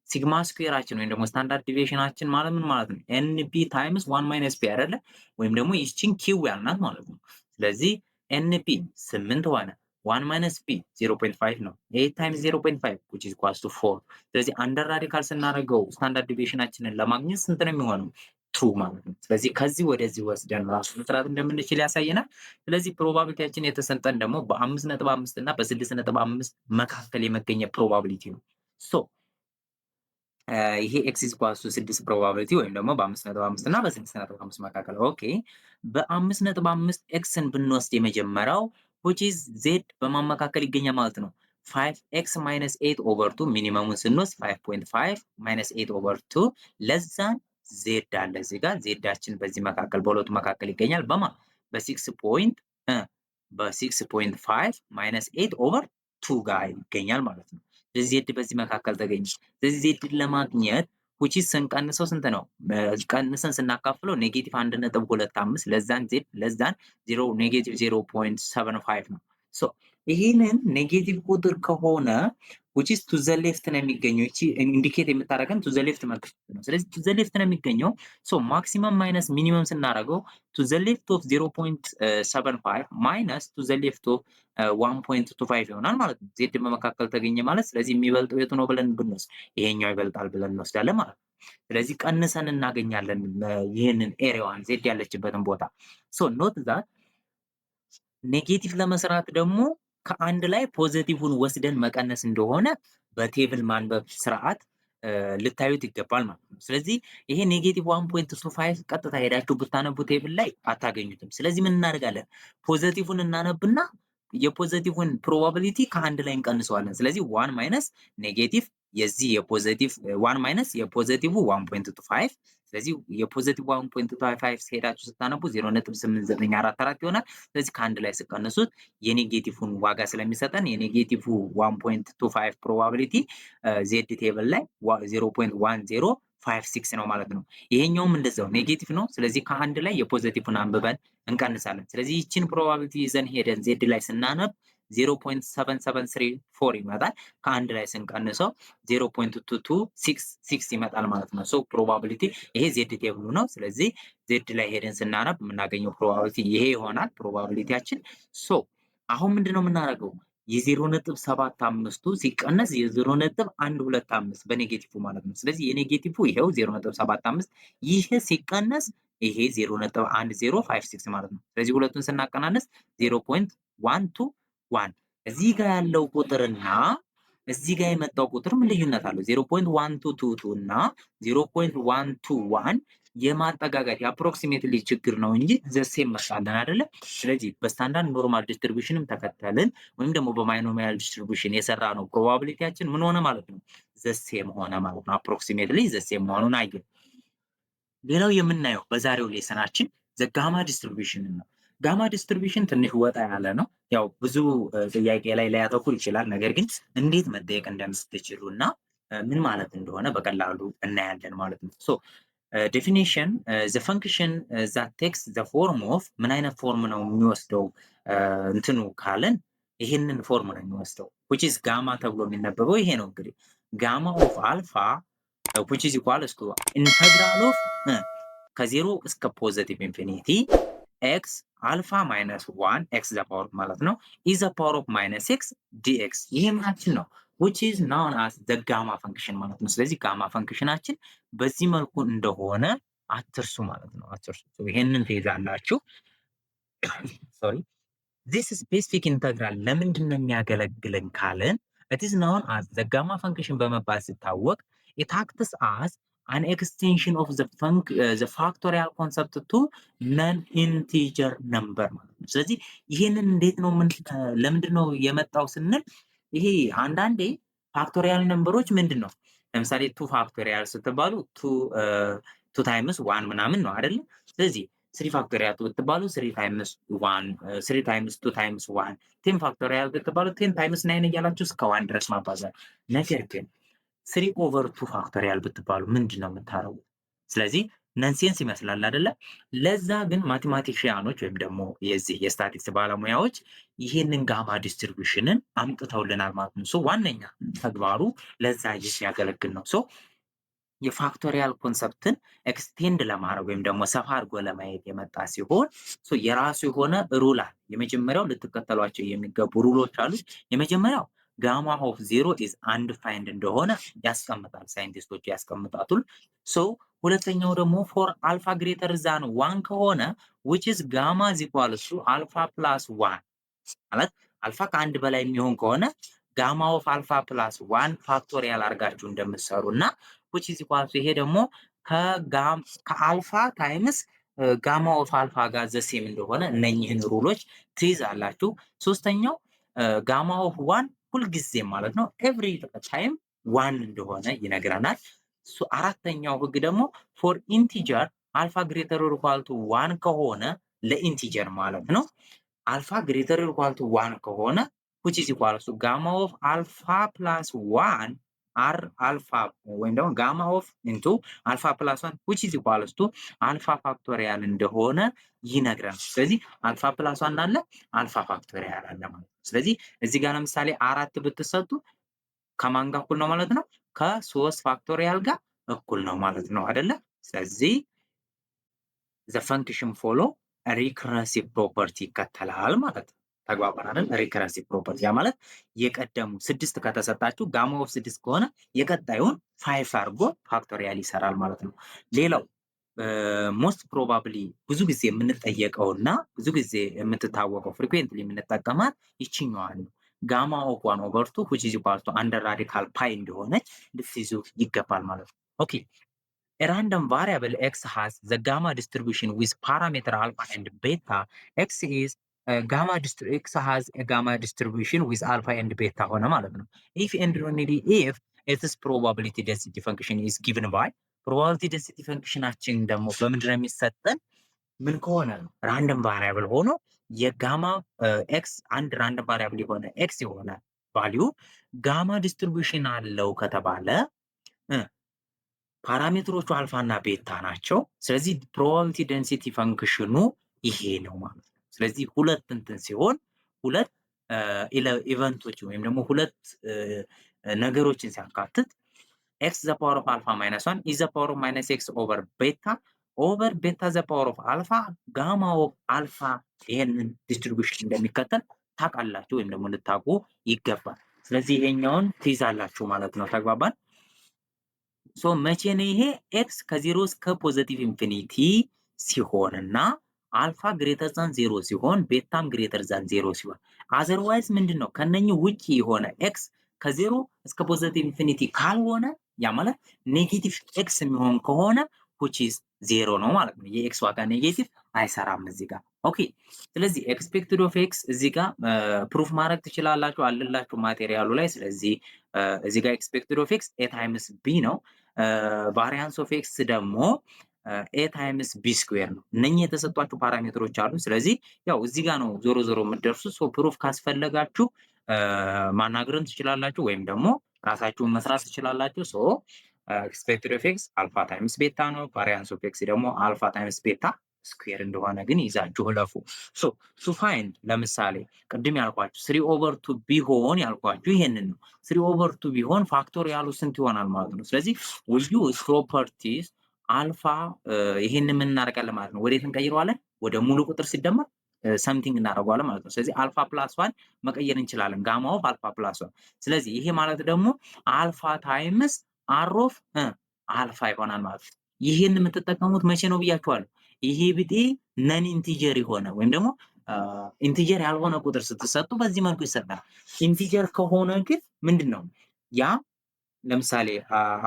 ሲግማ ስኩዌራችን ወይም ደግሞ ስታንዳርድ ዲቪዬሽናችን ማለት ምን ማለት ነው? ኤንፒ ታይምስ 1 ማይነስ ፒ አይደለ? ወይም ደግሞ ይህችን ኪው ያልናት ማለት ነው። ስለዚህ ኤንፒ 8 ሆነ 1 ማይነስ ፒ 0.5 ነው። 8 ታይምስ 0.5 which is equals to 4። ስለዚህ አንደር ራዲካል ስናደርገው ስታንዳርድ ዲቪዬሽናችንን ለማግኘት ስንት ነው የሚሆነው? ትሩ ማለት ነው። ስለዚህ ከዚህ ወደዚህ ወስደን ራሱ መስራት እንደምንችል ያሳየናል። ስለዚህ ፕሮባቢሊቲያችን የተሰጠን ደግሞ በ5.5 እና በ6.5 መካከል የመገኘት ፕሮባቢሊቲ ነው። ሶ ይሄ ኤክስ ኢኳልስ ቱ 6 ፕሮባቢሊቲ ወይም ደግሞ በ5.5 እና በ6.5 መካከል። ኦኬ በ5.5 ኤክስን ብንወስድ የመጀመሪያው which is z በማመካከል ይገኛል ማለት ነው። 5x minus 8 over 2 ሚኒመሙን ስንወስድ 5.5 minus 8 over 2 ለዛን ዜድ አለ እዚህ ጋር ዜዳችን በዚህ መካከል በሁለቱ መካከል ይገኛል። በ6.5 minus 8 over 2 ጋር ይገኛል ማለት ነው። ስለዚህ ዜድ በዚህ መካከል ተገኘ። ስለዚህ ዜድን ለማግኘት which is ስንቀንሰው ስንት ነው? ቀንሰን ስናካፍለው ኔጌቲቭ 1.25 ለዛን ዜድ ለዛን 0 ኔጌቲቭ 0.75 ነው። ሶ ይሄንን ኔጌቲቭ ቁጥር ከሆነ which is to the left ነው የሚገኘው። እቺ ኢንዲኬት የምታደርገን to the left መልክ ነው። ስለዚህ to the left ነው የሚገኘው። ሶ ማክሲመም ማይነስ ሚኒመም ስናደርገው to the left of 0.75 ማይነስ to the left of 1.25 ይሆናል ማለት ነው። ዜድ በመካከል ተገኘ ማለት ስለዚህ የሚበልጠው የቱ ነው ብለን ብንወስድ ይሄኛው ይበልጣል ብለን እንወስዳለን ማለት ነው። ስለዚህ ቀንሰን እናገኛለን ይሄንን ኤሪያዋን ዜድ ያለችበትን ቦታ። ሶ ኖት ዛት ኔጌቲቭ ለመስራት ደግሞ ከአንድ ላይ ፖዚቲቭን ወስደን መቀነስ እንደሆነ በቴብል ማንበብ ስርዓት ልታዩት ይገባል ማለት ነው። ስለዚህ ይሄ ኔጌቲቭ 1.25 ቀጥታ ሄዳችሁ ብታነቡ ቴብል ላይ አታገኙትም። ስለዚህ ምን እናደርጋለን? ፖዚቲቭን እናነብና የፖዚቲቭን ፕሮባቢሊቲ ከአንድ ላይ እንቀንሰዋለን። ስለዚህ 1 ማይነስ ኔጌቲቭ የዚህ የፖዚቲቭ 1 ማይነስ የፖዚቲቭ 1.25 ስለዚህ የፖዚቲቭ 1.25 ሄዳችሁ ስታነቡ 0.8944 ይሆናል። ስለዚህ ከአንድ ላይ ስቀንሱት የኔጌቲቭን ዋጋ ስለሚሰጠን የኔጌቲቭ 1.25 ፕሮባቢሊቲ ዜድ ቴብል ላይ 0.1056 ነው ማለት ነው። ይሄኛውም እንደዛው ኔጌቲቭ ነው። ስለዚህ ከአንድ ላይ የፖዚቲቭን አንብበን እንቀንሳለን። ስለዚህ ይችን ፕሮባቢሊቲ ይዘን ሄደን ዜድ ላይ ስናነብ 0.7734 ይመጣል። ከአንድ ላይ ስንቀንሰው 0.2266 ይመጣል ማለት ነው። ሶ ፕሮባቢሊቲ ይሄ ዜድ ቴብሉ ነው። ስለዚህ ዜድ ላይ ሄደን ስናነብ የምናገኘው ፕሮባቢሊቲ ይሄ ይሆናል ፕሮባቢሊቲያችን። ሶ አሁን ምንድነው የምናደርገው? የ0.75 ሲቀነስ የ0.125 በኔጌቲቭ ማለት ነው። ስለዚህ የኔጌቲቭ ይሄው 0.75 ይሄ ሲቀነስ ይሄ 0.1056 ማለት ነው። ስለዚህ ሁለቱን ስናቀናነስ 0.121 እዚህ ጋር ያለው ቁጥርና እዚህ ጋር የመጣው ቁጥር ምን ልዩነት አለው? 0.1222 እና 0.121 የማጠጋጋት የአፕሮክሲሜትሊ ችግር ነው እንጂ ዘሴም መጣለን አይደለ? ስለዚህ በስታንዳርድ ኖርማል ዲስትሪቢዩሽንም ተከተልን ወይም ደግሞ በባይኖሚያል ዲስትሪቢዩሽን የሰራ ነው ፕሮባቢሊቲያችን ምን ሆነ ማለት ነው? ዘሴም ሆነ ማለት ነው። አፕሮክሲሜትሊ ዘሴም መሆኑን አየን። ሌላው የምናየው በዛሬው ሌሰናችን ዘጋማ ዲስትሪቢዩሽን ነው። ጋማ ዲስትሪቢዩሽን ትንሽ ወጣ ያለ ነው። ያው ብዙ ጥያቄ ላይ ሊያተኩር ይችላል። ነገር ግን እንዴት መጠየቅ እንደምትችሉ እና ምን ማለት እንደሆነ በቀላሉ እናያለን ማለት ነው። ሶ ዴፊኒሽን ዘ ፈንክሽን ዛት ቴክስ ዘ ፎርም ኦፍ ምን አይነት ፎርም ነው የሚወስደው እንትኑ ካለን ይሄንን ፎርም ነው የሚወስደው which is ጋማ ተብሎ የሚነበበው ይሄ ነው እንግዲህ ጋማ ኦፍ አልፋ which is equals to ኢንተግራል ኦፍ ከዜሮ እስከ ፖዘቲቭ ኢንፊኒቲ ኤክስ አልፋ ማይነስ ዋን ኤክስ ዘ ፓወር ማለት ነው ኢዝ ዘ ፓወር ኦፍ ማይነስ ኤክስ ዲኤክስ ይሄ ምናችን ነው which is known as the ጋማ ፈንክሽን ማለት ነው። ስለዚህ ጋማ ፈንክሽናችን በዚህ መልኩ እንደሆነ አትርሱ ማለት ነው። አትርሱ። ይሄንን ትይዛላችሁ። ሶሪ this specific integral ለምንድን ነው የሚያገለግለን ካልን it is known as the gamma function በመባል ሲታወቅ it acts as an extension of the factorial concept to non-integer number ማለት ነው። ስለዚህ ይሄንን እንዴት ነው ለምንድን ነው የመጣው ስንል ይሄ አንዳንዴ ፋክቶሪያል ነምበሮች ምንድን ነው ለምሳሌ 2 ፋክቶሪያል ስትባሉ 2 ታይምስ 1 ምናምን ነው አይደል? ስለዚህ 3 ፋክቶሪያል ብትባሉ 3 ታይምስ 1 3 ታይምስ 2 ታይምስ 1 10 ፋክቶሪያል ብትባሉ 10 ታይምስ 9 እያላችሁ እስከ 1 ድረስ ማባዛት። ነገር ግን 3 ኦቨር 2 ፋክቶሪያል ብትባሉ ምንድን ነው የምታረጉት? ስለዚህ ነንሴንስ ይመስላል አይደለ? ለዛ ግን ማቴማቲክሻኖች ወይም ደግሞ የዚህ የስታቲክስ ባለሙያዎች ይሄንን ጋማ ዲስትሪቢዩሽንን አምጥተውልናል ማለት ነው። ሶ ዋነኛ ተግባሩ ለዛ የሚያገለግል ነው። ሶ የፋክቶሪያል ኮንሰፕትን ኤክስቴንድ ለማድረግ ወይም ደግሞ ሰፋ አድርጎ ለማየት የመጣ ሲሆን የራሱ የሆነ ሩል አለ። የመጀመሪያው ልትከተሏቸው የሚገቡ ሩሎች አሉ። የመጀመሪያው ጋማ ኦፍ ዜሮ ኢዝ አንዲፋይንድ እንደሆነ ያስቀምጣል፣ ሳይንቲስቶች ያስቀምጣቱል። ሶ ሁለተኛው ደግሞ ፎር አልፋ ግሬተር ዛን ዋን ከሆነ which is ጋማ is equals to አልፋ ፕላስ ዋን ማለት አልፋ ከአንድ በላይ የሚሆን ከሆነ ጋማ ኦፍ አልፋ ፕላስ ዋን ፋክቶሪያል አድርጋችሁ እንደምትሰሩ እና which is equals to ይሄ ደግሞ ከአልፋ ታይምስ ጋማ ኦፍ አልፋ ጋር ዘሴም እንደሆነ እነኚህን ሩሎች ትይዛላችሁ። ሶስተኛው ጋማ ኦፍ ዋን ሁልጊዜም ማለት ነው ኤቭሪ ታይም ዋን እንደሆነ ይነግረናል። አራተኛው ህግ ደግሞ ፎር ኢንቲጀር አልፋ ግሬተር ኦር ኢኳል ቱ ዋን ከሆነ ለኢንቲጀር ማለት ነው አልፋ ግሬተር ኦር ኢኳል ቱ ዋን ከሆነ which is equal to ጋማ ኦፍ አልፋ ፕላስ ዋን አር አልፋ ወይም ደግሞ ጋማ ኦፍ ኢንቱ አልፋ ፕላስ ዋን which is equal to አልፋ ፋክቶሪያል እንደሆነ ይነግረናል። ስለዚህ አልፋ ፕላስ ዋን አለ አልፋ ፋክቶሪያል አለ ማለት ነው። ስለዚህ እዚህ ጋር ለምሳሌ አራት ብትሰጡ ከማን ጋር እኩል ነው ማለት ነው? ከ3 ፋክቶሪያል ጋር እኩል ነው ማለት ነው አይደለ? ስለዚህ the function follow recursive property ይከተላል ማለት ነው። ተግባባን አይደል? recursive property ያ ማለት የቀደሙ 6 ከተሰጣችሁ ጋማ ኦፍ 6 ከሆነ የቀጣዩን 5 አድርጎ ፋክቶሪያል ይሰራል ማለት ነው። ሌላው ሞስት ፕሮባብሊ ብዙ ጊዜ የምንጠየቀውና ብዙ ጊዜ የምትታወቀው ፍሪኩዌንትሊ የምንጠቀማት ይችኛዋን ነው። ጋማ ኦፍ 1 ኦቨር 2 which is equal to አንደር ራዲካል ፓይ እንደሆነች ልትይዙ ይገባል ማለት ነው። ኦኬ a random variable x has the gamma distribution with parameter alpha and beta x is x has a gamma distribution with alpha and beta ሆነ ማለት ነው። if and only if its probability density function is given by probability density functionአችን ደግሞ በምንድን ነው የሚሰጠን? ምን ከሆነ ነው ራንደም ቫሪያብል ሆኖ የጋማ ኤክስ አንድ ራንደም ቫሪያብል የሆነ ኤክስ የሆነ ቫልዩ ጋማ ዲስትሪቢዩሽን አለው ከተባለ ፓራሜትሮቹ አልፋ እና ቤታ ናቸው። ስለዚህ ፕሮባቢሊቲ ዴንሲቲ ፈንክሽኑ ይሄ ነው ማለት ነው። ስለዚህ ሁለት እንትን ሲሆን ሁለት ኢቨንቶች ወይም ደግሞ ሁለት ነገሮችን ሲያካትት ኤክስ ዘ ፓወር ኦፍ አልፋ ማይነስ 1 ኢዝ ዘ ፓወር ኦፍ ማይነስ ኤክስ ኦቨር ቤታ ዘ ፓወር ኦፍ አልፋ ጋማ ኦፍ አልፋ ይሄንን ዲስትሪቢዩሽን እንደሚከተል ታውቃላችሁ ወይም ደግሞ ልታውቁ ይገባል። ስለዚህ ይሄኛውን ትይዛላችሁ ማለት ነው። ተግባባን? ሶ መቼ ነው ይሄ ኤክስ ከ0 እስከ ፖዚቲቭ ኢንፊኒቲ ሲሆንና አልፋ ግሬተር ዛን 0 ሲሆን ቤታም ግሬተር ዛን 0 ሲሆን አዘርዋይዝ ምንድነው ከነኚህ ውጪ የሆነ ኤክስ ከ0 እስከ ፖዚቲቭ ኢንፊኒቲ ካልሆነ ያ ማለት ኔጌቲቭ ኤክስ የሚሆን ከሆነ which is 0 ነው ማለት ነው። የኤክስ ዋጋ ኔጌቲቭ አይሰራም እዚህ ጋር። ኦኬ ስለዚህ ኤክስፔክትድ ኦፍ ኤክስ እዚህ ጋር ፕሩፍ ማድረግ ትችላላችሁ አለላችሁ ማቴሪያሉ ላይ። ስለዚህ እዚህ ጋር ኤክስፔክትድ ኦፍ ኤክስ ኤ ታይምስ ቢ ነው። ቫሪያንስ ኦፍ ኤክስ ደግሞ ኤ ታይምስ ቢ ስኩዌር ነው። እነኚህ የተሰጧችሁ ፓራሜትሮች አሉ። ስለዚህ ያው እዚህ ጋር ነው ዞሮ ዞሮ የምትደርሱት። ሶ ፕሩፍ ካስፈለጋችሁ ማናገርን ትችላላችሁ ወይም ደግሞ ራሳችሁን መስራት ትችላላችሁ። ሶ ኤክስፔክትድ ኦፍ ኤክስ አልፋ ታይምስ ቤታ ነው። ቫሪያንስ ኦፍ ኤክስ ደግሞ አልፋ ታይምስ ቤታ ስኩዌር እንደሆነ ግን ይዛችሁ ለፉ። ሶ ቱ ፋይንድ ለምሳሌ ቅድም ያልኳችሁ 3/2 ቢሆን ያልኳችሁ ይሄንን ነው። 3/2 ቢሆን ፋክቶሪያሉ ስንት ይሆናል ማለት ነው። ስለዚህ ዊዝ ዩዝ ፕሮፐርቲስ አልፋ ይሄን ምን እናደርጋለን ማለት ነው። ወዴት እንቀይረዋለን? ወደ ሙሉ ቁጥር ሲደመር ሰምቲንግ እናደርገዋለን ማለት ነው። ስለዚህ አልፋ ፕላስ ዋን መቀየር እንችላለን። ጋማ ኦፍ አልፋ ፕላስ ዋን። ስለዚህ ይሄ ማለት ደግሞ አልፋ ታይምስ አር ኦፍ አልፋ ይሆናል ማለት ነው። ይሄን የምትጠቀሙት መቼ ነው ብያችኋለሁ። ይሄ ብጤ ነን ኢንቲጀር የሆነ ወይም ደግሞ ኢንቲጀር ያልሆነ ቁጥር ስትሰጡ በዚህ መልኩ ይሰጣል። ኢንቲጀር ከሆነ ግን ምንድን ነው ያ ለምሳሌ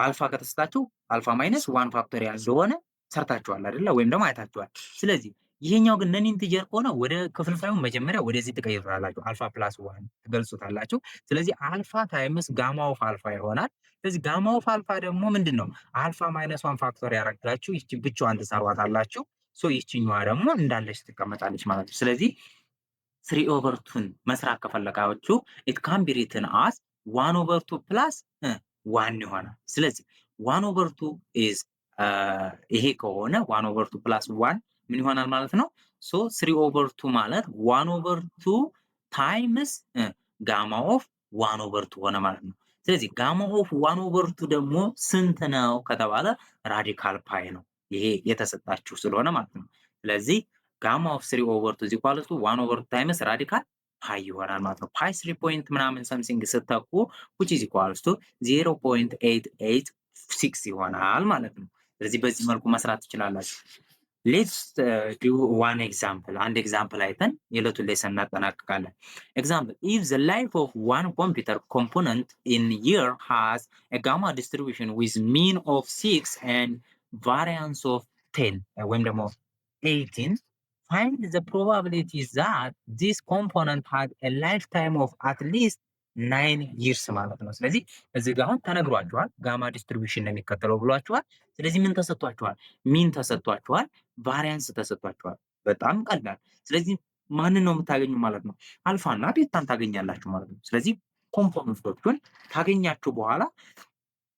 አልፋ ከተሰጣችሁ አልፋ ማይነስ ዋን ፋክቶሪያል እንደሆነ ሰርታችኋል አይደለ? ወይም ደግሞ አይታችኋል። ስለዚህ ይሄኛው ግን ነን ኢንቲጀር ከሆነ ወደ ክፍልፋዩን መጀመሪያ ወደዚህ ትቀይሩታላችሁ። አልፋ ፕላስ ዋን ትገልጹታላችሁ። ስለዚህ አልፋ ታይምስ ጋማ ኦፍ አልፋ ይሆናል። ስለዚህ ጋማ ኦፍ አልፋ ደግሞ ምንድን ነው? አልፋ ማይነስ ዋን ፋክተር ያደረጋችሁ ይቺ ብቻዋን ትሰሯታላችሁ። ሶ ይቺኛዋ ደግሞ እንዳለች ትቀመጣለች ማለት ነው። ስለዚህ 3/2ን መስራት ከፈለጋችሁ ኢት ካን ቢ ሪትን አስ 1/2 ፕላስ 1 ይሆናል። ስለዚህ 1/2 ኢዝ ይሄ ከሆነ 1/2 ፕላስ 1 ምን ይሆናል ማለት ነው። ሶ 3/2 ማለት 1/2 ታይምስ ጋማ ኦፍ 1/2 ሆነ ማለት ነው። ስለዚህ ጋማ ኦፍ 1/2 ደግሞ ስንት ነው ከተባለ ራዲካል ፓይ ነው። ይሄ የተሰጣችሁ ስለሆነ ማለት ነው። ስለዚህ ጋማ ኦፍ 3/2 is equal to 1/2 ታይምስ ራዲካል ፓይ ይሆናል ማለት ነው። ፓይ 3 ፖይንት ምናምን ሰምሲንግ ስተኩ which is equal to 0.886 ይሆናል ማለት ነው። ስለዚህ በዚህ መልኩ መስራት ትችላላችሁ። ሌትስ ዱ ዋን ኤግዛምፕል። አንድ ኤግዛምፕል አይተን የዕለቱን ሌሰን እናጠናቅቃለን። ኤግዛምፕል ኢፍ ዘ ላይፍ ኦፍ ዋን ኮምፒውተር ኮምፖነንት ኢን የር ሃዝ ኤ ጋማ ዲስትሪቢዩሽን ዊዝ ሚን ኦፍ 6 ኤንድ ቫሪያንስ ኦፍ 10 ወይም ደግሞ 18 find the probability that this component had a lifetime of at least 9 years ማለት ነው። ስለዚህ እዚህ ጋር አሁን ተነግሯችኋል ጋማ ዲስትሪቢዩሽን ነው የሚከተለው ብሏችኋል። ስለዚህ ምን ተሰጥቷችኋል? ሚን ተሰጥቷችኋል፣ ቫሪያንስ ተሰጥቷችኋል። በጣም ቀላል። ስለዚህ ማንን ነው የምታገኙ ማለት ነው? አልፋ እና ቤታን ታገኛላችሁ ማለት ነው። ስለዚህ ኮምፖነንቶቹን ካገኛችሁ በኋላ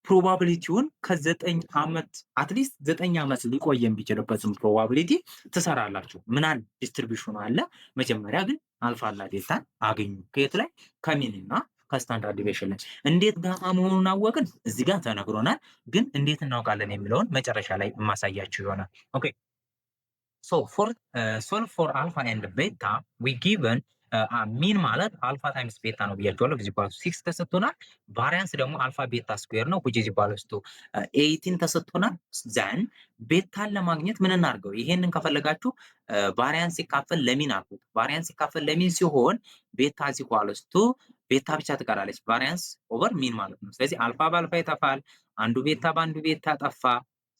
ፕሮባቢሊቲውን ከ9 ዓመት አትሊስት 9 ዓመት ሊቆይ የሚችልበትን ፕሮባቢሊቲ ትሰራላችሁ። ምናል ዲስትሪቢዩሽኑ አለ። መጀመሪያ ግን አልፋ እና ቤታን አገኙ። ከየት ላይ? ከሚን እና ከስታንዳርድ ዲቪዬሽን ላይ። እንዴት ጋማ መሆኑን አወቅን? እዚህ ጋር ተነግሮናል። ግን እንዴት እናውቃለን የሚለውን መጨረሻ ላይ የማሳያችሁ ይሆናል። ኦኬ ሶ ፎር ሶልቭ ፎር አልፋ ኤንድ ቤታ ዊ ጊቨን ሚን ማለት አልፋ ታይምስ ቤታ ነው ብያቸዋለሁ። ጊዜ ባሉ 6 ተሰጥቶናል። ቫሪያንስ ደግሞ አልፋ ቤታ ስኩዌር ነው which is equals to 18 ተሰጥቶናል። ዘን ቤታን ለማግኘት ምን እናድርገው? ይሄንን ከፈለጋችሁ ቫሪያንስ ሲካፈል ለሚን አልኩት። ቫሪያንስ ሲካፈል ለሚን ሲሆን ቤታ is equals to ቤታ ብቻ ትቀራለች። ቫሪያንስ ኦቨር ሚን ማለት ነው። ስለዚህ አልፋ በአልፋ ይጠፋል። አንዱ ቤታ በአንዱ ቤታ ጠፋ።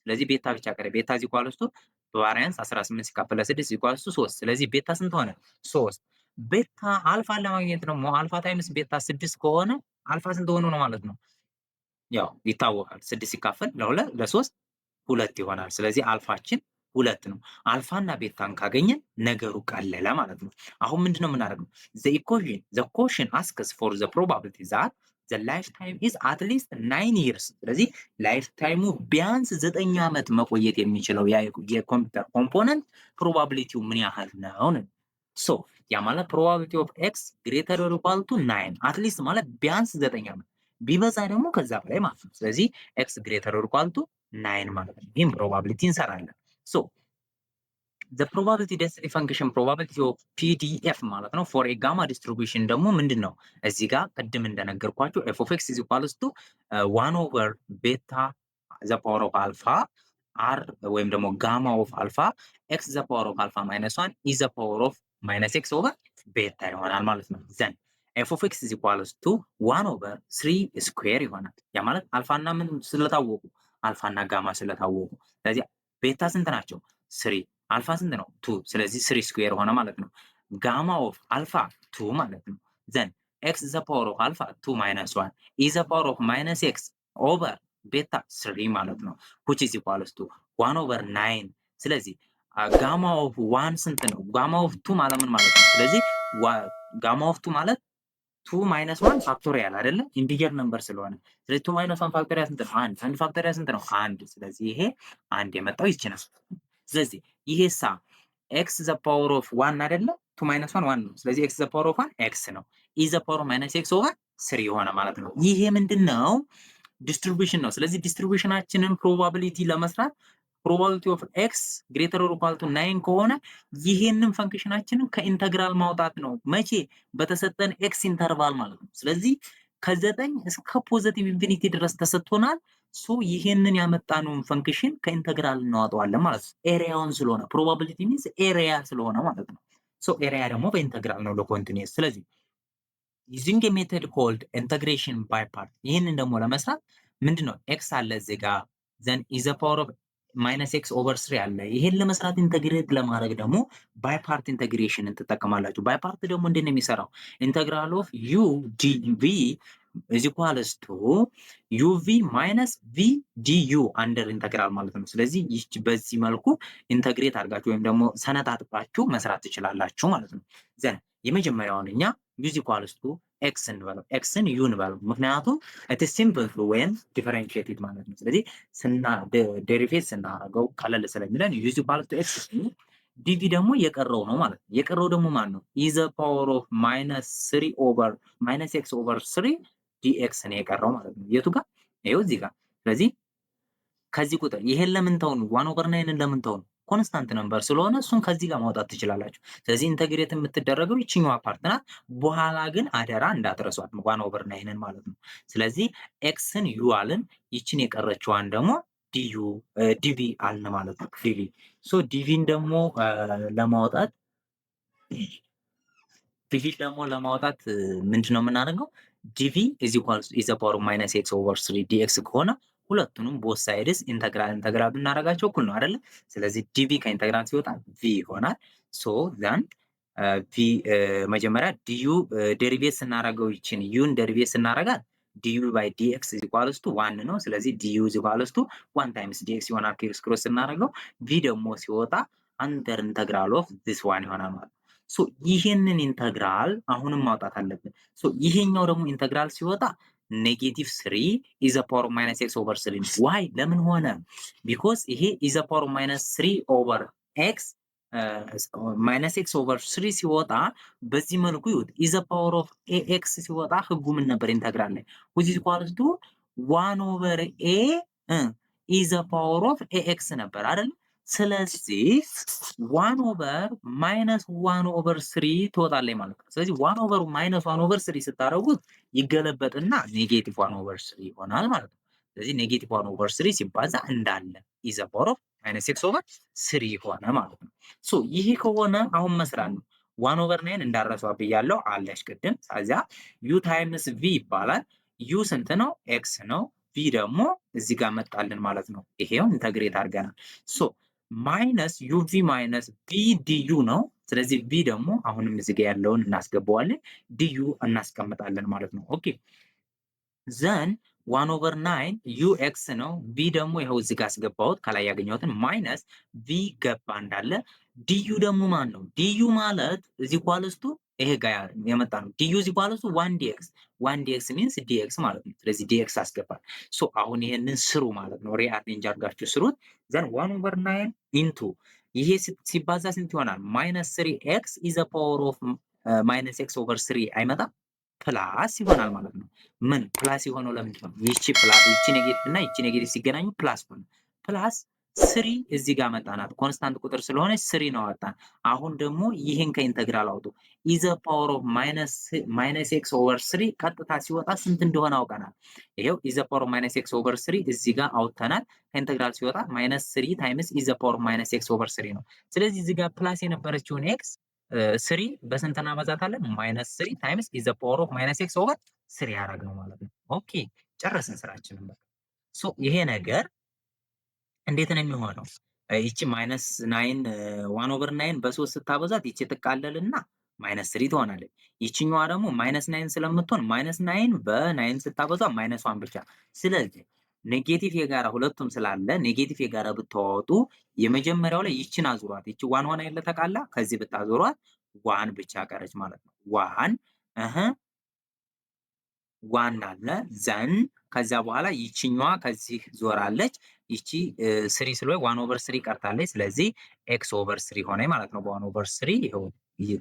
ስለዚህ ቤታ ብቻ ቀረ። ቤታ is equals to ቫሪያንስ 18 ሲካፈል ለ6 is equals to 3። ስለዚህ ቤታ ስንት ሆነ? 3። ቤታ አልፋን ለማግኘት ደግሞ አልፋ ታይምስ ቤታ 6 ከሆነ አልፋ ስንት ሆኖ ነው ማለት ነው? ያው ይታወቃል። 6 ሲካፈል ለ2 ለ3 2 ይሆናል። ስለዚህ አልፋችን 2 ነው። አልፋና ቤታን ካገኘን ነገሩ ቀለለ ማለት ነው። አሁን ምንድነው የምናደርገው? the question asks for the probability that the lifetime is at least 9 years። ስለዚህ ላይፍ ታይሙ ቢያንስ 9 ዓመት መቆየት የሚችለው የኮምፒውተር ኮምፖነንት ፕሮባቢሊቲው ምን ያህል ነው? ሶ ያ ማለት ፕሮባቢሊቲ ኦፍ ኤክስ ግሬተር ኦር ኢኳል ቱ 9 አትሊስት ማለት ቢያንስ 9 ዓመት ቢበዛ ደግሞ ከዛ በላይ ማለት ነው። ስለዚህ ኤክስ ግሬተር ኦር ኢኳል ቱ 9 ማለት ነው። ይህም ፕሮባቢሊቲ እንሰራለን። ሶ the probability density function probability of PDF ማለት ነው for a gamma distribution ደግሞ ምንድነው? እዚህ ጋር ቅድም እንደነገርኳችሁ f of x is equals to 1 over beta the power of alpha r ወይም ደግሞ ጋማ ኦፍ አልፋ x the power of alpha minus 1 is the power of minus x over beta ይሆናል ማለት ነው። then f of x is equals to 1 over 3 square ይሆናል። ያ ማለት አልፋና ምን ስለታወቁ አልፋና ጋማ ስለታወቁ ስለዚህ ቤታ ስንት ናቸው? 3 አልፋ ስንት ነው? 2 ስለዚህ 3 ስኩዌር ሆነ ማለት ነው። ጋማ ኦፍ አልፋ 2 ማለት ነው። ዘን x ዘ ፓወር ኦፍ አልፋ 2 ማይነስ 1 ኢ ዘ ፓወር ኦፍ ማይነስ x ኦቨር ቤታ 3 ማለት ነው which is equals to 1 over 9 ስለዚህ ጋማ ኦፍ 1 ስንት ነው? ጋማ ኦፍ 2 ማለት ምን ማለት ነው? ስለዚህ ጋማ ኦፍ 2 ማለት 2 ማይነስ 1 ፋክቶሪያል አይደለ? ኢንቲጀር ነምበር ስለሆነ ስለዚህ 2 ማይነስ 1 ፋክቶሪያል ስንት ነው? አንድ። አንድ ፋክቶሪያል ስንት ነው? አንድ። ስለዚህ ይሄ አንድ የመጣው ይቺ ነው። ስለዚህ ይሄሳ ኤክስ ዘ ፓወር ኦፍ 1 አይደለ? 2 ማይነስ 1 1 ነው። ስለዚህ ኤክስ ዘ ፓወር ኦፍ 1 ኤክስ ነው። ኢ ዘ ፓወር ማይነስ ኤክስ ኦቨር 3 የሆነ ማለት ነው። ይሄ ምንድነው? ዲስትሪቢዩሽን ነው። ስለዚህ ዲስትሪቢዩሽናችንን ፕሮባቢሊቲ ለመስራት ፕሮባቢሊቲ ኦፍ ኤክስ ግሬተር ኦር ኢኳል ቱ 9 ከሆነ ይሄንን ፈንክሽናችንን ከኢንተግራል ማውጣት ነው። መቼ? በተሰጠን ኤክስ ኢንተርቫል ማለት ነው። ስለዚህ ከ9 እስከ ፖዘቲቭ ኢንፊኒቲ ድረስ ተሰጥቶናል። ሶ ይሄንን ያመጣነውን ፈንክሽን ከኢንተግራል እናወጣዋለን ማለት ነው። ኤሪያውን ስለሆነ ፕሮባቢሊቲ ሚንስ ኤሪያ ስለሆነ ማለት ነው። ሶ ኤሪያ ደግሞ በኢንተግራል ነው ለኮንቲኒየስ። ስለዚህ ዩዚንግ ሜተድ ኮልድ ኢንተግሬሽን ባይ ፓርት። ይህንን ደግሞ ለመስራት ምንድነው ኤክስ አለ እዚህ ጋር ዘን ኢዘ ፓወር ኦፍ ማይነስ ኤክስ ኦቨር 3 አለ። ይሄን ለመስራት ኢንተግሬት ለማድረግ ደግሞ ባይ ፓርት ኢንተግሬሽንን ትጠቀማላችሁ። ባይ ፓርት ደግሞ እንዴት ነው የሚሰራው? ኢንተግራል ኦፍ ዩ ዲቪ ኢዝ ኢኳልስ ቱ ዩቪ ማይነስ ቪ ዲዩ አንደር ኢንተግራል ማለት ነው። ስለዚህ ይህች በዚህ መልኩ ኢንተግሬት አድርጋችሁ ወይም ደግሞ ሰነጣጥቃችሁ መስራት ትችላላችሁ ማለት ነው። ዘን የመጀመሪያውን እኛ ዩዝ ኢኳልስ ቱ ኤክስ እንበለው፣ ኤክስን ዩ እንበለው። ምክንያቱም ኢት ኢዝ ሲምፕል ዌን ዲፈረንሺየትድ ማለት ነው። ስለዚህ ዴሪቬት ስናደርገው ቀለል ስለሚለን ዩዝ ኢኳልስ ቱ ኤክስ ዲቪ ደግሞ የቀረው ነው ማለት ነው። የቀረው ደግሞ ማን ነው? ኢዘ ፓወር ኦፍ ማይነስ 3 ኦቨር ማይነስ ኤክስ ኦቨር 3 ዲኤክስ ነው የቀረው ማለት ነው። የቱ ጋር? ይኸው እዚህ ጋር። ስለዚህ ከዚህ ቁጥር ይሄን ለምን ተውን? 1 ኦቨር 9ን ለምን ተውን? ኮንስታንት ነምበር ስለሆነ እሱን ከዚህ ጋር ማውጣት ትችላላችሁ። ስለዚህ ኢንተግሬት የምትደረገው ይችኛዋ ፓርት ናት። በኋላ ግን አደራ እንዳትረሷት 1 ኦቨር 9ን ማለት ነው። ስለዚህ ኤክስን ዩ አልን፣ ይችን የቀረችዋን ደግሞ ዲዩ ዲቪ አልን ማለት ነው። ዲቪ ሶ ዲቪን ደግሞ ለማውጣት ምንድነው የምናደርገው? ዲቪ ኢዝ ኢኳልስ ኢዝ ዘ ፓወር ማይነስ ኤክስ ኦቨር 3 ዲኤክስ ከሆነ ሁለቱንም ቦት ሳይድስ ኢንተግራል ብናደርጋቸው እኩል ነው አይደለ? ስለዚህ ዲቪ ከኢንተግራል ሲወጣ ቪ ይሆናል። ሶ ዘን ቪ መጀመሪያ ዲዩ ዴሪቬት ስናደርገው ይችን ዩን ዴሪቬት ስናደርጋት ዲዩ ባይ ዲኤክስ ኢዝ ኢኳልስ ቱ 1 ነው። ስለዚህ ዲዩ ኢዝ ኢኳልስ ቱ 1 ታይምስ ዲኤክስ ይሆናል። ክሮስ ስናደርገው ቪ ደግሞ ሲወጣ አንደር ኢንተግራል ኦፍ ዚስ ዋን ይሆናል ማለት ነው። ሶ ይሄንን ኢንተግራል አሁንም ማውጣት አለብን። ሶ ይሄኛው ደግሞ ኢንተግራል ሲወጣ ኔጌቲቭ 3 ኢዘ ፓወር ማይነስ ኤክስ ኦቨር 3 ዋይ ለምን ሆነ? ቢኮዝ ይሄ ኢዘ ፓወር ማይነስ 3 ኦቨር ኤክስ ማይነስ ኤክስ ኦቨር 3 ሲወጣ በዚህ መልኩ ይሁት ኢዘ ፓወር ኦፍ ኤክስ ሲወጣ ህጉ ምን ነበር? ኢንተግራል ላይ which is equals to 1 ኦቨር ኤ ኢዘ ፓወር ኦፍ ኤክስ ነበር አይደል? ስለዚህ 1 ኦቨር ማይነስ 1 ኦቨር 3 ትወጣለች ማለት ነው። ስለዚህ 1 ኦቨር ማይነስ 1 ኦቨር 3 ስታደርጉት ይገለበጥና ኔጌቲቭ 1 ኦቨር 3 ይሆናል ማለት ነው። ስለዚህ ኔጌቲቭ 1 ኦቨር 3 ሲባዛ እንዳለ ኢዘ ፓወር ኦፍ ማይነስ ኤክስ ኦቨር 3 ሆነ ማለት ነው። ሶ ይሄ ከሆነ አሁን መስራት ነው። 1 ኦቨር 9 እንዳረሷ ብያለሁ አለሽ ቅድም። ከዚያ ዩ ታይምስ ቪ ይባላል። ዩ ስንት ነው? ኤክስ ነው። ቪ ደግሞ እዚህ ጋር መጣልን ማለት ነው። ይሄው ኢንተግሬት አድርገናል። ሶ ማይነስ ዩቪ ማይነስ ቪ ዲዩ ነው። ስለዚህ ቪ ደግሞ አሁንም እዚህ ጋር ያለውን እናስገባዋለን፣ ዲዩ እናስቀምጣለን ማለት ነው። ኦኬ ዘን 1 ኦቨር 9 ዩ ኤክስ ነው። ቪ ደግሞ ይኸው እዚህ ጋር አስገባሁት ከላይ ያገኘሁትን ማይነስ ቪ ገባ እንዳለ። ዲዩ ደግሞ ማን ነው? ዲዩ ማለት እዚህ ኳልስቱ ይሄ ጋር የመጣ ነው። ዲዩ እዚህ ኳልስቱ 1 ዲኤክስ 1 ዲኤክስ ሚንስ ዲኤክስ ማለት ነው። ስለዚህ ዲኤክስ አስገባል። ሶ አሁን ይሄንን ስሩ ማለት ነው። ሪአሬንጅ አድርጋችሁ ስሩት። ዘን 1 ኦቨር 9 ኢንቱ ይሄ ሲባዛ ስንት ይሆናል? ማይነስ 3 ኤክስ ኢዘ ፓወር ኦፍ ማይነስ ኤክስ ኦቨር 3 አይመጣም ፕላስ ይሆናል ማለት ነው። ምን ፕላስ የሆነው ለምንድን ነው? ይቺ ኔጌቲቭ እና ይቺ ኔጌቲቭ ሲገናኙ ፕላስ ሆነ። ፕላስ 3 እዚህ ጋር መጣናት ኮንስታንት ቁጥር ስለሆነች 3 ነው አወጣን። አሁን ደግሞ ይህን ከኢንተግራል አውጡ። ኢዘ ፓወር ኦፍ ማይነስ ኤክስ ኦቨር 3 ቀጥታ ሲወጣ ስንት እንደሆነ አውቀናል። ይሄው ኢዘ ፓወር ማይነስ ኤክስ ኦቨር 3 እዚህ ጋር አውጥተናል። ከኢንተግራል ሲወጣ ማይነስ 3 ታይምስ ኢዘ ፓወር ማይነስ ኤክስ ኦቨር 3 ነው። ስለዚህ እዚህ ጋር ፕላስ የነበረችውን ኤክስ 3 በስንት እናበዛታለን? ማይነስ 3 ታይምስ ኢዘ ፓወር ኦፍ ማይነስ ኤክስ ኦቨር 3 ያደረግነው ማለት ነው። ኦኬ ጨረስን ስራችንን። በቃ ሶ ይሄ ነገር እንዴት ነው የሚሆነው? ይቺ ማይነስ 9 1 ኦቨር 9 በ3 ስታበዛት ይቺ ትቃለልና ማይነስ 3 ትሆናለች። ይቺኛዋ ደግሞ ማይነስ 9 ስለምትሆን ማይነስ 9 በ9 ስታበዛ ማይነስ 1 ብቻ። ስለዚህ ኔጌቲቭ የጋራ ሁለቱም ስላለ ኔጌቲቭ የጋራ ብታወጡ የመጀመሪያው ላይ ይችን አዙሯት። ይቺ ዋን ሆና የለ ተቃላ ከዚህ ብታዞሯት ዋን ብቻ ቀረች ማለት ነው። ዋን ዋን አለ ዘን ከዛ በኋላ ይችኛዋ ከዚህ ዞራለች። ይቺ 3 ስለሆነ 1/3 ቀርታለች። ስለዚህ x/3 ሆነ ማለት ነው። በ1/3 ይሄው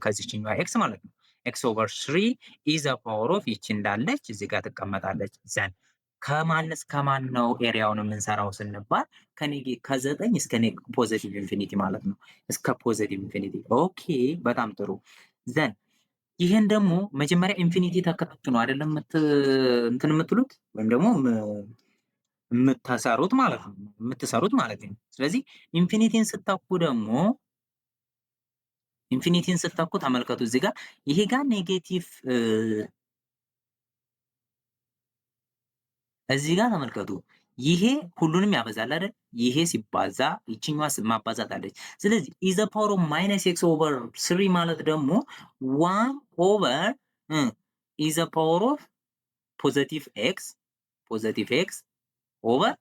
ከዚህኛዋ x ማለት ነው። x/3 ኢዝ ዘ ፓወር ኦፍ ይቺ እንዳለች እዚህ ጋር ትቀመጣለች። ዘን ከማንስ ከማን ነው ኤሪያውን የምንሰራው ስንባል ከ9 እስከ ፖዚቲቭ ኢንፊኒቲ ማለት ነው። እስከ ፖዚቲቭ ኢንፊኒቲ። ኦኬ በጣም ጥሩ። ዘን ይሄን ደግሞ መጀመሪያ ኢንፊኒቲ ተከታችሁ ነው አይደለም እንትን የምትሉት ወይም ደግሞ የምትሰሩት ማለት ነው። ስለዚህ ኢንፊኒቲን ስተኩ ተመልከቱ እዚህ ጋር ይሄ ጋር ኔጌቲቭ እዚህ ጋር ተመልከቱ። ይሄ ሁሉንም ያበዛል አይደል? ይሄ ሲባዛ ይችኛዋ ማባዛት አለች። ስለዚህ ኢዘ ፓወር ኦፍ -x/3 ማለት ደግሞ 1 ኢዘ ፓወር ኦፍ ፖዚቲቭ x ኦቨር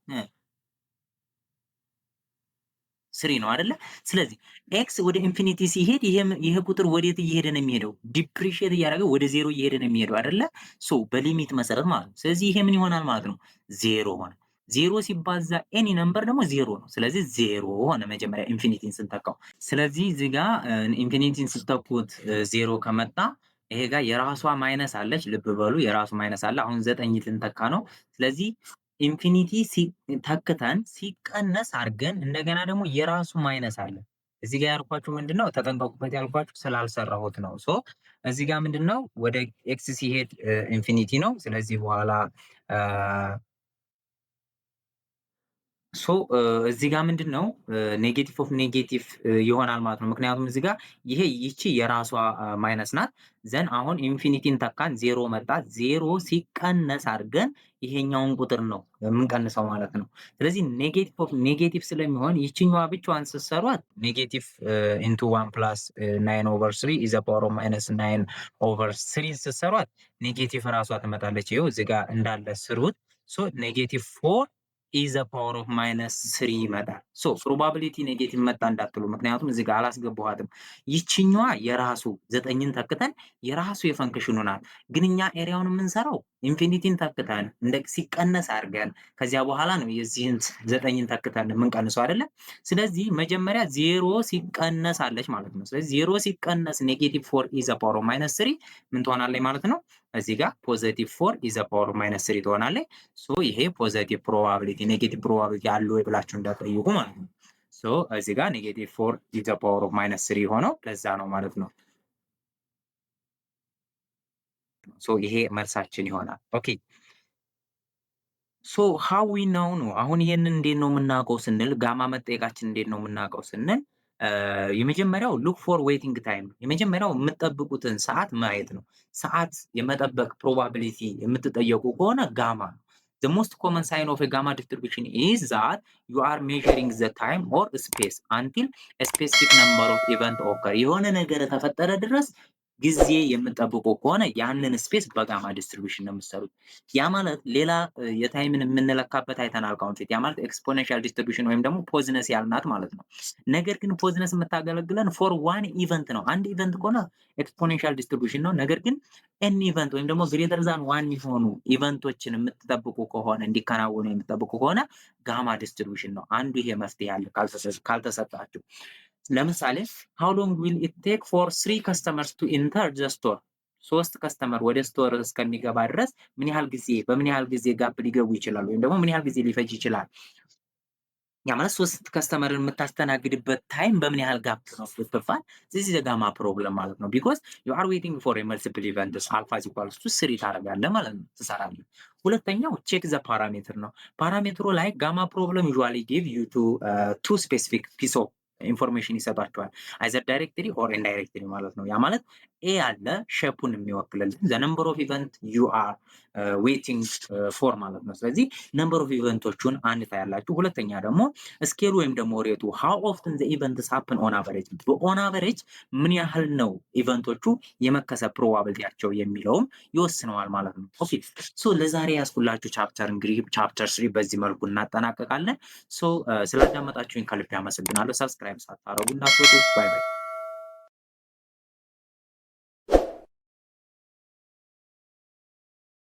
3 ነው አይደለ? ስለዚህ ኤክስ ወደ ኢንፊኒቲ ሲሄድ ይሄ ቁጥር ወዴት እየሄደ ነው የሚሄደው? ዲፕሪሺየት እያደረገ ወደ 0 እየሄደ ነው የሚሄደው አይደለ? ሶ በሊሚት መሰረት ማለት ነው። ስለዚህ ይሄ ምን ይሆናል ማለት ነው? 0 ሆነ። 0 ሲባዛ ኤኒ ነምበር ደግሞ 0 ነው። ስለዚህ 0 ሆነ መጀመሪያ ኢንፊኒቲን ስንተካው። ስለዚህ እዚህ ጋር ኢንፊኒቲን ስተኩት 0 ከመጣ ይሄ ጋር የራሷ ማይነስ አለች። ልብ በሉ የራሱ ማይነስ አለ። አሁን 9 ልንተካ ነው። ስለዚህ ኢንፊኒቲ ተክተን ሲቀነስ አድርገን እንደገና ደግሞ የራሱ ማይነስ አለ። እዚህ ጋር ያልኳችሁ ምንድነው ተጠንቀቁበት ያልኳችሁ ስላልሰራሁት ነው። ሶ እዚህ ጋር ምንድነው ወደ ኤክስ ሲሄድ ኢንፊኒቲ ነው። ስለዚህ በኋላ እዚህ ጋር ምንድነው ኔጌቲቭ ኦፍ ኔጌቲቭ ይሆናል ማለት ነው። ምክንያቱም እዚህ ጋር ይቺ የራሷ ማይነስ ናት። ዘን አሁን ኢንፊኒቲን ተካን 0 መጣ። 0 ሲቀነስ አድርገን ይሄኛውን ቁጥር ነው የምንቀንሰው ማለት ነው። ስለዚህ ኔጌቲቭ ኦፍ ኔጌቲቭ ስለሚሆን ይችኛዋ ብቻዋን ስትሰሯት ኔጌቲቭ ኢንቱ 1 ፕላስ 9/3 ኢዝ ዘ ፓወር ኦፍ -9/3 ስትሰሯት ኔጌቲቭ ራሷ ትመጣለች። ይኸው እዚህ ጋር እንዳለ ስሩት። ሶ ኔጌቲቭ 4 ኢዝ ዘ ፓወር ኦፍ -3 ይመጣል። ሶ ፕሮባቢሊቲ ኔጌቲቭ መጣ እንዳትሉ፣ ምክንያቱም እዚህ ጋር አላስገባኋትም። ይችኛዋ የራሱ 9ን ተክተን የራሱ የፈንክሽኑ ናት። ግን እኛ ኤሪያውን የምንሰራው ኢንፊኒቲን ተክተን ሲቀነስ አድርገን ከዚያ በኋላ ነው የዚህን 9ን ተክተን የምንቀንሰው አይደለ? ስለዚህ መጀመሪያ 0 ሲቀነስ አለች ማለት ነው። ስለዚህ 0 ሲቀነስ ኔጌቲቭ 4 ኢዝ ዘ ፓወር ኦፍ -3 ምን ትሆናለች ማለት ነው? እዚህ ጋር ፖዚቲቭ 4 ኢዝ ዘ ፓወር ኦፍ -3 ትሆናለች። ሶ ይሄ ፖዚቲቭ ፕሮባቢሊቲ ኔጌቲቭ ፕሮባቢሊቲ አለው ወይ ብላችሁ እንዳትጠይቁ ማለት ነው። ሶ እዚህ ጋር ኔጌቲቭ 4 ኢዝ ዘ ፓወር ኦፍ -3 ሆነው ለዛ ነው ማለት ነው። ሶ ይሄ መልሳችን ይሆናል። ኦኬ ሶ ሃው ዊ ናው ነው። አሁን ይሄንን እንዴት ነው የምናውቀው ስንል ጋማ መጠየቃችን እንዴት ነው የምናውቀው ስንል የመጀመሪያው ሉክ ፎር ዌቲንግ ታይም ነው። የመጀመሪያው የምትጠብቁትን ሰዓት ማየት ነው። ሰዓት የመጠበቅ ፕሮባቢሊቲ የምትጠየቁ ከሆነ ጋማ ነው። The most common sign of a gamma distribution is that you are measuring the time or space until a specific number of events occur. የሆነ ነገር ተፈጠረ ድረስ ጊዜ የምጠብቁ ከሆነ ያንን ስፔስ በጋማ ዲስትሪቢዩሽን ነው የምትሰሩት። ያ ማለት ሌላ የታይምን የምንለካበት አይተናል ካሁን ፊት። ያ ማለት ኤክስፖኔንሻል ዲስትሪቢዩሽን ወይም ደግሞ ፖዝነስ ያልናት ማለት ነው። ነገር ግን ፖዝነስ የምታገለግለን ፎር ዋን ኢቨንት ነው። አንድ ኢቨንት ከሆነ ኤክስፖኔንሻል ዲስትሪቢዩሽን ነው። ነገር ግን ኤን ኢቨንት ወይም ደግሞ ግሬተር ዛን ዋን የሆኑ ኢቨንቶችን የምትጠብቁ ከሆነ እንዲከናወኑ የምትጠብቁ ከሆነ ጋማ ዲስትሪቢዩሽን ነው። አንዱ ይሄ መፍትሄ ያለ ካልተሰጣችሁ ለምሳሌ how long will it take for 3 customers to enter the store? 3 ከስተመር ወደ ስቶር እስከሚገባ ድረስ በምን ያህል ጊዜ ጋፕ ሊገቡ ይችላሉ ወይም ደግሞ ምን ያህል ጊዜ ሊፈጅ ይችላል? ያ ማለት 3 ከስተመርን የምታስተናግድበት ታይም በምን ያህል ጋፕ ነው ብትባል this is a gamma problem ማለት ነው። because you are waiting for a multiple events alpha is equals to 3 ታደርጋለህ ማለት ነው፣ ትሰራለህ። ሁለተኛው check the parameter ነው። ፓራሜትሩ ላይ ጋማ ፕሮብለም usually give you two specific piece of ኢንፎርሜሽን ይሰጣቸዋል። አይዘር ዳይሬክትሊ ኦር ኢንዳይሬክትሊ ማለት ነው። ያ ማለት ኤ አለ ሼፑን የሚወክልልን ዘ ነምበር ኦፍ ኢቨንት ዩ አር ዌቲንግ ፎር ማለት ነው። ስለዚህ ነምበር ኦፍ ኢቨንቶቹን አንድ ታያላችሁ። ሁለተኛ ደግሞ ስኬሉ ወይም ደግሞ ሬቱ ሃው ኦፍትን ዘ ኢቨንትስ ሃፕን ኦን አቨሬጅ፣ በኦን አቨሬጅ ምን ያህል ነው ኢቨንቶቹ የመከሰት ፕሮባቢሊቲያቸው የሚለውም ይወስነዋል ማለት ነው። ኦኬ ሶ ለዛሬ ያስኩላችሁ ቻፕተር እንግዲህ ቻፕተር 3 በዚህ መልኩ እናጠናቀቃለን። ሶ ስላዳመጣችሁኝ ከልብ አመሰግናለሁ። ሰብስክራይብ ሳታረጉ እንዳትወጡ። ባይ ባይ።